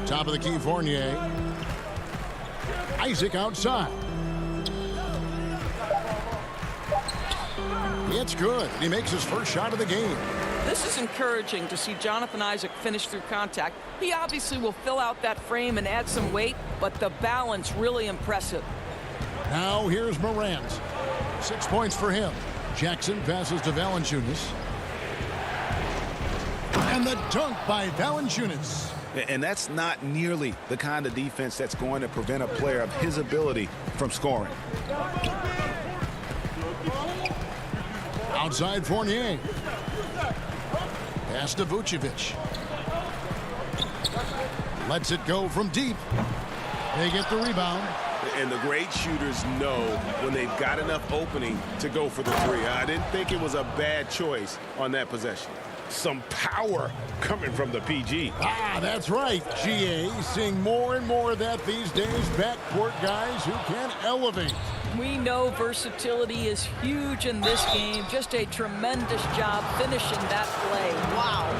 Top of the key, Fournier. Isaac outside. It's good. He makes his first shot of the game. This is encouraging to see Jonathan Isaac finish through contact. He obviously will fill out that frame and add some weight, but the balance really impressive. Now here's Morant. 6 points for him. Jackson passes to Valanciunas. And the dunk by Valanciunas. And that's not nearly the kind of defense that's going to prevent a player of his ability from scoring. Outside Fournier. Pass to Vucevic. Lets it go from deep. They get the rebound. And the great shooters know when they've got enough opening to go for the 3. I didn't think it was a bad choice on that possession. Some power coming from the PG. That's right. GA seeing more and more of that these days. Backcourt guys who can elevate. We know versatility is huge in this game. Just a tremendous job finishing that play. Wow.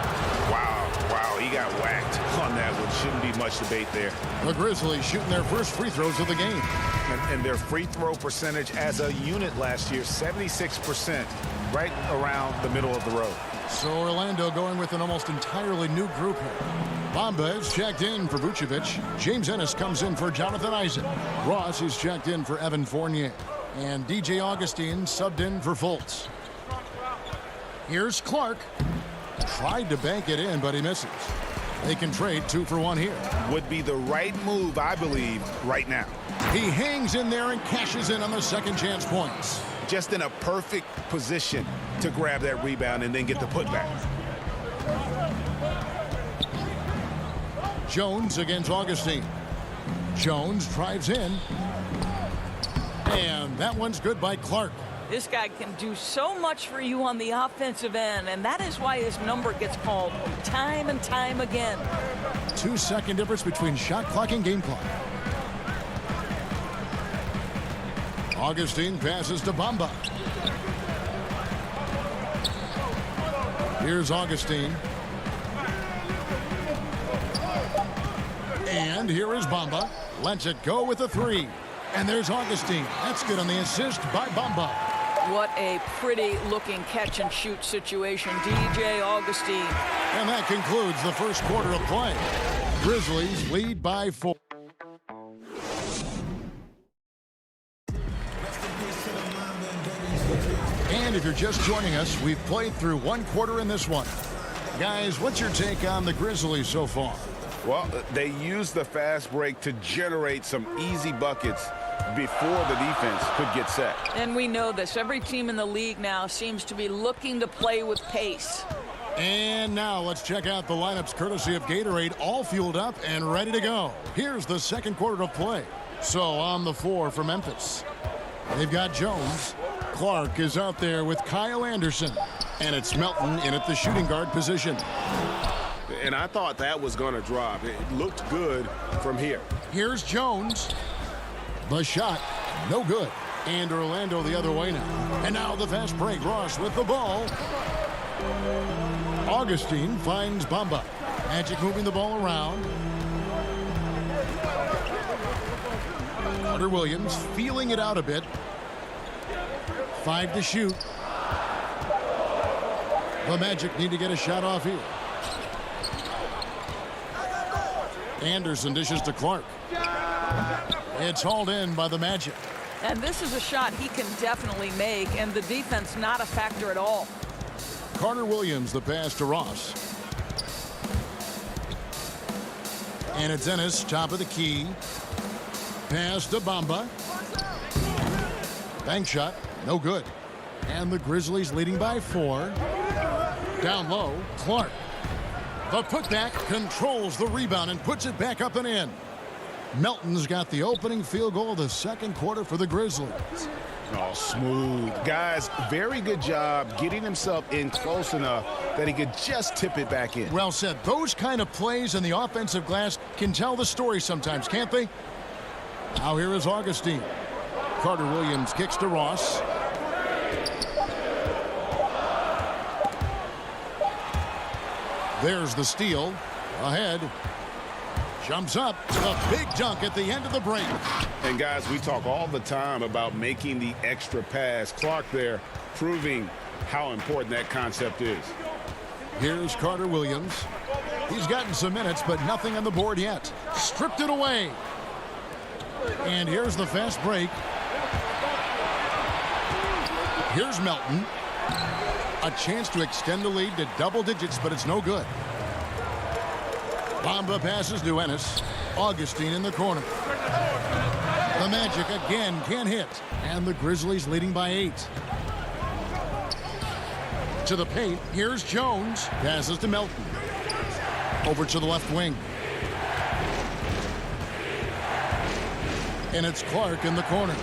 Wow, he got whacked on that one. Shouldn't be much debate there. The Grizzlies shooting their first free throws of the game. And their free throw percentage as a unit last year, 76%, right around the middle of the road. So Orlando going with an almost entirely new group here. Bamba is checked in for Vucevic. James Ennis comes in for Jonathan Isaac. Ross is checked in for Evan Fournier. And DJ Augustine subbed in for Fultz. Here's Clark. Tried to bank it in, but he misses. They can trade 2 for 1 here. Would be the right move, I believe, right now. He hangs in there and cashes in on the second chance points. Just in a perfect position to grab that rebound and then get the putback. Jones against Augustine. Jones drives in. And that one's good by Clark. This guy can do so much for you on the offensive end, and that is why his number gets called time and time again. 2-second difference between shot clock and game clock. Augustine passes to Bamba. Here's Augustine. And here is Bamba. Lets it go with a 3. And there's Augustine. That's good on the assist by Bamba. What a pretty looking catch and shoot situation. DJ Augustine. And that concludes the first quarter of play. Grizzlies lead by 4. And if you're just joining us, we've played through 1 quarter in this one. Guys, what's your take on the Grizzlies so far? Well, they used the fast break to generate some easy buckets before the defense could get set. And we know this. Every team in the league now seems to be looking to play with pace. And now let's check out the lineups courtesy of Gatorade, all fueled up and ready to go. Here's the second quarter of play. So on the floor for Memphis, they've got Jones. Clark is out there with Kyle Anderson. And it's Melton in at the shooting guard position. And I thought that was going to drop. It looked good from here. Here's Jones. The shot, no good. And Orlando the other way now. And now the fast break. Ross with the ball. Augustine finds Bamba. Magic moving the ball around. Carter Williams feeling it out a bit. 5 to shoot. The Magic need to get a shot off here. Anderson dishes to Clark. It's hauled in by the Magic. And this is a shot he can definitely make, and the defense not a factor at all. Carter Williams, the pass to Ross. And it's Ennis, top of the key. Pass to Bamba. Bank shot, no good. And the Grizzlies leading by 4. Down low, Clark. The putback controls the rebound and puts it back up and in. Melton's got the opening field goal of the second quarter for the Grizzlies. Oh, smooth. Guys, very good job getting himself in close enough that he could just tip it back in. Well said. Those kind of plays in the offensive glass can tell the story sometimes, can't they? Now here is Augustine. Carter Williams kicks to Ross. There's the steal. Ahead. Jumps up. A big dunk at the end of the break. And guys, we talk all the time about making the extra pass. Clark there proving how important that concept is. Here's Carter Williams. He's gotten some minutes, but nothing on the board yet. Stripped it away. And here's the fast break. Here's Melton. A chance to extend the lead to double digits, but it's no good. Bamba passes to Ennis. Augustine in the corner. The Magic again can't hit. And the Grizzlies leading by 8. To the paint, here's Jones. Passes to Melton. Over to the left wing. And it's Clark in the corner.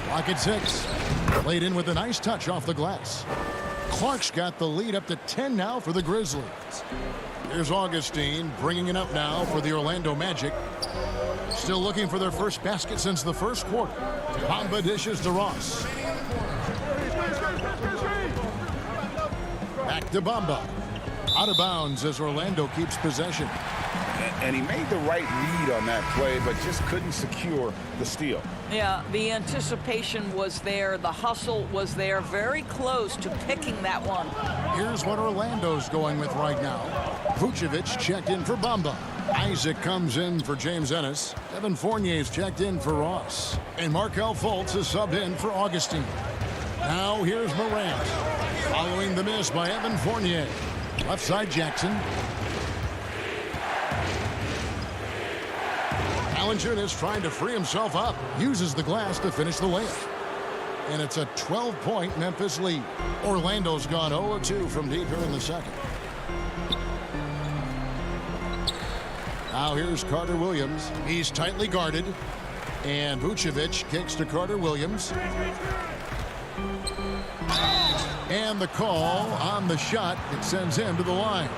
Clock at 6. Laid in with a nice touch off the glass. Clark's got the lead up to 10 now for the Grizzlies. Here's Augustine bringing it up now for the Orlando Magic. Still looking for their first basket since the first quarter. Bamba dishes to Ross. Back to Bamba. Out of bounds as Orlando keeps possession. And he made the right read on that play, but just couldn't secure the steal. Yeah, the anticipation was there. The hustle was there. Very close to picking that one. Here's what Orlando's going with right now. Vucevic checked in for Bamba. Isaac comes in for James Ennis. Evan Fournier's checked in for Ross. And Markelle Fultz is subbed in for Augustine. Now here's Morant. Following the miss by Evan Fournier. Left side Jackson. Valanciunas trying to free himself up. Uses the glass to finish the layup. And it's a 12-point Memphis lead. Orlando's gone 0-2 from deep here in the second. Now here's Carter Williams. He's tightly guarded. And Vucevic kicks to Carter Williams. And the call on the shot. It sends him to the line.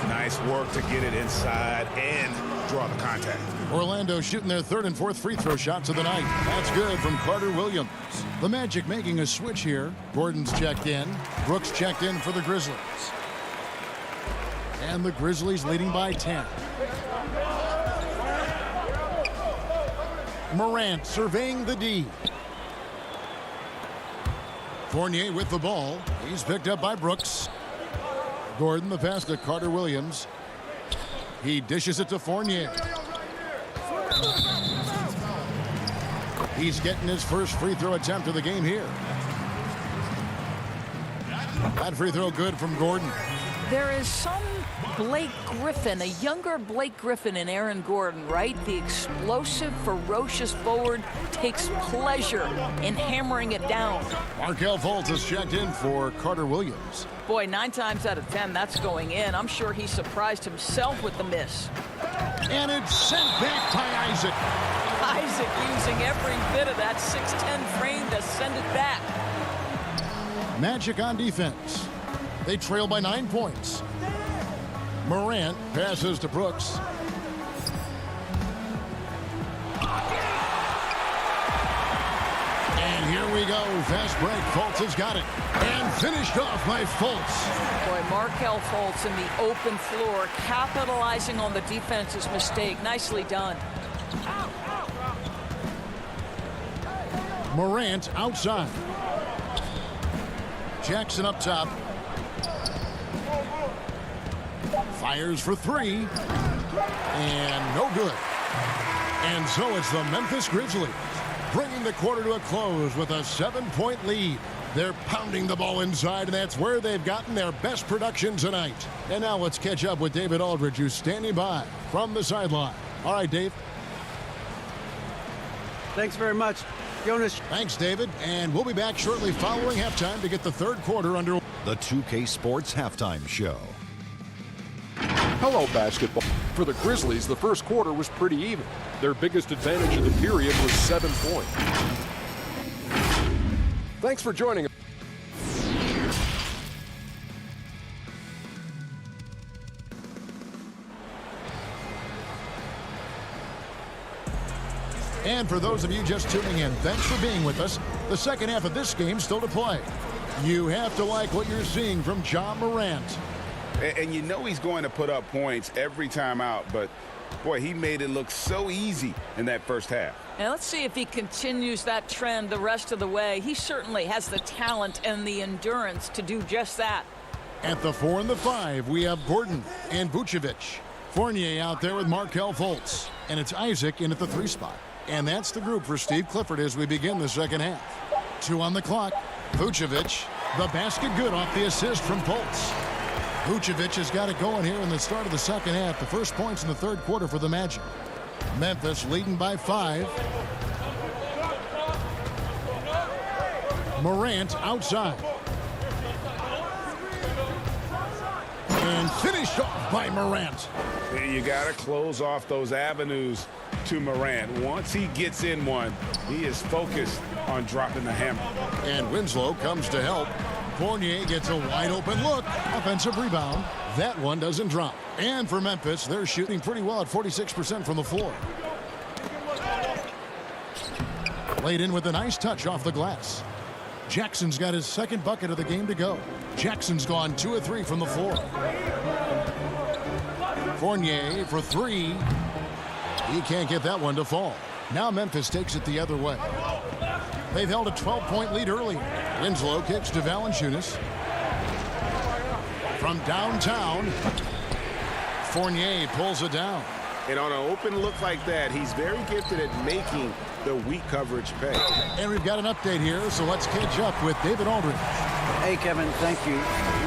Nice work to get it inside and draw the contact. Orlando shooting their third and fourth free throw shots of the night. That's good from Carter Williams. The Magic making a switch here. Gordon's checked in. Brooks checked in for the Grizzlies. And the Grizzlies leading by 10. Morant surveying the D. Fournier with the ball. He's picked up by Brooks. Gordon the pass to Carter Williams. He dishes it to Fournier. He's getting his first free throw attempt of the game here. That free throw good from Gordon. There is some Blake Griffin, a younger Blake Griffin in Aaron Gordon, right? The explosive, ferocious forward takes pleasure in hammering it down. Markelle Fultz is checked in for Carter Williams. Boy, 9 times out of 10, that's going in. I'm sure he surprised himself with the miss. And it's sent back by Isaac. Isaac using every bit of that 6'10 frame to send it back. Magic on defense. They trail by 9 points. Morant passes to Brooks. And here we go. Fast break. Fultz has got it. And finished off by Fultz. Boy, Markelle Fultz in the open floor, capitalizing on the defense's mistake. Nicely done. Morant outside. Jackson up top. Fires for three. And no good. And so it's the Memphis Grizzlies bringing the quarter to a close with a 7-point lead. They're pounding the ball inside, and that's where they've gotten their best production tonight. And now let's catch up with David Aldridge, who's standing by from the sideline. All right, Dave. Thanks very much, Jonas. Thanks, David. And we'll be back shortly following halftime to get the third quarter under. The 2K Sports Halftime Show. Hello, basketball. For the Grizzlies, the first quarter was pretty even. Their biggest advantage of the period was 7 points. Thanks for joining us. And for those of you just tuning in, thanks for being with us. The second half of this game still to play. You have to like what you're seeing from Ja Morant. And you know he's going to put up points every time out, but boy, he made it look so easy in that first half. And let's see if he continues that trend the rest of the way. He certainly has the talent and the endurance to do just that. At the 4 and the 5, we have Gordon and Vucevic. Fournier out there with Markelle Fultz. And it's Isaac in at the 3 spot. And that's the group for Steve Clifford as we begin the second half. 2 on the clock. Vucevic, the basket good off the assist from Fultz. Vucevic has got it going here in the start of the second half. The first points in the third quarter for the Magic. Memphis leading by 5. Morant outside. And finished off by Morant. You got to close off those avenues to Morant. Once he gets in one, he is focused on dropping the hammer. And Winslow comes to help. Fournier gets a wide open look. Offensive rebound. That one doesn't drop. And for Memphis, they're shooting pretty well at 46% from the floor. Laid in with a nice touch off the glass. Jackson's got his second bucket of the game to go. Jackson's gone 2 of 3 from the floor. Fournier for three. He can't get that one to fall. Now Memphis takes it the other way. They've held a 12-point lead earlier. Winslow kicks to Valanciunas. From downtown, Fournier pulls it down. And on an open look like that, he's very gifted at making the weak coverage pay. And we've got an update here, so let's catch up with David Aldridge. Hey, Kevin, thank you.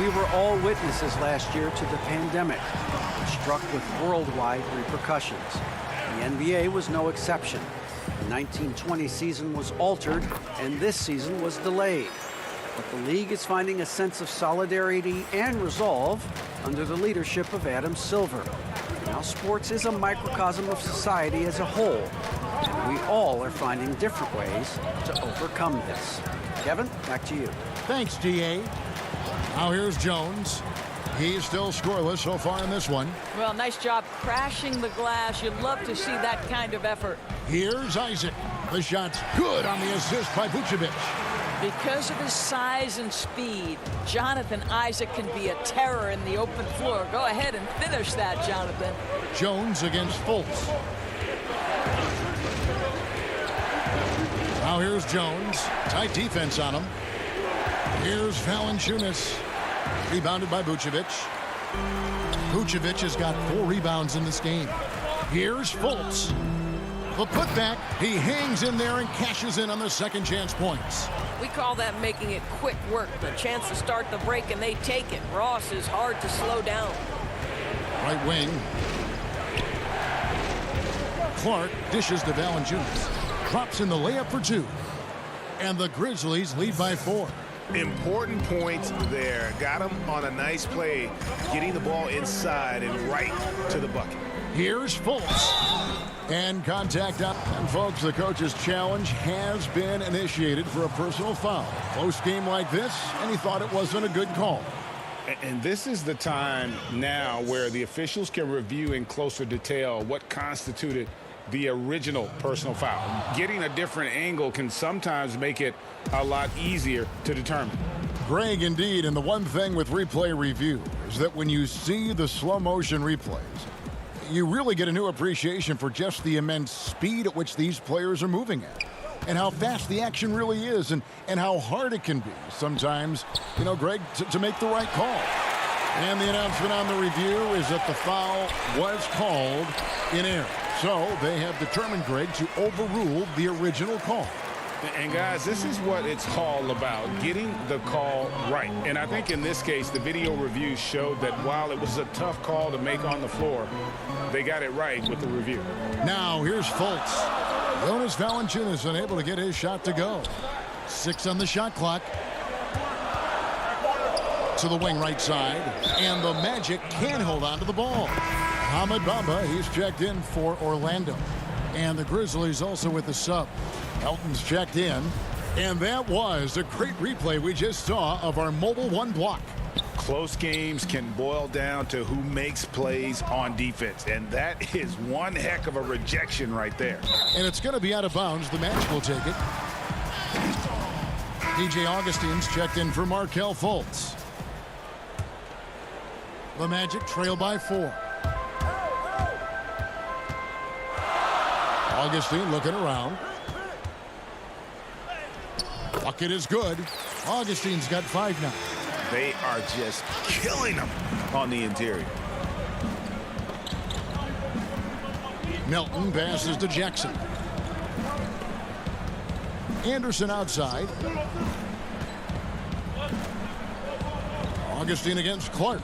We were all witnesses last year to the pandemic, which struck with worldwide repercussions. The NBA was no exception. The 1920 season was altered, and this season was delayed. But the league is finding a sense of solidarity and resolve under the leadership of Adam Silver. Now, sports is a microcosm of society as a whole, and we all are finding different ways to overcome this. Kevin, back to you. Thanks, DA. Now here's Jones. He's still scoreless so far in this one. Well, nice job crashing the glass. You'd love to see that kind of effort. Here's Isaac. The shot's good on the assist by Vucevic. Because of his size and speed, Jonathan Isaac can be a terror in the open floor. Go ahead and finish that, Jonathan. Jones against Fultz. Now here's Jones. Tight defense on him. Here's Valanciunas. Rebounded by Vucevic. Vucevic has got 4 rebounds in this game. Here's Fultz. The putback. He hangs in there and cashes in on the second chance points. We call that making it quick work. The chance to start the break and they take it. Ross is hard to slow down. Right wing. Clark dishes to Valanciunas. Drops in the layup for 2. And the Grizzlies lead by 4. Important points there. Got him on a nice play, getting the ball inside and right to the bucket. Here's Fultz. And contact up. And folks, the coach's challenge has been initiated for a personal foul. Close game like this, and he thought it wasn't a good call. And this is the time now where the officials can review in closer detail what constituted the original personal foul. Getting a different angle can sometimes make it a lot easier to determine. Greg, indeed, and the one thing with replay review is that when you see the slow motion replays, you really get a new appreciation for just the immense speed at which these players are moving at, and how fast the action really is, and how hard it can be sometimes, you know, Greg, to make the right call. And the announcement on the review is that the foul was called in error. So they have determined, Greg, to overrule the original call. And guys, this is what it's all about, getting the call right. And I think in this case, the video review showed that while it was a tough call to make on the floor, they got it right with the review. Now here's Fultz. Jonas Valanciunas unable to get his shot to go. 6 on the shot clock. To the wing right side. And the Magic can hold on to the ball. Ahmed Bamba, he's checked in for Orlando. And the Grizzlies also with the sub. Elton's checked in. And that was a great replay we just saw of our Mobile One block. Close games can boil down to who makes plays on defense. And that is one heck of a rejection right there. And it's going to be out of bounds. The Magic will take it. DJ Augustine's checked in for Markelle Fultz. The Magic trail by 4. Augustine looking around. Bucket is good. Augustine's got 5 now. They are just killing them on the interior. Melton passes to Jackson. Anderson outside. Augustine against Clark.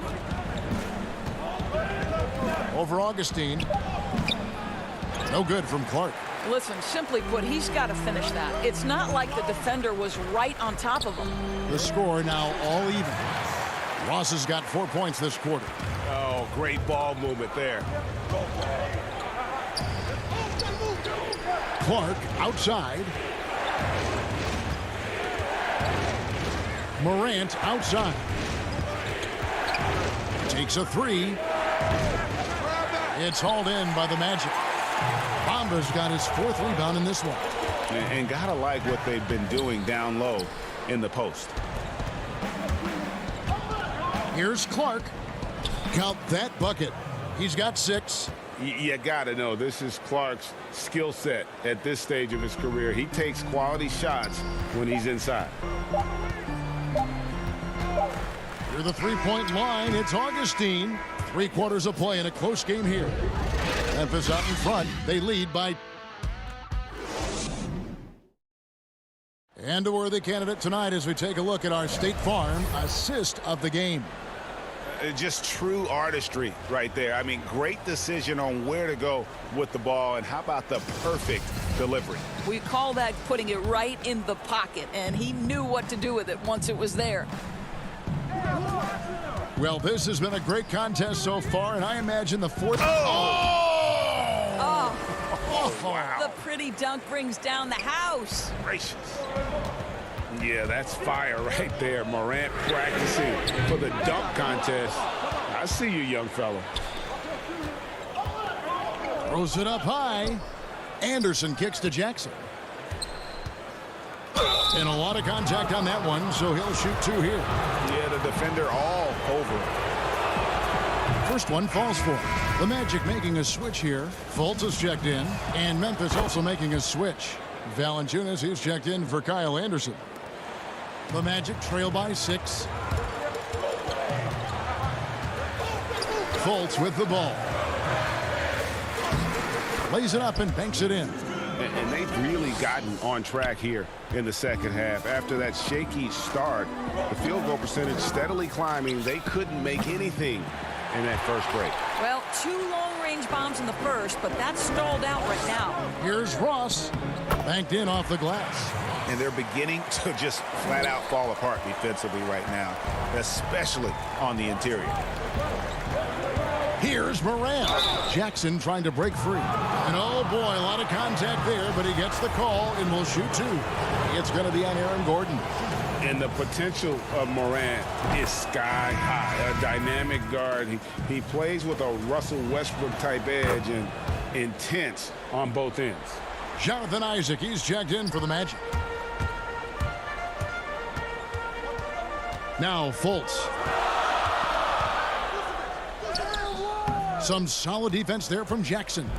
Over Augustine. No good from Clark. Listen, simply put, he's got to finish that. It's not like the defender was right on top of him. The score now all even. Ross has got 4 points this quarter. Oh, great ball movement there. Clark outside. Morant outside. Takes a 3. It's hauled in by the Magic. Bamba's got his 4th rebound in this one. And gotta like what they've been doing down low in the post. Here's Clark. Count that bucket. He's got 6. You got to know this is Clark's skill set at this stage of his career. He takes quality shots when he's inside. Near the three-point line, it's Augustine. 3 quarters of play in a close game here. Memphis out in front. They lead by. And a worthy candidate tonight as we take a look at our State Farm assist of the game. Just true artistry right there. I mean, great decision on where to go with the ball, and how about the perfect delivery? We call that putting it right in the pocket, and he knew what to do with it once it was there. Well, this has been a great contest so far, and I imagine the fourth. Oh, wow. The pretty dunk brings down the house. Gracious. Yeah, that's fire right there. Morant practicing for the dunk contest. I see you, young fella. Throws it up high. Anderson kicks to Jackson. And a lot of contact on that one, so he'll shoot 2 here. Yeah, the defender all over. First one falls for him. The Magic making a switch here. Fultz is checked in, and Memphis also making a switch. Valanciunas, he's checked in for Kyle Anderson. The Magic trail by 6. Fultz with the ball. Lays it up and banks it in. And they've really gotten on track here in the second half. After that shaky start, the field goal percentage steadily climbing. They couldn't make anything in that first break. Well, 2 long-range bombs in the first, but that's stalled out right now. Here's Ross. Banked in off the glass. And they're beginning to just flat out fall apart defensively right now, especially on the interior. Here's Morant. Jackson trying to break free. And oh boy, a lot of contact there, but he gets the call and will shoot 2. It's going to be on Aaron Gordon. And the potential of Morant is sky high. A dynamic guard. He plays with a Russell Westbrook type edge and intense on both ends. Jonathan Isaac, he's checked in for the Magic. Now Fultz. Some solid defense there from Jackson.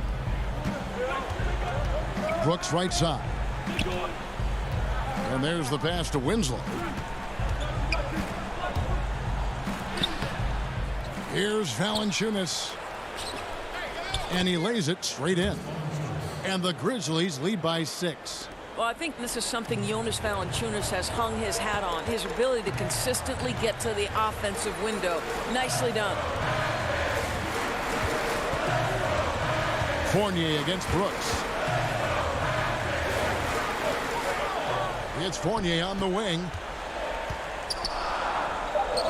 Brooks right side. And there's the pass to Winslow. Here's Valanciunas. And he lays it straight in. And the Grizzlies lead by 6. Well, I think this is something Jonas Valanciunas has hung his hat on, his ability to consistently get to the offensive window. Nicely done. Fournier against Brooks. It's Fournier on the wing.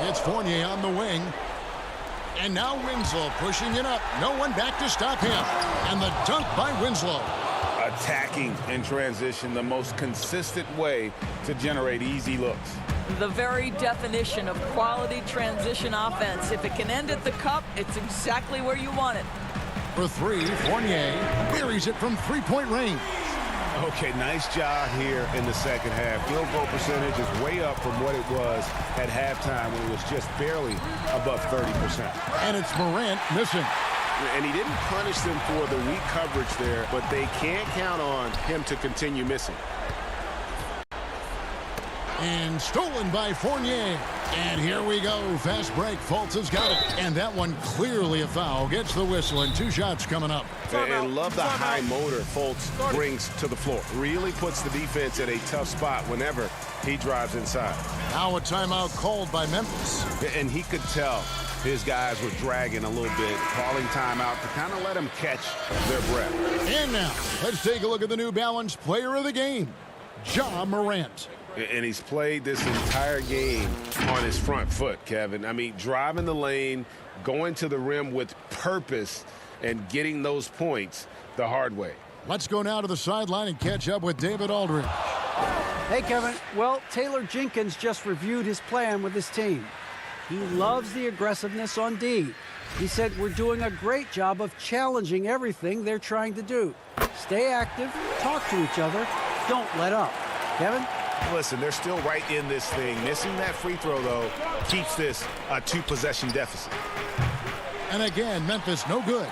It's Fournier on the wing. And now Winslow pushing it up. No one back to stop him. And the dunk by Winslow. Attacking in transition, the most consistent way to generate easy looks. The very definition of quality transition offense. If it can end at the cup, it's exactly where you want it. For 3, Fournier buries it from 3-point range. Okay, nice job here in the second half. Field goal percentage is way up from what it was at halftime when it was just barely above 30%. And it's Morant missing. And he didn't punish them for the weak coverage there, but they can't count on him to continue missing. And stolen by Fournier. And here we go. Fast break. Fultz has got it. And that one clearly a foul. Gets the whistle and 2 shots coming up. And love the high motor Fultz brings to the floor. Really puts the defense in a tough spot whenever he drives inside. Now a timeout called by Memphis. And he could tell his guys were dragging a little bit, calling timeout to kind of let them catch their breath. And now, let's take a look at the New Balance player of the game, Ja Morant. And he's played this entire game on his front foot, Kevin. I mean, driving the lane, going to the rim with purpose, and getting those points the hard way. Let's go now to the sideline and catch up with David Aldridge. Hey, Kevin. Well, Taylor Jenkins just reviewed his plan with his team. He loves the aggressiveness on D. He said we're doing a great job of challenging everything they're trying to do. Stay active, talk to each other, don't let up. Kevin? Listen, they're still right in this thing. Missing that free throw, though, keeps this a 2-possession deficit. And again, Memphis no good.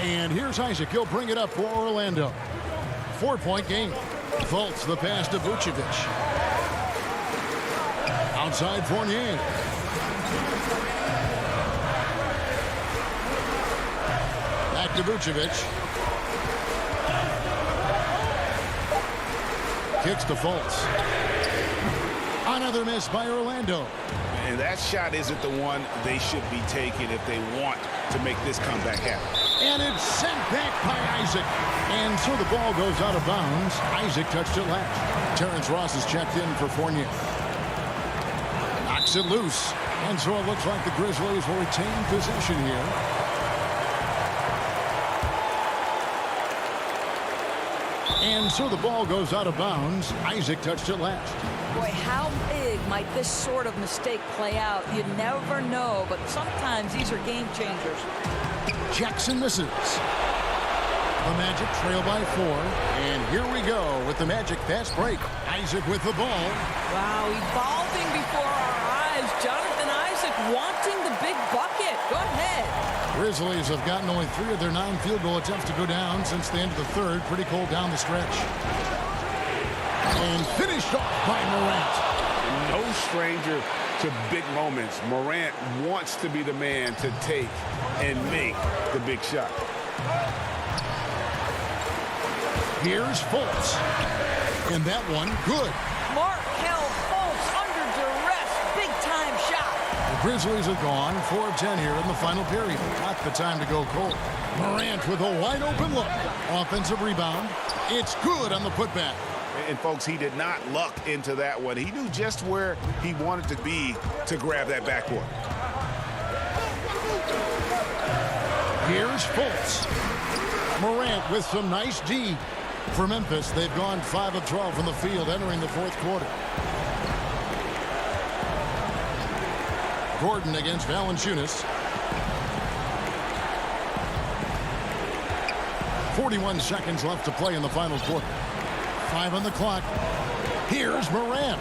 And here's Isaac. He'll bring it up for Orlando. 4-point game. Fultz the pass to Vucevic. Outside Fournier. Back to Vucevic. Kicks to Fultz. Another miss by Orlando. And that shot isn't the one they should be taking if they want to make this comeback happen. And it's sent back by Isaac. And so the ball goes out of bounds. Isaac touched it last. Terrence Ross is checked in for Fournier. Knocks it loose. And so it looks like the Grizzlies will retain possession here. And so the ball goes out of bounds. Isaac touched it last. Boy, how big might this sort of mistake play out? You never know, but sometimes these are game changers. Jackson misses. The Magic trail by 4. And here we go with the Magic fast break. Isaac with the ball. Wow, evolving before our eyes. Jonathan Isaac wanting the big bucket. Go ahead. Grizzlies have gotten only 3 of their 9 field goal attempts to go down since the end of the third. Pretty cold down the stretch. And finished off by Morant. No stranger to big moments. Morant wants to be the man to take and make the big shot. Here's Fultz. And that one, good. Markelle Fultz under duress. Big-time shot. The Grizzlies are gone 4 of 10 here in the final period. Not the time to go cold. Morant with a wide-open look. Offensive rebound. It's good on the putback. And, folks, he did not luck into that one. He knew just where he wanted to be to grab that backboard. Here's Fultz. Morant with some nice D. For Memphis, they've gone 5 of 12 from the field entering the fourth quarter. Gordon against Valanciunas. 41 seconds left to play in the final quarter. 5 on the clock. Here's Morant.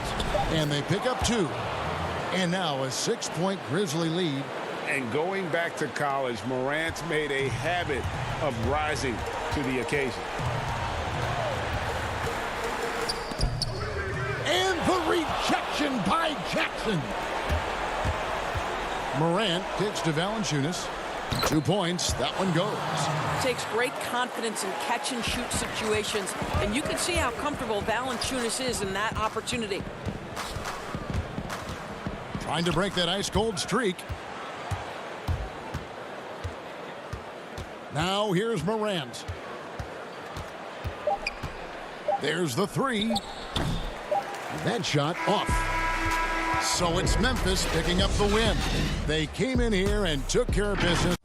And they pick up 2. And now a 6-point Grizzly lead. And going back to college, Morant's made a habit of rising to the occasion. And the rejection by Jackson. Morant kicks to Valanciunas. 2 points. That one goes. Takes great confidence in catch-and-shoot situations, and you can see how comfortable Valanciunas is in that opportunity. Trying to break that ice-cold streak. Now here's Morant. There's the 3. That shot off. So it's Memphis picking up the win. They came in here and took care of business.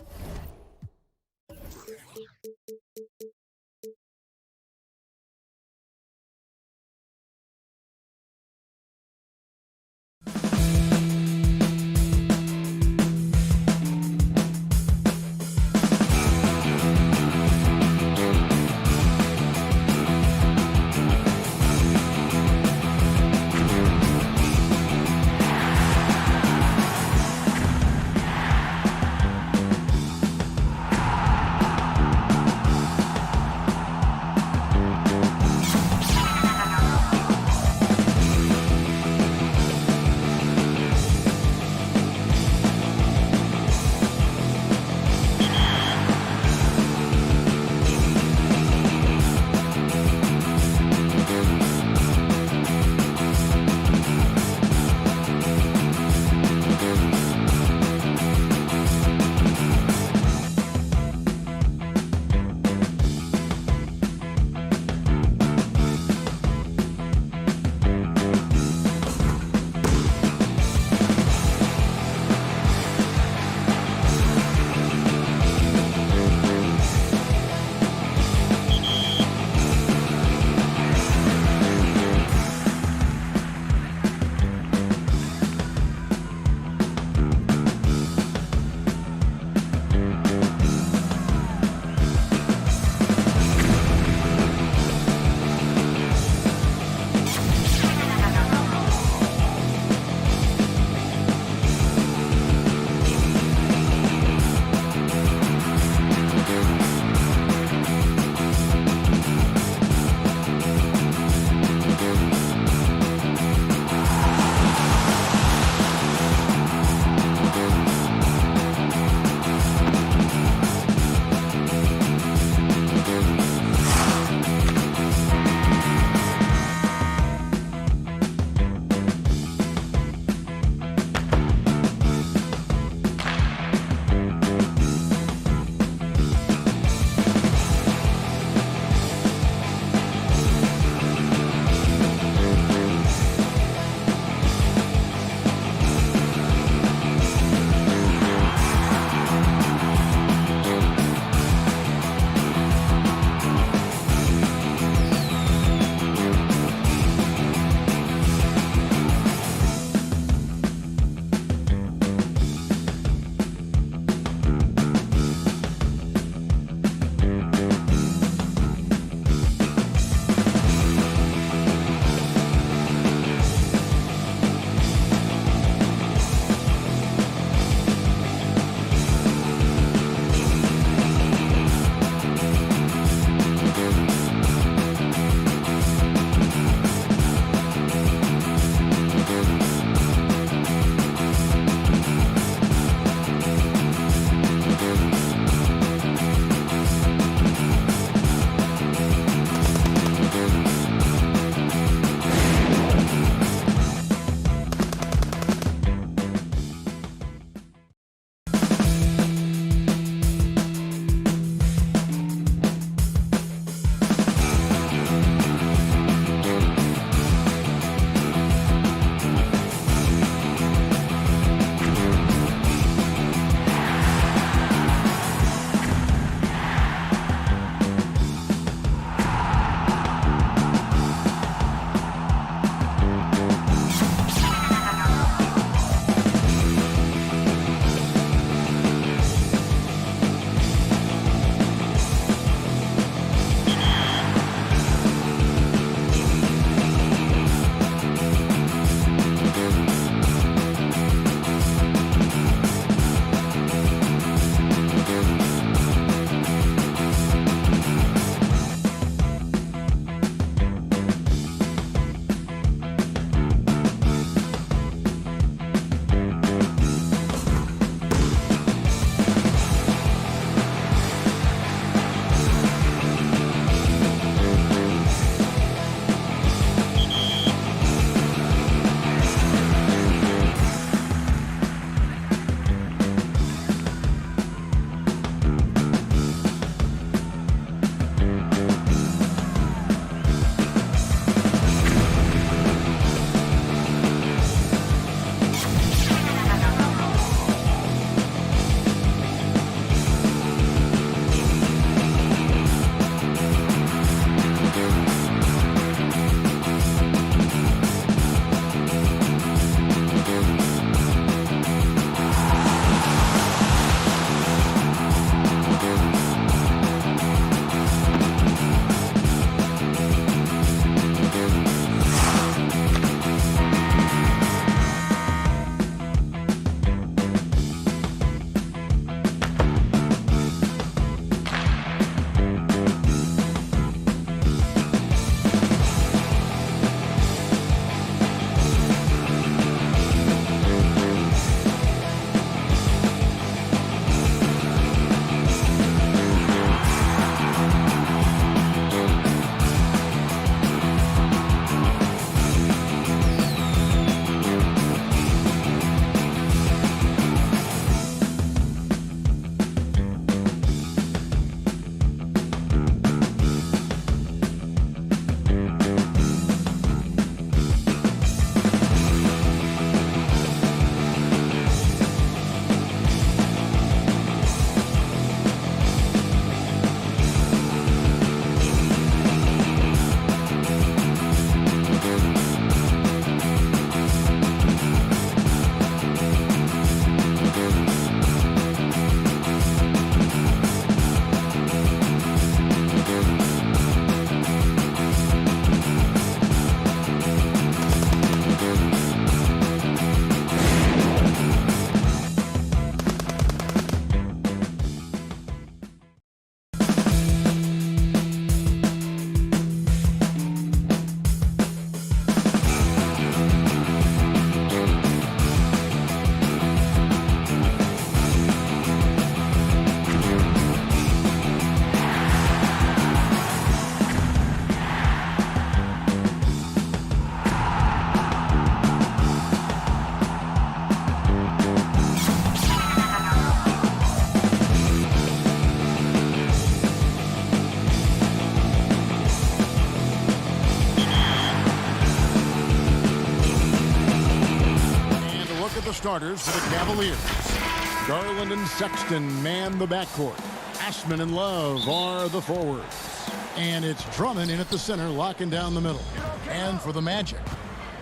starters for the Cavaliers. Garland and Sexton man the backcourt. Ashman and Love are the forwards. And it's Drummond in at the center, locking down the middle. And for the Magic,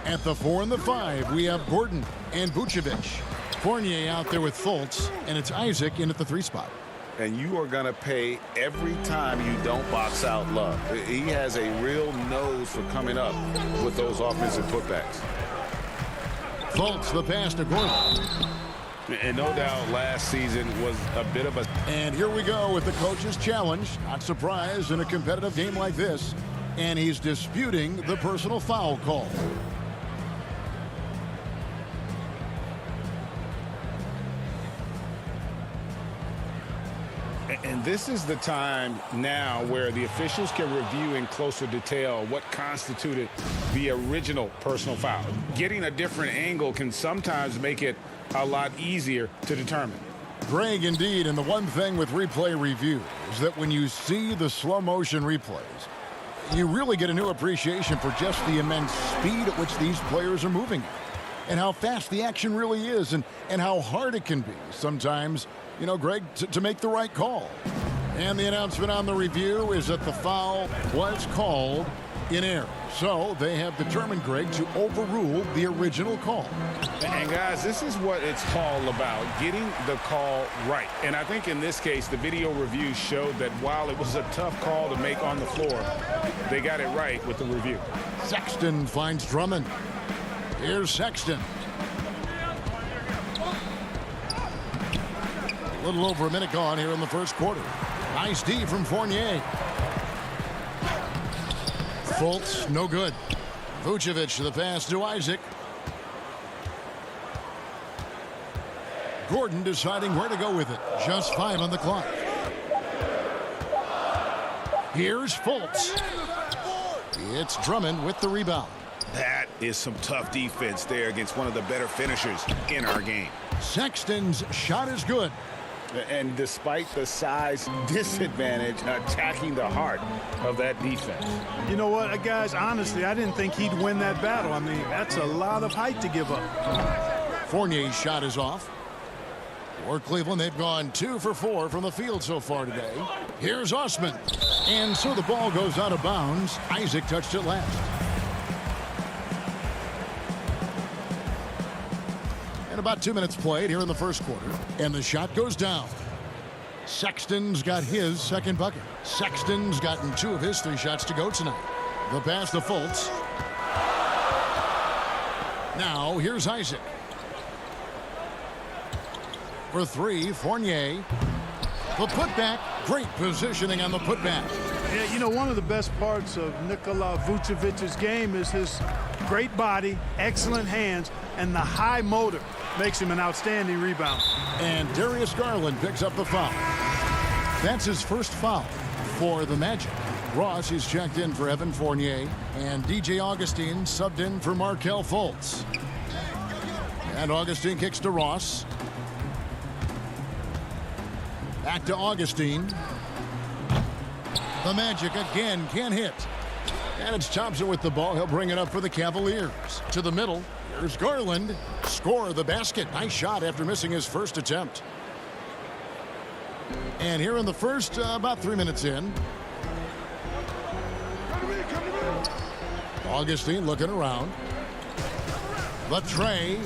at the 4 and the 5, we have Gordon and Vucevic. Fournier out there with Fultz, and it's Isaac in at the 3 spot. And you are going to pay every time you don't box out Love. He has a real nose for coming up with those offensive putbacks. Fultz, the pass to Gordon. And no doubt last season was a bit of a... And here we go with the coach's challenge. Not surprised in a competitive game like this. And he's disputing the personal foul call. And this is the time now where the officials can review in closer detail what constituted the original personal foul. Getting a different angle can sometimes make it a lot easier to determine. Greg, indeed, and the one thing with replay review is that when you see the slow motion replays, you really get a new appreciation for just the immense speed at which these players are moving at, and how fast the action really is, and how hard it can be sometimes, you know, Greg, to make the right call. And the announcement on the review is that the foul was called in error. So they have determined, Greg, to overrule the original call. And guys, this is what it's all about, getting the call right. And I think in this case, the video review showed that while it was a tough call to make on the floor, they got it right with the review. Sexton finds Drummond. Here's Sexton. A little over a minute gone here in the first quarter. Nice D from Fournier. Fultz, no good. Vucevic, the pass to Isaac. Gordon deciding where to go with it. Just 5 on the clock. Here's Fultz. It's Drummond with the rebound. That is some tough defense there against one of the better finishers in our game. Sexton's shot is good. And despite the size disadvantage, attacking the heart of that defense. You know what, guys, honestly, I didn't think he'd win that battle. I mean, that's a lot of height to give up. Fournier's shot is off. For Cleveland, they've gone 2 for 4 from the field so far today. Here's Osman. And so the ball goes out of bounds. Isaac touched it last. And about 2 minutes played here in the first quarter. And the shot goes down. Sexton's got his second bucket. Sexton's gotten 2 of his 3 shots to go tonight. The pass to Fultz. Now here's Isaac. For 3, Fournier. The putback. Great positioning on the putback. Yeah, you know, one of the best parts of Nikola Vucevic's game is his great body, excellent hands, and the high motor makes him an outstanding rebounder. And Darius Garland picks up the foul. That's his first foul for the Magic. Ross is checked in for Evan Fournier, and DJ Augustine subbed in for Markelle Fultz. And Augustine kicks to Ross. Back to Augustine. The Magic again can't hit. And it's Thompson with the ball. He'll bring it up for the Cavaliers. To the middle. Here's Garland. Score the basket. Nice shot after missing his first attempt. And here in the first, about 3 minutes in. Augustine looking around. The tray.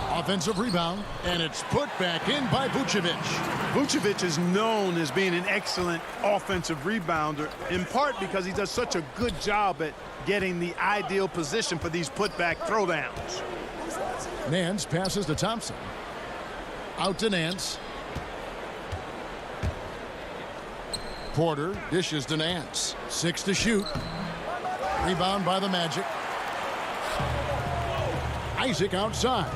Offensive rebound, and it's put back in by Vucevic. Vucevic is known as being an excellent offensive rebounder, in part because he does such a good job at getting the ideal position for these putback throwdowns. Nance passes to Thompson. Out to Nance. Porter dishes to Nance. 6 to shoot. Rebound by the Magic. Isaac outside.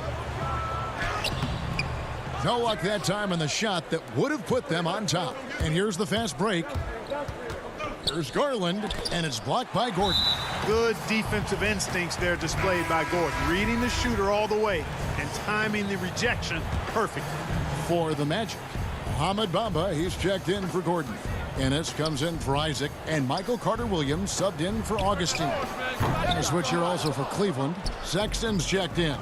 No luck that time on the shot that would have put them on top. And here's the fast break. Here's Garland, and it's blocked by Gordon. Good defensive instincts there displayed by Gordon. Reading the shooter all the way and timing the rejection perfectly. For the Magic, Mohamed Bamba, he's checked in for Gordon. Ennis comes in for Isaac, and Michael Carter-Williams subbed in for Augustine. And a switch here also for Cleveland. Sexton's checked in.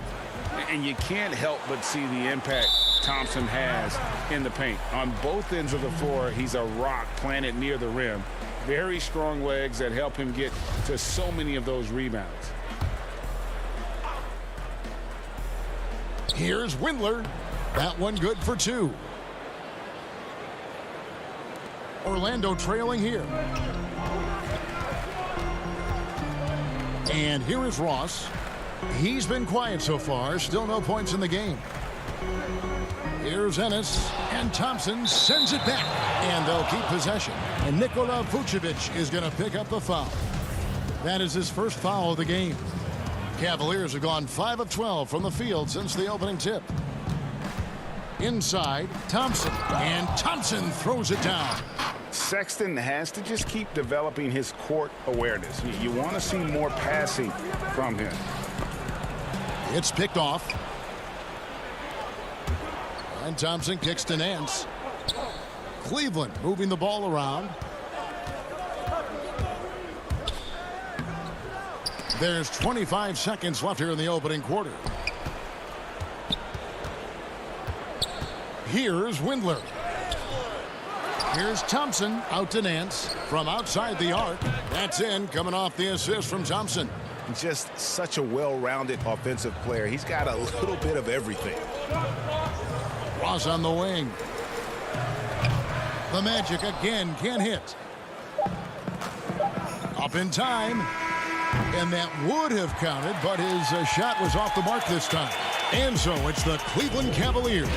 And you can't help but see the impact Thompson has in the paint. On both ends of the floor, he's a rock planted near the rim. Very strong legs that help him get to so many of those rebounds. Here's Windler. That one good for 2. Orlando trailing here. And here is Ross. He's been quiet so far. Still no points in the game. Here's Ennis. And Thompson sends it back. And they'll keep possession. And Nikola Vucevic is going to pick up the foul. That is his first foul of the game. Cavaliers have gone 5 of 12 from the field since the opening tip. Inside, Thompson. And Thompson throws it down. Sexton has to just keep developing his court awareness. You want to see more passing from him. It's picked off. And Thompson kicks to Nance. Cleveland moving the ball around. There's 25 seconds left here in the opening quarter. Here's Windler. Here's Thompson out to Nance from outside the arc. That's in, coming off the assist from Thompson. Just such a well-rounded offensive player. He's got a little bit of everything. Ross on the wing. The Magic again can't hit. Up in time. And that would have counted, but his shot was off the mark this time. And so it's the Cleveland Cavaliers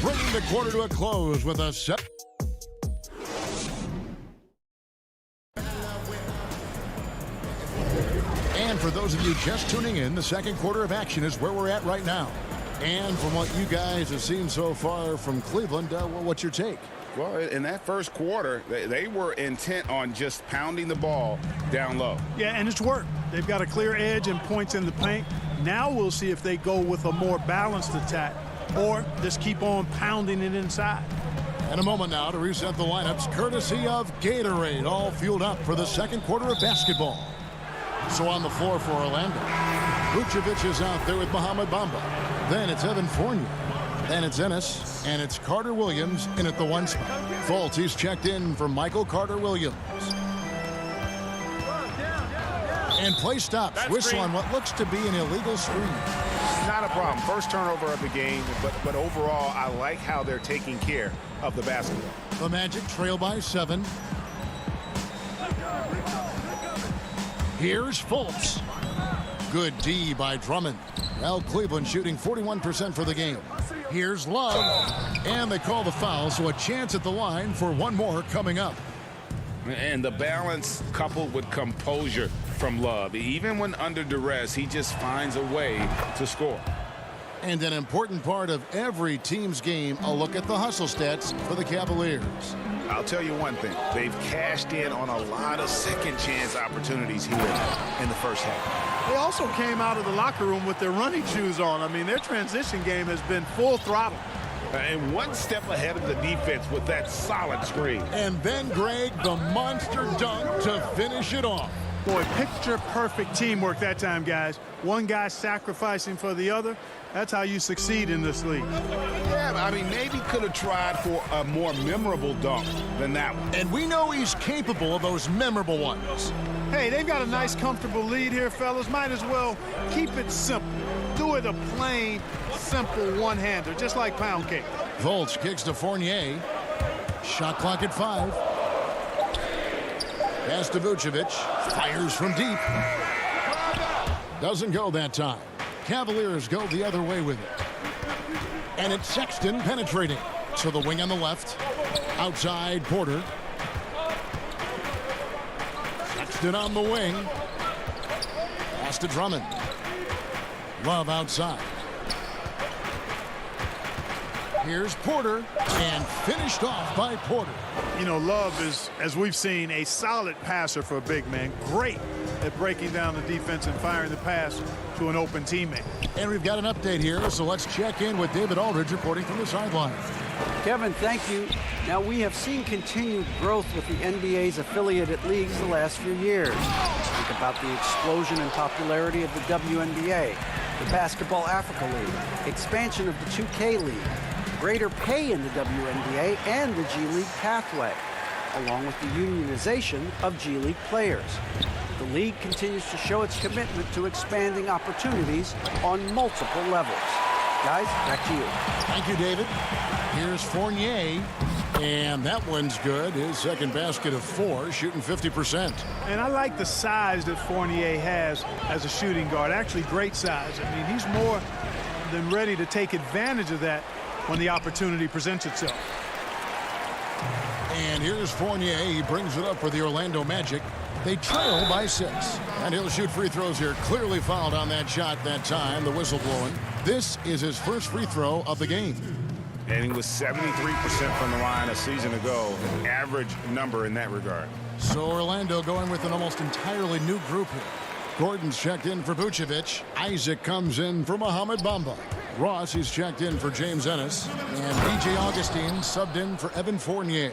bringing the quarter to a close with a set. And for those of you just tuning in, the second quarter of action is where we're at right now. And from what you guys have seen so far from Cleveland, well, what's your take? Well, in that first quarter, they were intent on just pounding the ball down low. Yeah, and it's worked. They've got a clear edge and points in the paint. Now we'll see if they go with a more balanced attack or just keep on pounding it inside. And a moment now to reset the lineups, courtesy of Gatorade, all fueled up for the second quarter of basketball. So on the floor for Orlando, Vucevic is out there with Mohamed Bamba. Then it's Evan Fournier. Then it's Ennis, and it's Carter Williams in at the 1 spot. Fultz, he's checked in for Michael Carter Williams. And play stops. Whistle on what looks to be an illegal screen. Not a problem. First turnover of the game, but overall, I like how they're taking care of the basketball. The Magic trail by 7. Here's Fultz. Good D by Drummond. Well, Cleveland shooting 41% for the game. Here's Love. And they call the foul, so a chance at the line for one more coming up. And the balance coupled with composure from Love. Even when under duress, he just finds a way to score. And an important part of every team's game, a look at the hustle stats for the Cavaliers. I'll tell you one thing. They've cashed in on a lot of second chance opportunities here in the first half. They also came out of the locker room with their running shoes on. I mean, their transition game has been full throttle. And one step ahead of the defense with that solid screen. And then, Greg, the monster dunk to finish it off. Boy, picture-perfect teamwork that time, guys. One guy sacrificing for the other. That's how you succeed in this league. Yeah, I mean, maybe could have tried for a more memorable dunk than that one. And we know he's capable of those memorable ones. Hey, they've got a nice, comfortable lead here, fellas. Might as well keep it simple. Do it a plain, simple one-hander, just like pound cake. Fultz kicks to Fournier. Shot clock at 5. Pass to Vucevic. Fires from deep. Doesn't go that time. Cavaliers go the other way with it. And it's Sexton penetrating. So the wing on the left. Outside Porter. Sexton on the wing. Pass to Drummond. Love outside. Here's Porter, and finished off by Porter. You know, Love is, as we've seen, a solid passer for a big man. Great at breaking down the defense and firing the pass to an open teammate. And we've got an update here, so let's check in with David Aldridge reporting from the sideline. Kevin, thank you. Now, we have seen continued growth with the NBA's affiliated leagues the last few years. Think about the explosion in popularity of the WNBA. the Basketball Africa League, expansion of the 2K League, greater pay in the WNBA, and the G League pathway, along with the unionization of G League players. The league continues to show its commitment to expanding opportunities on multiple levels. Guys, back to you. Thank you, David. Here's Fournier, and that one's good. His second basket of 4, shooting 50%. And I like the size that Fournier has as a shooting guard. Actually, great size. I mean, he's more than ready to take advantage of that when the opportunity presents itself. And here's Fournier. He brings it up for the Orlando Magic. They trail by 6. And he'll shoot free throws here. Clearly fouled on that shot that time. The whistle blowing. This is his first free throw of the game. And he was 73% from the line a season ago. An average number in that regard. So Orlando going with an almost entirely new group here. Gordon's checked in for Vucevic. Isaac comes in for Mohamed Bamba. Ross, he's checked in for James Ennis. And B.J. Augustine subbed in for Evan Fournier.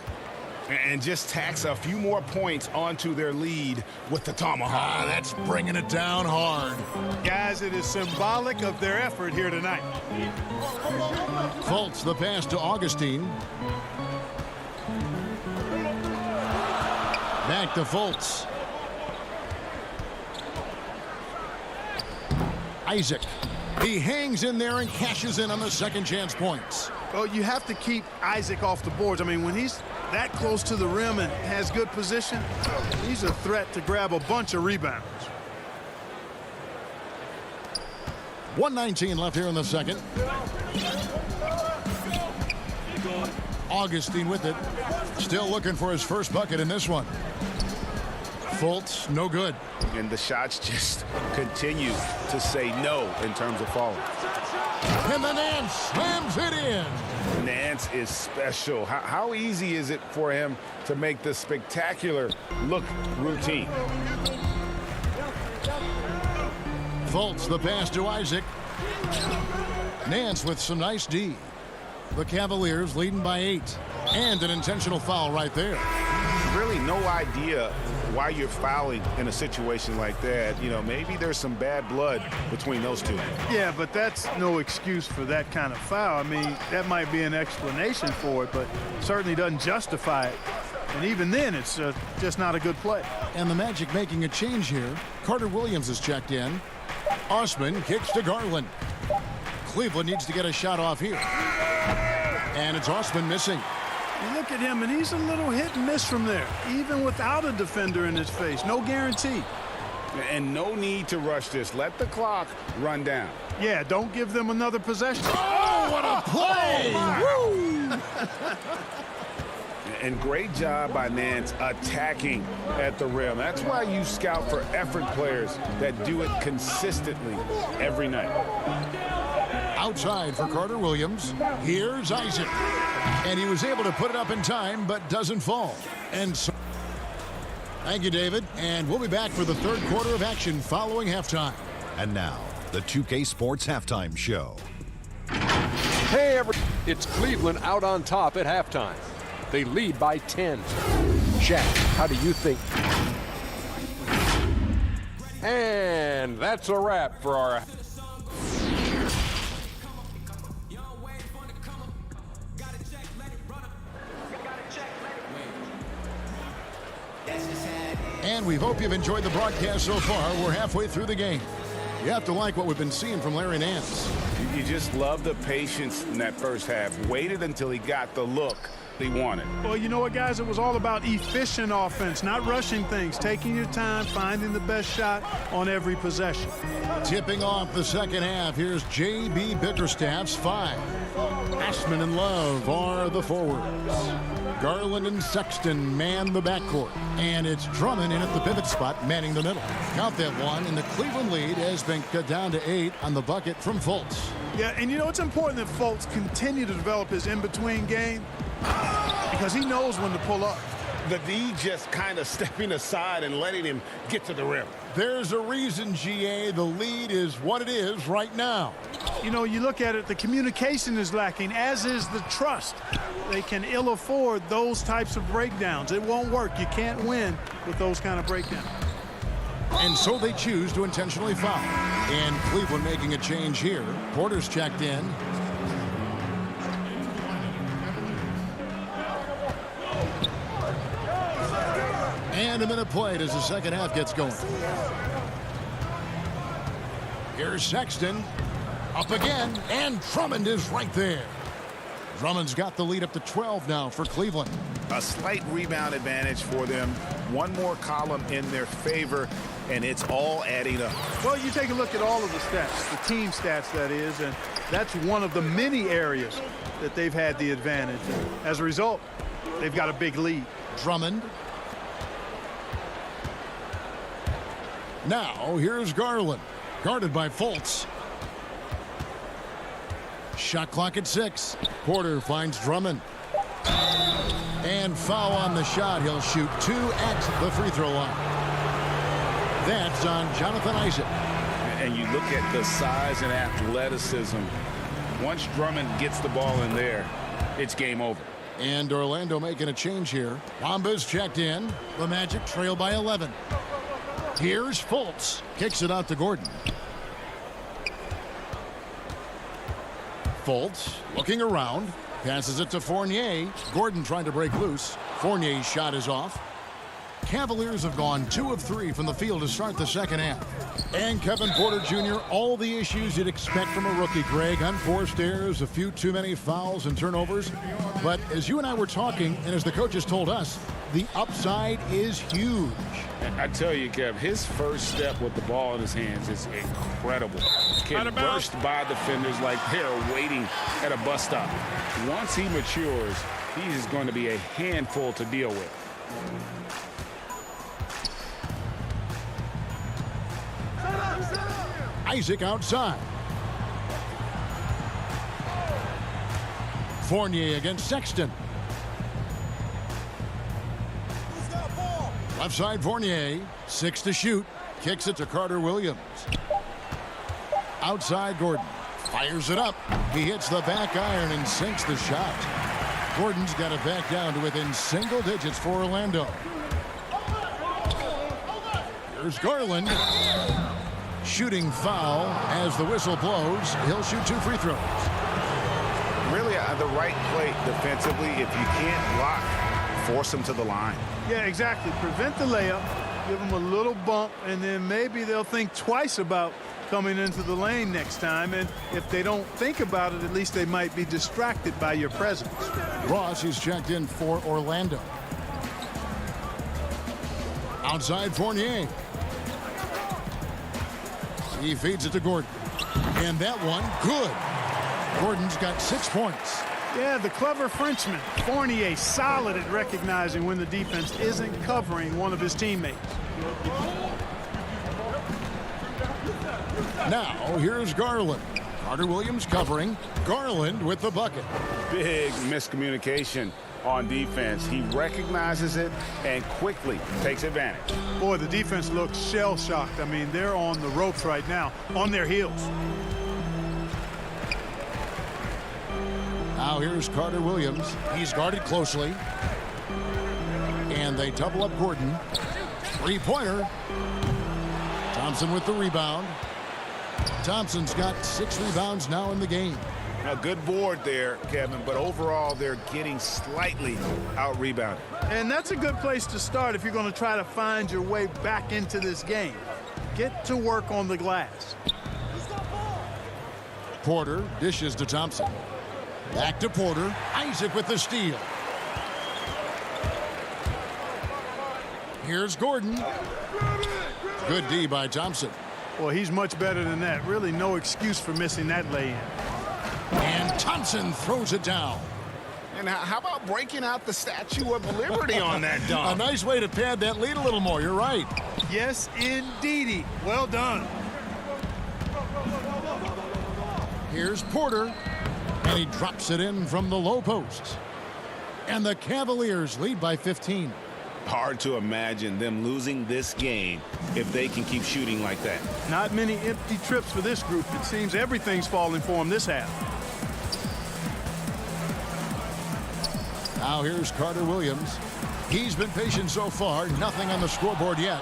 And just tacks a few more points onto their lead with the tomahawk. That's bringing it down hard. Guys, it is symbolic of their effort here tonight. Fultz, the pass to Augustine. Back to Fultz. Isaac. He hangs in there and cashes in on the second chance points. Well, you have to keep Isaac off the boards. I mean, when he's that close to the rim and has good position, he's a threat to grab a bunch of rebounds. 1:19 left here in the second. Augustine with it. Still looking for his first bucket in this one. Fultz, no good. And the shots just continue to say no in terms of falling. And the Nance slams it in. Nance is special. How easy is it for him to make the spectacular look routine? Fultz, the pass to Isaac. Nance with some nice D. The Cavaliers leading by 8. And an intentional foul right there. Really no idea why you're fouling in a situation like that. You know, maybe there's some bad blood between those two. Yeah, but that's no excuse for that kind of foul. I mean, that might be an explanation for it, but certainly doesn't justify it. And even then, it's just not a good play. And the Magic making a change here. Carter Williams is checked in. Osman kicks to Garland. Cleveland needs to get a shot off here. And it's Osman missing. You look at him, and he's a little hit and miss from there, even without a defender in his face. No guarantee. And no need to rush this. Let the clock run down. Yeah, don't give them another possession. Oh, what a play! And great job by Nance attacking at the rim. That's why you scout for effort players that do it consistently every night. Outside for Carter Williams. Here's Isaac. And he was able to put it up in time, but doesn't fall. And so, thank you, David. And we'll be back for the third quarter of action following halftime. And now, the 2K Sports Halftime Show. Hey, it's Cleveland out on top at halftime. They lead by 10. Shaq, how do you think? And that's a wrap for our... And we hope you've enjoyed the broadcast so far. We're halfway through the game. You have to like what we've been seeing from Larry Nance. You just love the patience in that first half. Waited until he got the look he wanted. Well, you know what, guys? It was all about efficient offense, not rushing things, taking your time, finding the best shot on every possession. Tipping off the second half, here's J.B. Bickerstaff's 5. Ashman and Love are the forwards. Garland and Sexton man the backcourt. And it's Drummond in at the pivot spot, manning the middle. Count that one, and the Cleveland lead has been cut down to 8 on the bucket from Fultz. Yeah, and you know, it's important that Fultz continue to develop his in-between game because he knows when to pull up. The D just kind of stepping aside and letting him get to the rim. There's a reason, GA, the lead is what it is right now. You know, you look at it, the communication is lacking, as is the trust. They can ill afford those types of breakdowns. It won't work. You can't win with those kind of breakdowns. And so they choose to intentionally foul. And Cleveland making a change here. Porter's checked in. And a minute played as the second half gets going. Here's Sexton. Up again. And Drummond is right there. Drummond's got the lead up to 12 now for Cleveland. A slight rebound advantage for them. One more column in their favor, and it's all adding up. Well, you take a look at all of the stats, the team stats, that is, and that's one of the many areas that they've had the advantage. As a result, they've got a big lead. Drummond. Now, here's Garland. Guarded by Fultz. Shot clock at 6. Porter finds Drummond. And foul on the shot. He'll shoot 2 at the free throw line. That's on Jonathan Isaac. And you look at the size and athleticism. Once Drummond gets the ball in there, it's game over. And Orlando making a change here. Wamba's checked in. The Magic trail by 11. Here's Fultz. Kicks it out to Gordon. Fultz looking around. Passes it to Fournier. Gordon trying to break loose. Fournier's shot is off. Cavaliers have gone 2 of 3 from the field to start the second half. And Kevin Porter Jr., all the issues you'd expect from a rookie, Greg. Unforced errors, a few too many fouls and turnovers. But as you and I were talking, and as the coaches told us, the upside is huge. I tell you, Kev, his first step with the ball in his hands is incredible. Can burst by defenders like they're waiting at a bus stop. Once he matures, he is going to be a handful to deal with. Isaac outside. Fournier against Sexton. Left side Fournier. 6 to shoot. Kicks it to Carter Williams. Outside Gordon. Fires it up. He hits the back iron and sinks the shot. Gordon's got it back down to within single digits for Orlando. Here's Garland. Shooting foul as the whistle blows. He'll shoot 2 free throws. Really the right play defensively. If you can't block, force him to the line. Yeah, exactly. Prevent the layup. Give them a little bump, and then maybe they'll think twice about coming into the lane next time. And if they don't think about it, at least they might be distracted by your presence. Ross is checked in for Orlando. Outside Fournier. He feeds it to Gordon. And that one, good. Gordon's got 6 points. Yeah, the clever Frenchman. Fournier solid at recognizing when the defense isn't covering one of his teammates. Now, here's Garland. Carter Williams covering. Garland with the bucket. Big miscommunication on defense. He recognizes it and quickly takes advantage. Boy, the defense looks shell-shocked. I mean, they're on the ropes right now, on their heels. Now here's Carter Williams. He's guarded closely. And they double up Gordon. 3-pointer. Thompson with the rebound. Thompson's got 6 rebounds now in the game. A good board there, Kevin, but overall they're getting slightly out-rebounded. And that's a good place to start if you're going to try to find your way back into this game. Get to work on the glass. Porter dishes to Thompson. Back to Porter. Isaac with the steal. Here's Gordon. Good D by Thompson. Well, he's much better than that. Really no excuse for missing that lay-in. And Thompson throws it down. And how about breaking out the Statue of Liberty on that dunk? A nice way to pad that lead a little more. You're right. Yes, indeedy. Well done. Here's Porter. And he drops it in from the low post. And the Cavaliers lead by 15. Hard to imagine them losing this game if they can keep shooting like that. Not many empty trips for this group. It seems everything's falling for them this half. Now here's Carter Williams. He's been patient so far. Nothing on the scoreboard yet.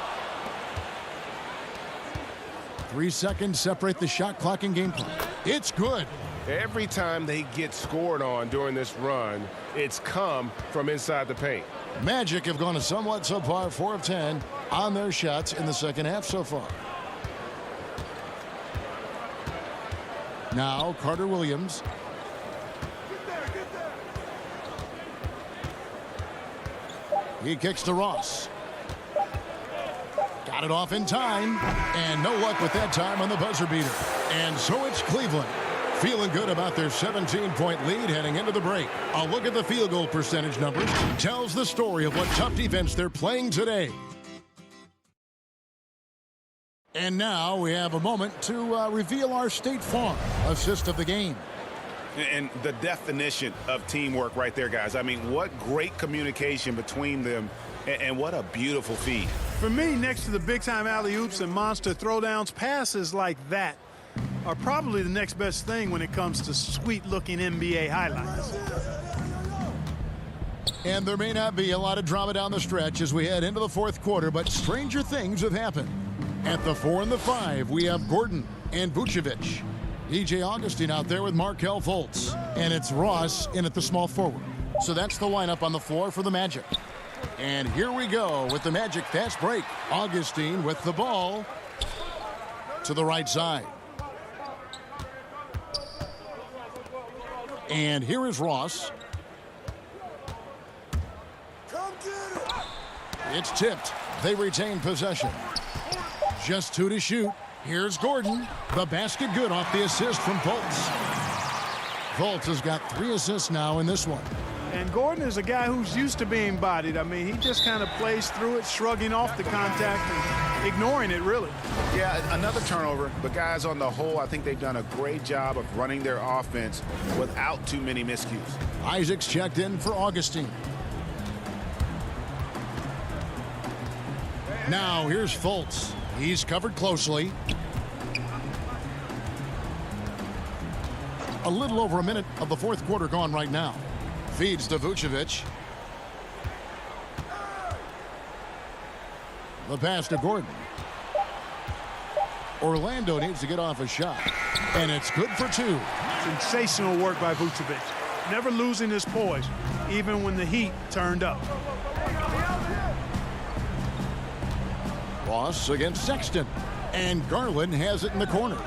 3 seconds separate the shot clock and game clock. It's good. Every time they get scored on during this run, it's come from inside the paint. Magic have gone a somewhat subpar 4 of 10 on their shots in the second half so far. Now Carter Williams. He kicks to Ross. Got it off in time. And no luck with that time on the buzzer beater. And so it's Cleveland feeling good about their 17-point lead heading into the break. A look at the field goal percentage numbers tells the story of what tough defense they're playing today. And now we have a moment to reveal our State Farm assist of the game. And the definition of teamwork right there, guys. I mean, what great communication between them, and what a beautiful feed. For me, next to the big-time alley-oops and monster throwdowns, passes like that are probably the next best thing when it comes to sweet-looking NBA highlights. And there may not be a lot of drama down the stretch as we head into the fourth quarter, but stranger things have happened. At the 4 and the 5, we have Gordon and Vucevic. DJ Augustine out there with Markelle Fultz. And it's Ross in at the small forward. So that's the lineup on the floor for the Magic. And here we go with the Magic fast break. Augustine with the ball to the right side. And here is Ross. It's tipped. They retain possession. Just 2 to shoot. Here's Gordon. The basket good off the assist from Fultz. Fultz has got 3 assists now in this one. And Gordon is a guy who's used to being bodied. I mean, he just kind of plays through it, shrugging off the contact and ignoring it, really. Yeah, another turnover. But guys, on the whole, I think they've done a great job of running their offense without too many miscues. Isaac's checked in for Augustine. Now here's Fultz. He's covered closely. A little over a minute of the fourth quarter gone right now. Feeds to Vucevic. The pass to Gordon. Orlando needs to get off a shot. And it's good for 2. Sensational work by Vucevic. Never losing his poise, even when the heat turned up. Ross against Sexton. And Garland has it in the corner.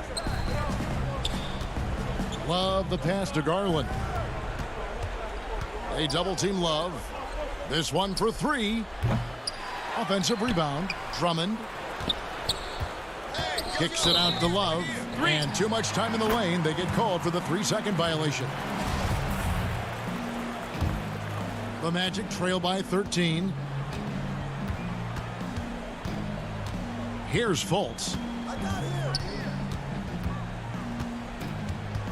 Love the pass to Garland. They double team Love. This one for 3. Offensive rebound. Drummond. Kicks it out to Love. And too much time in the lane. They get called for the 3-second violation. The Magic trail by 13. Here's Fultz.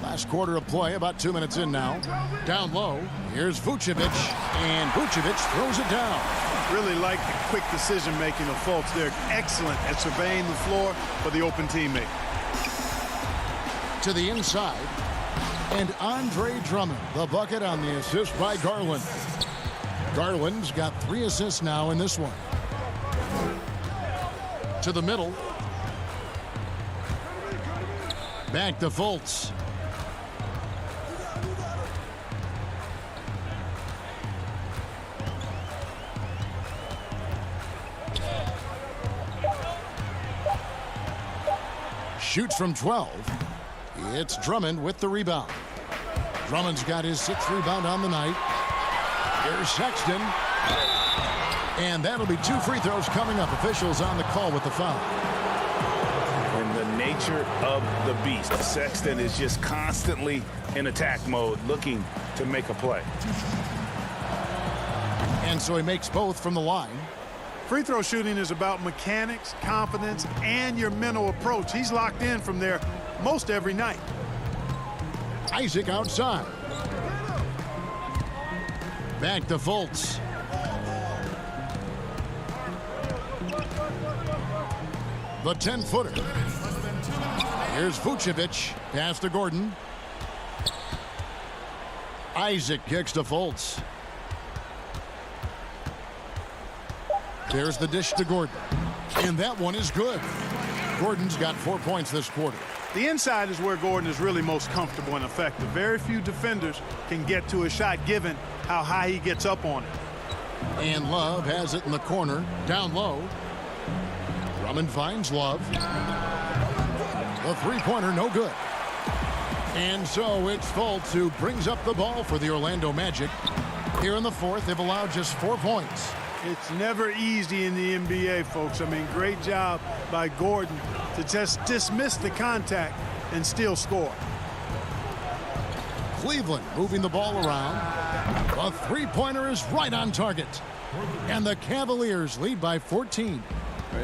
Last quarter of play, about 2 minutes in now. Down low, here's Vucevic, and Vucevic throws it down. Really like the quick decision-making of Fultz. They're excellent at surveying the floor for the open teammate. To the inside, and Andre Drummond, the bucket on the assist by Garland. Garland's got 3 assists now in this one. To the middle. Back to Fultz. Shoots from 12. It's Drummond with the rebound. Drummond's got his 6th rebound on the night. Here's Sexton. And that'll be 2 free throws coming up. Officials on the call with the foul. And the nature of the beast. Sexton is just constantly in attack mode, looking to make a play. And so he makes both from the line. Free throw shooting is about mechanics, confidence, and your mental approach. He's locked in from there most every night. Isaac outside. Back to Fultz. The 10-footer. Here's Vucevic. Pass to Gordon. Isaac kicks to Fultz. There's the dish to Gordon. And that one is good. Gordon's got 4 points this quarter. The inside is where Gordon is really most comfortable and effective. Very few defenders can get to a shot given how high he gets up on it. And Love has it in the corner, down low. Drummond finds Love. The three-pointer, no good. And so it's Fultz who brings up the ball for the Orlando Magic. Here in the fourth, they've allowed just 4 points. It's never easy in the NBA, folks. I mean, great job by Gordon to just dismiss the contact and still score. Cleveland moving the ball around. The three-pointer is right on target. And the Cavaliers lead by 14.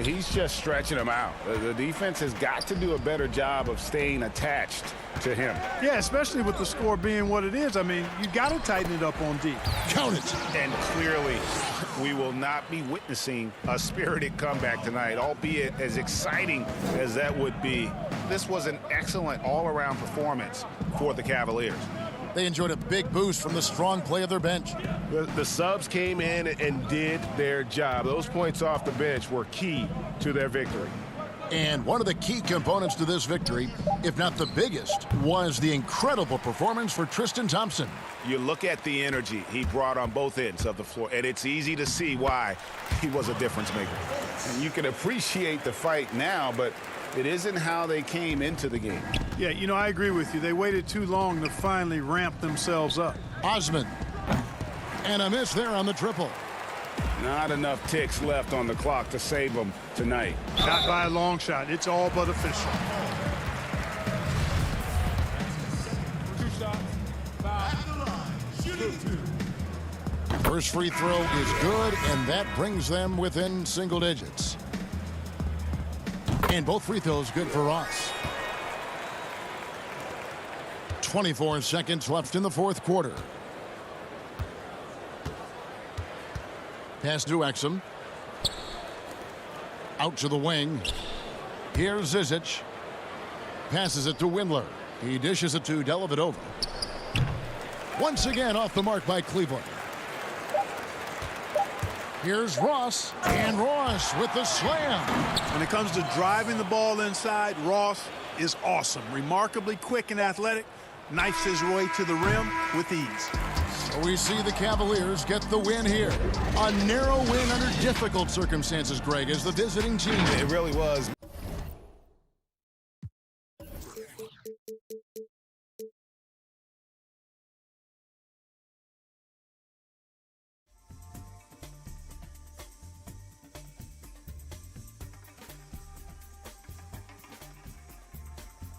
He's just stretching them out. The defense has got to do a better job of staying attached to him. Yeah, especially with the score being what it is. I mean, you got to tighten it up on D. Count it. And clearly, we will not be witnessing a spirited comeback tonight, albeit as exciting as that would be. This was an excellent all-around performance for the Cavaliers. They enjoyed a big boost from the strong play of their bench. The subs came in and did their job. Those points off the bench were key to their victory. And one of the key components to this victory, if not the biggest, was the incredible performance for Tristan Thompson. You look at the energy he brought on both ends of the floor, and it's easy to see why he was a difference maker. And you can appreciate the fight now, but it isn't how they came into the game. Yeah, you know, I agree with you. They waited too long to finally ramp themselves up. Osman. And a miss there on the triple. Not enough ticks left on the clock to save them tonight. Not by a long shot. It's all but official. First free throw is good, and that brings them within single digits. And both free throws good for Ross. 24 seconds left in the fourth quarter. Pass to Exum. Out to the wing. Here's Zizic. Passes it to Windler. He dishes it to Dellavedova. Once again off the mark by Cleveland. Here's Ross. And Ross with the slam. When it comes to driving the ball inside, Ross is awesome. Remarkably quick and athletic. Knifes his way to the rim with ease. So we see the Cavaliers get the win here. A narrow win under difficult circumstances, Greg, as the visiting team. It really was.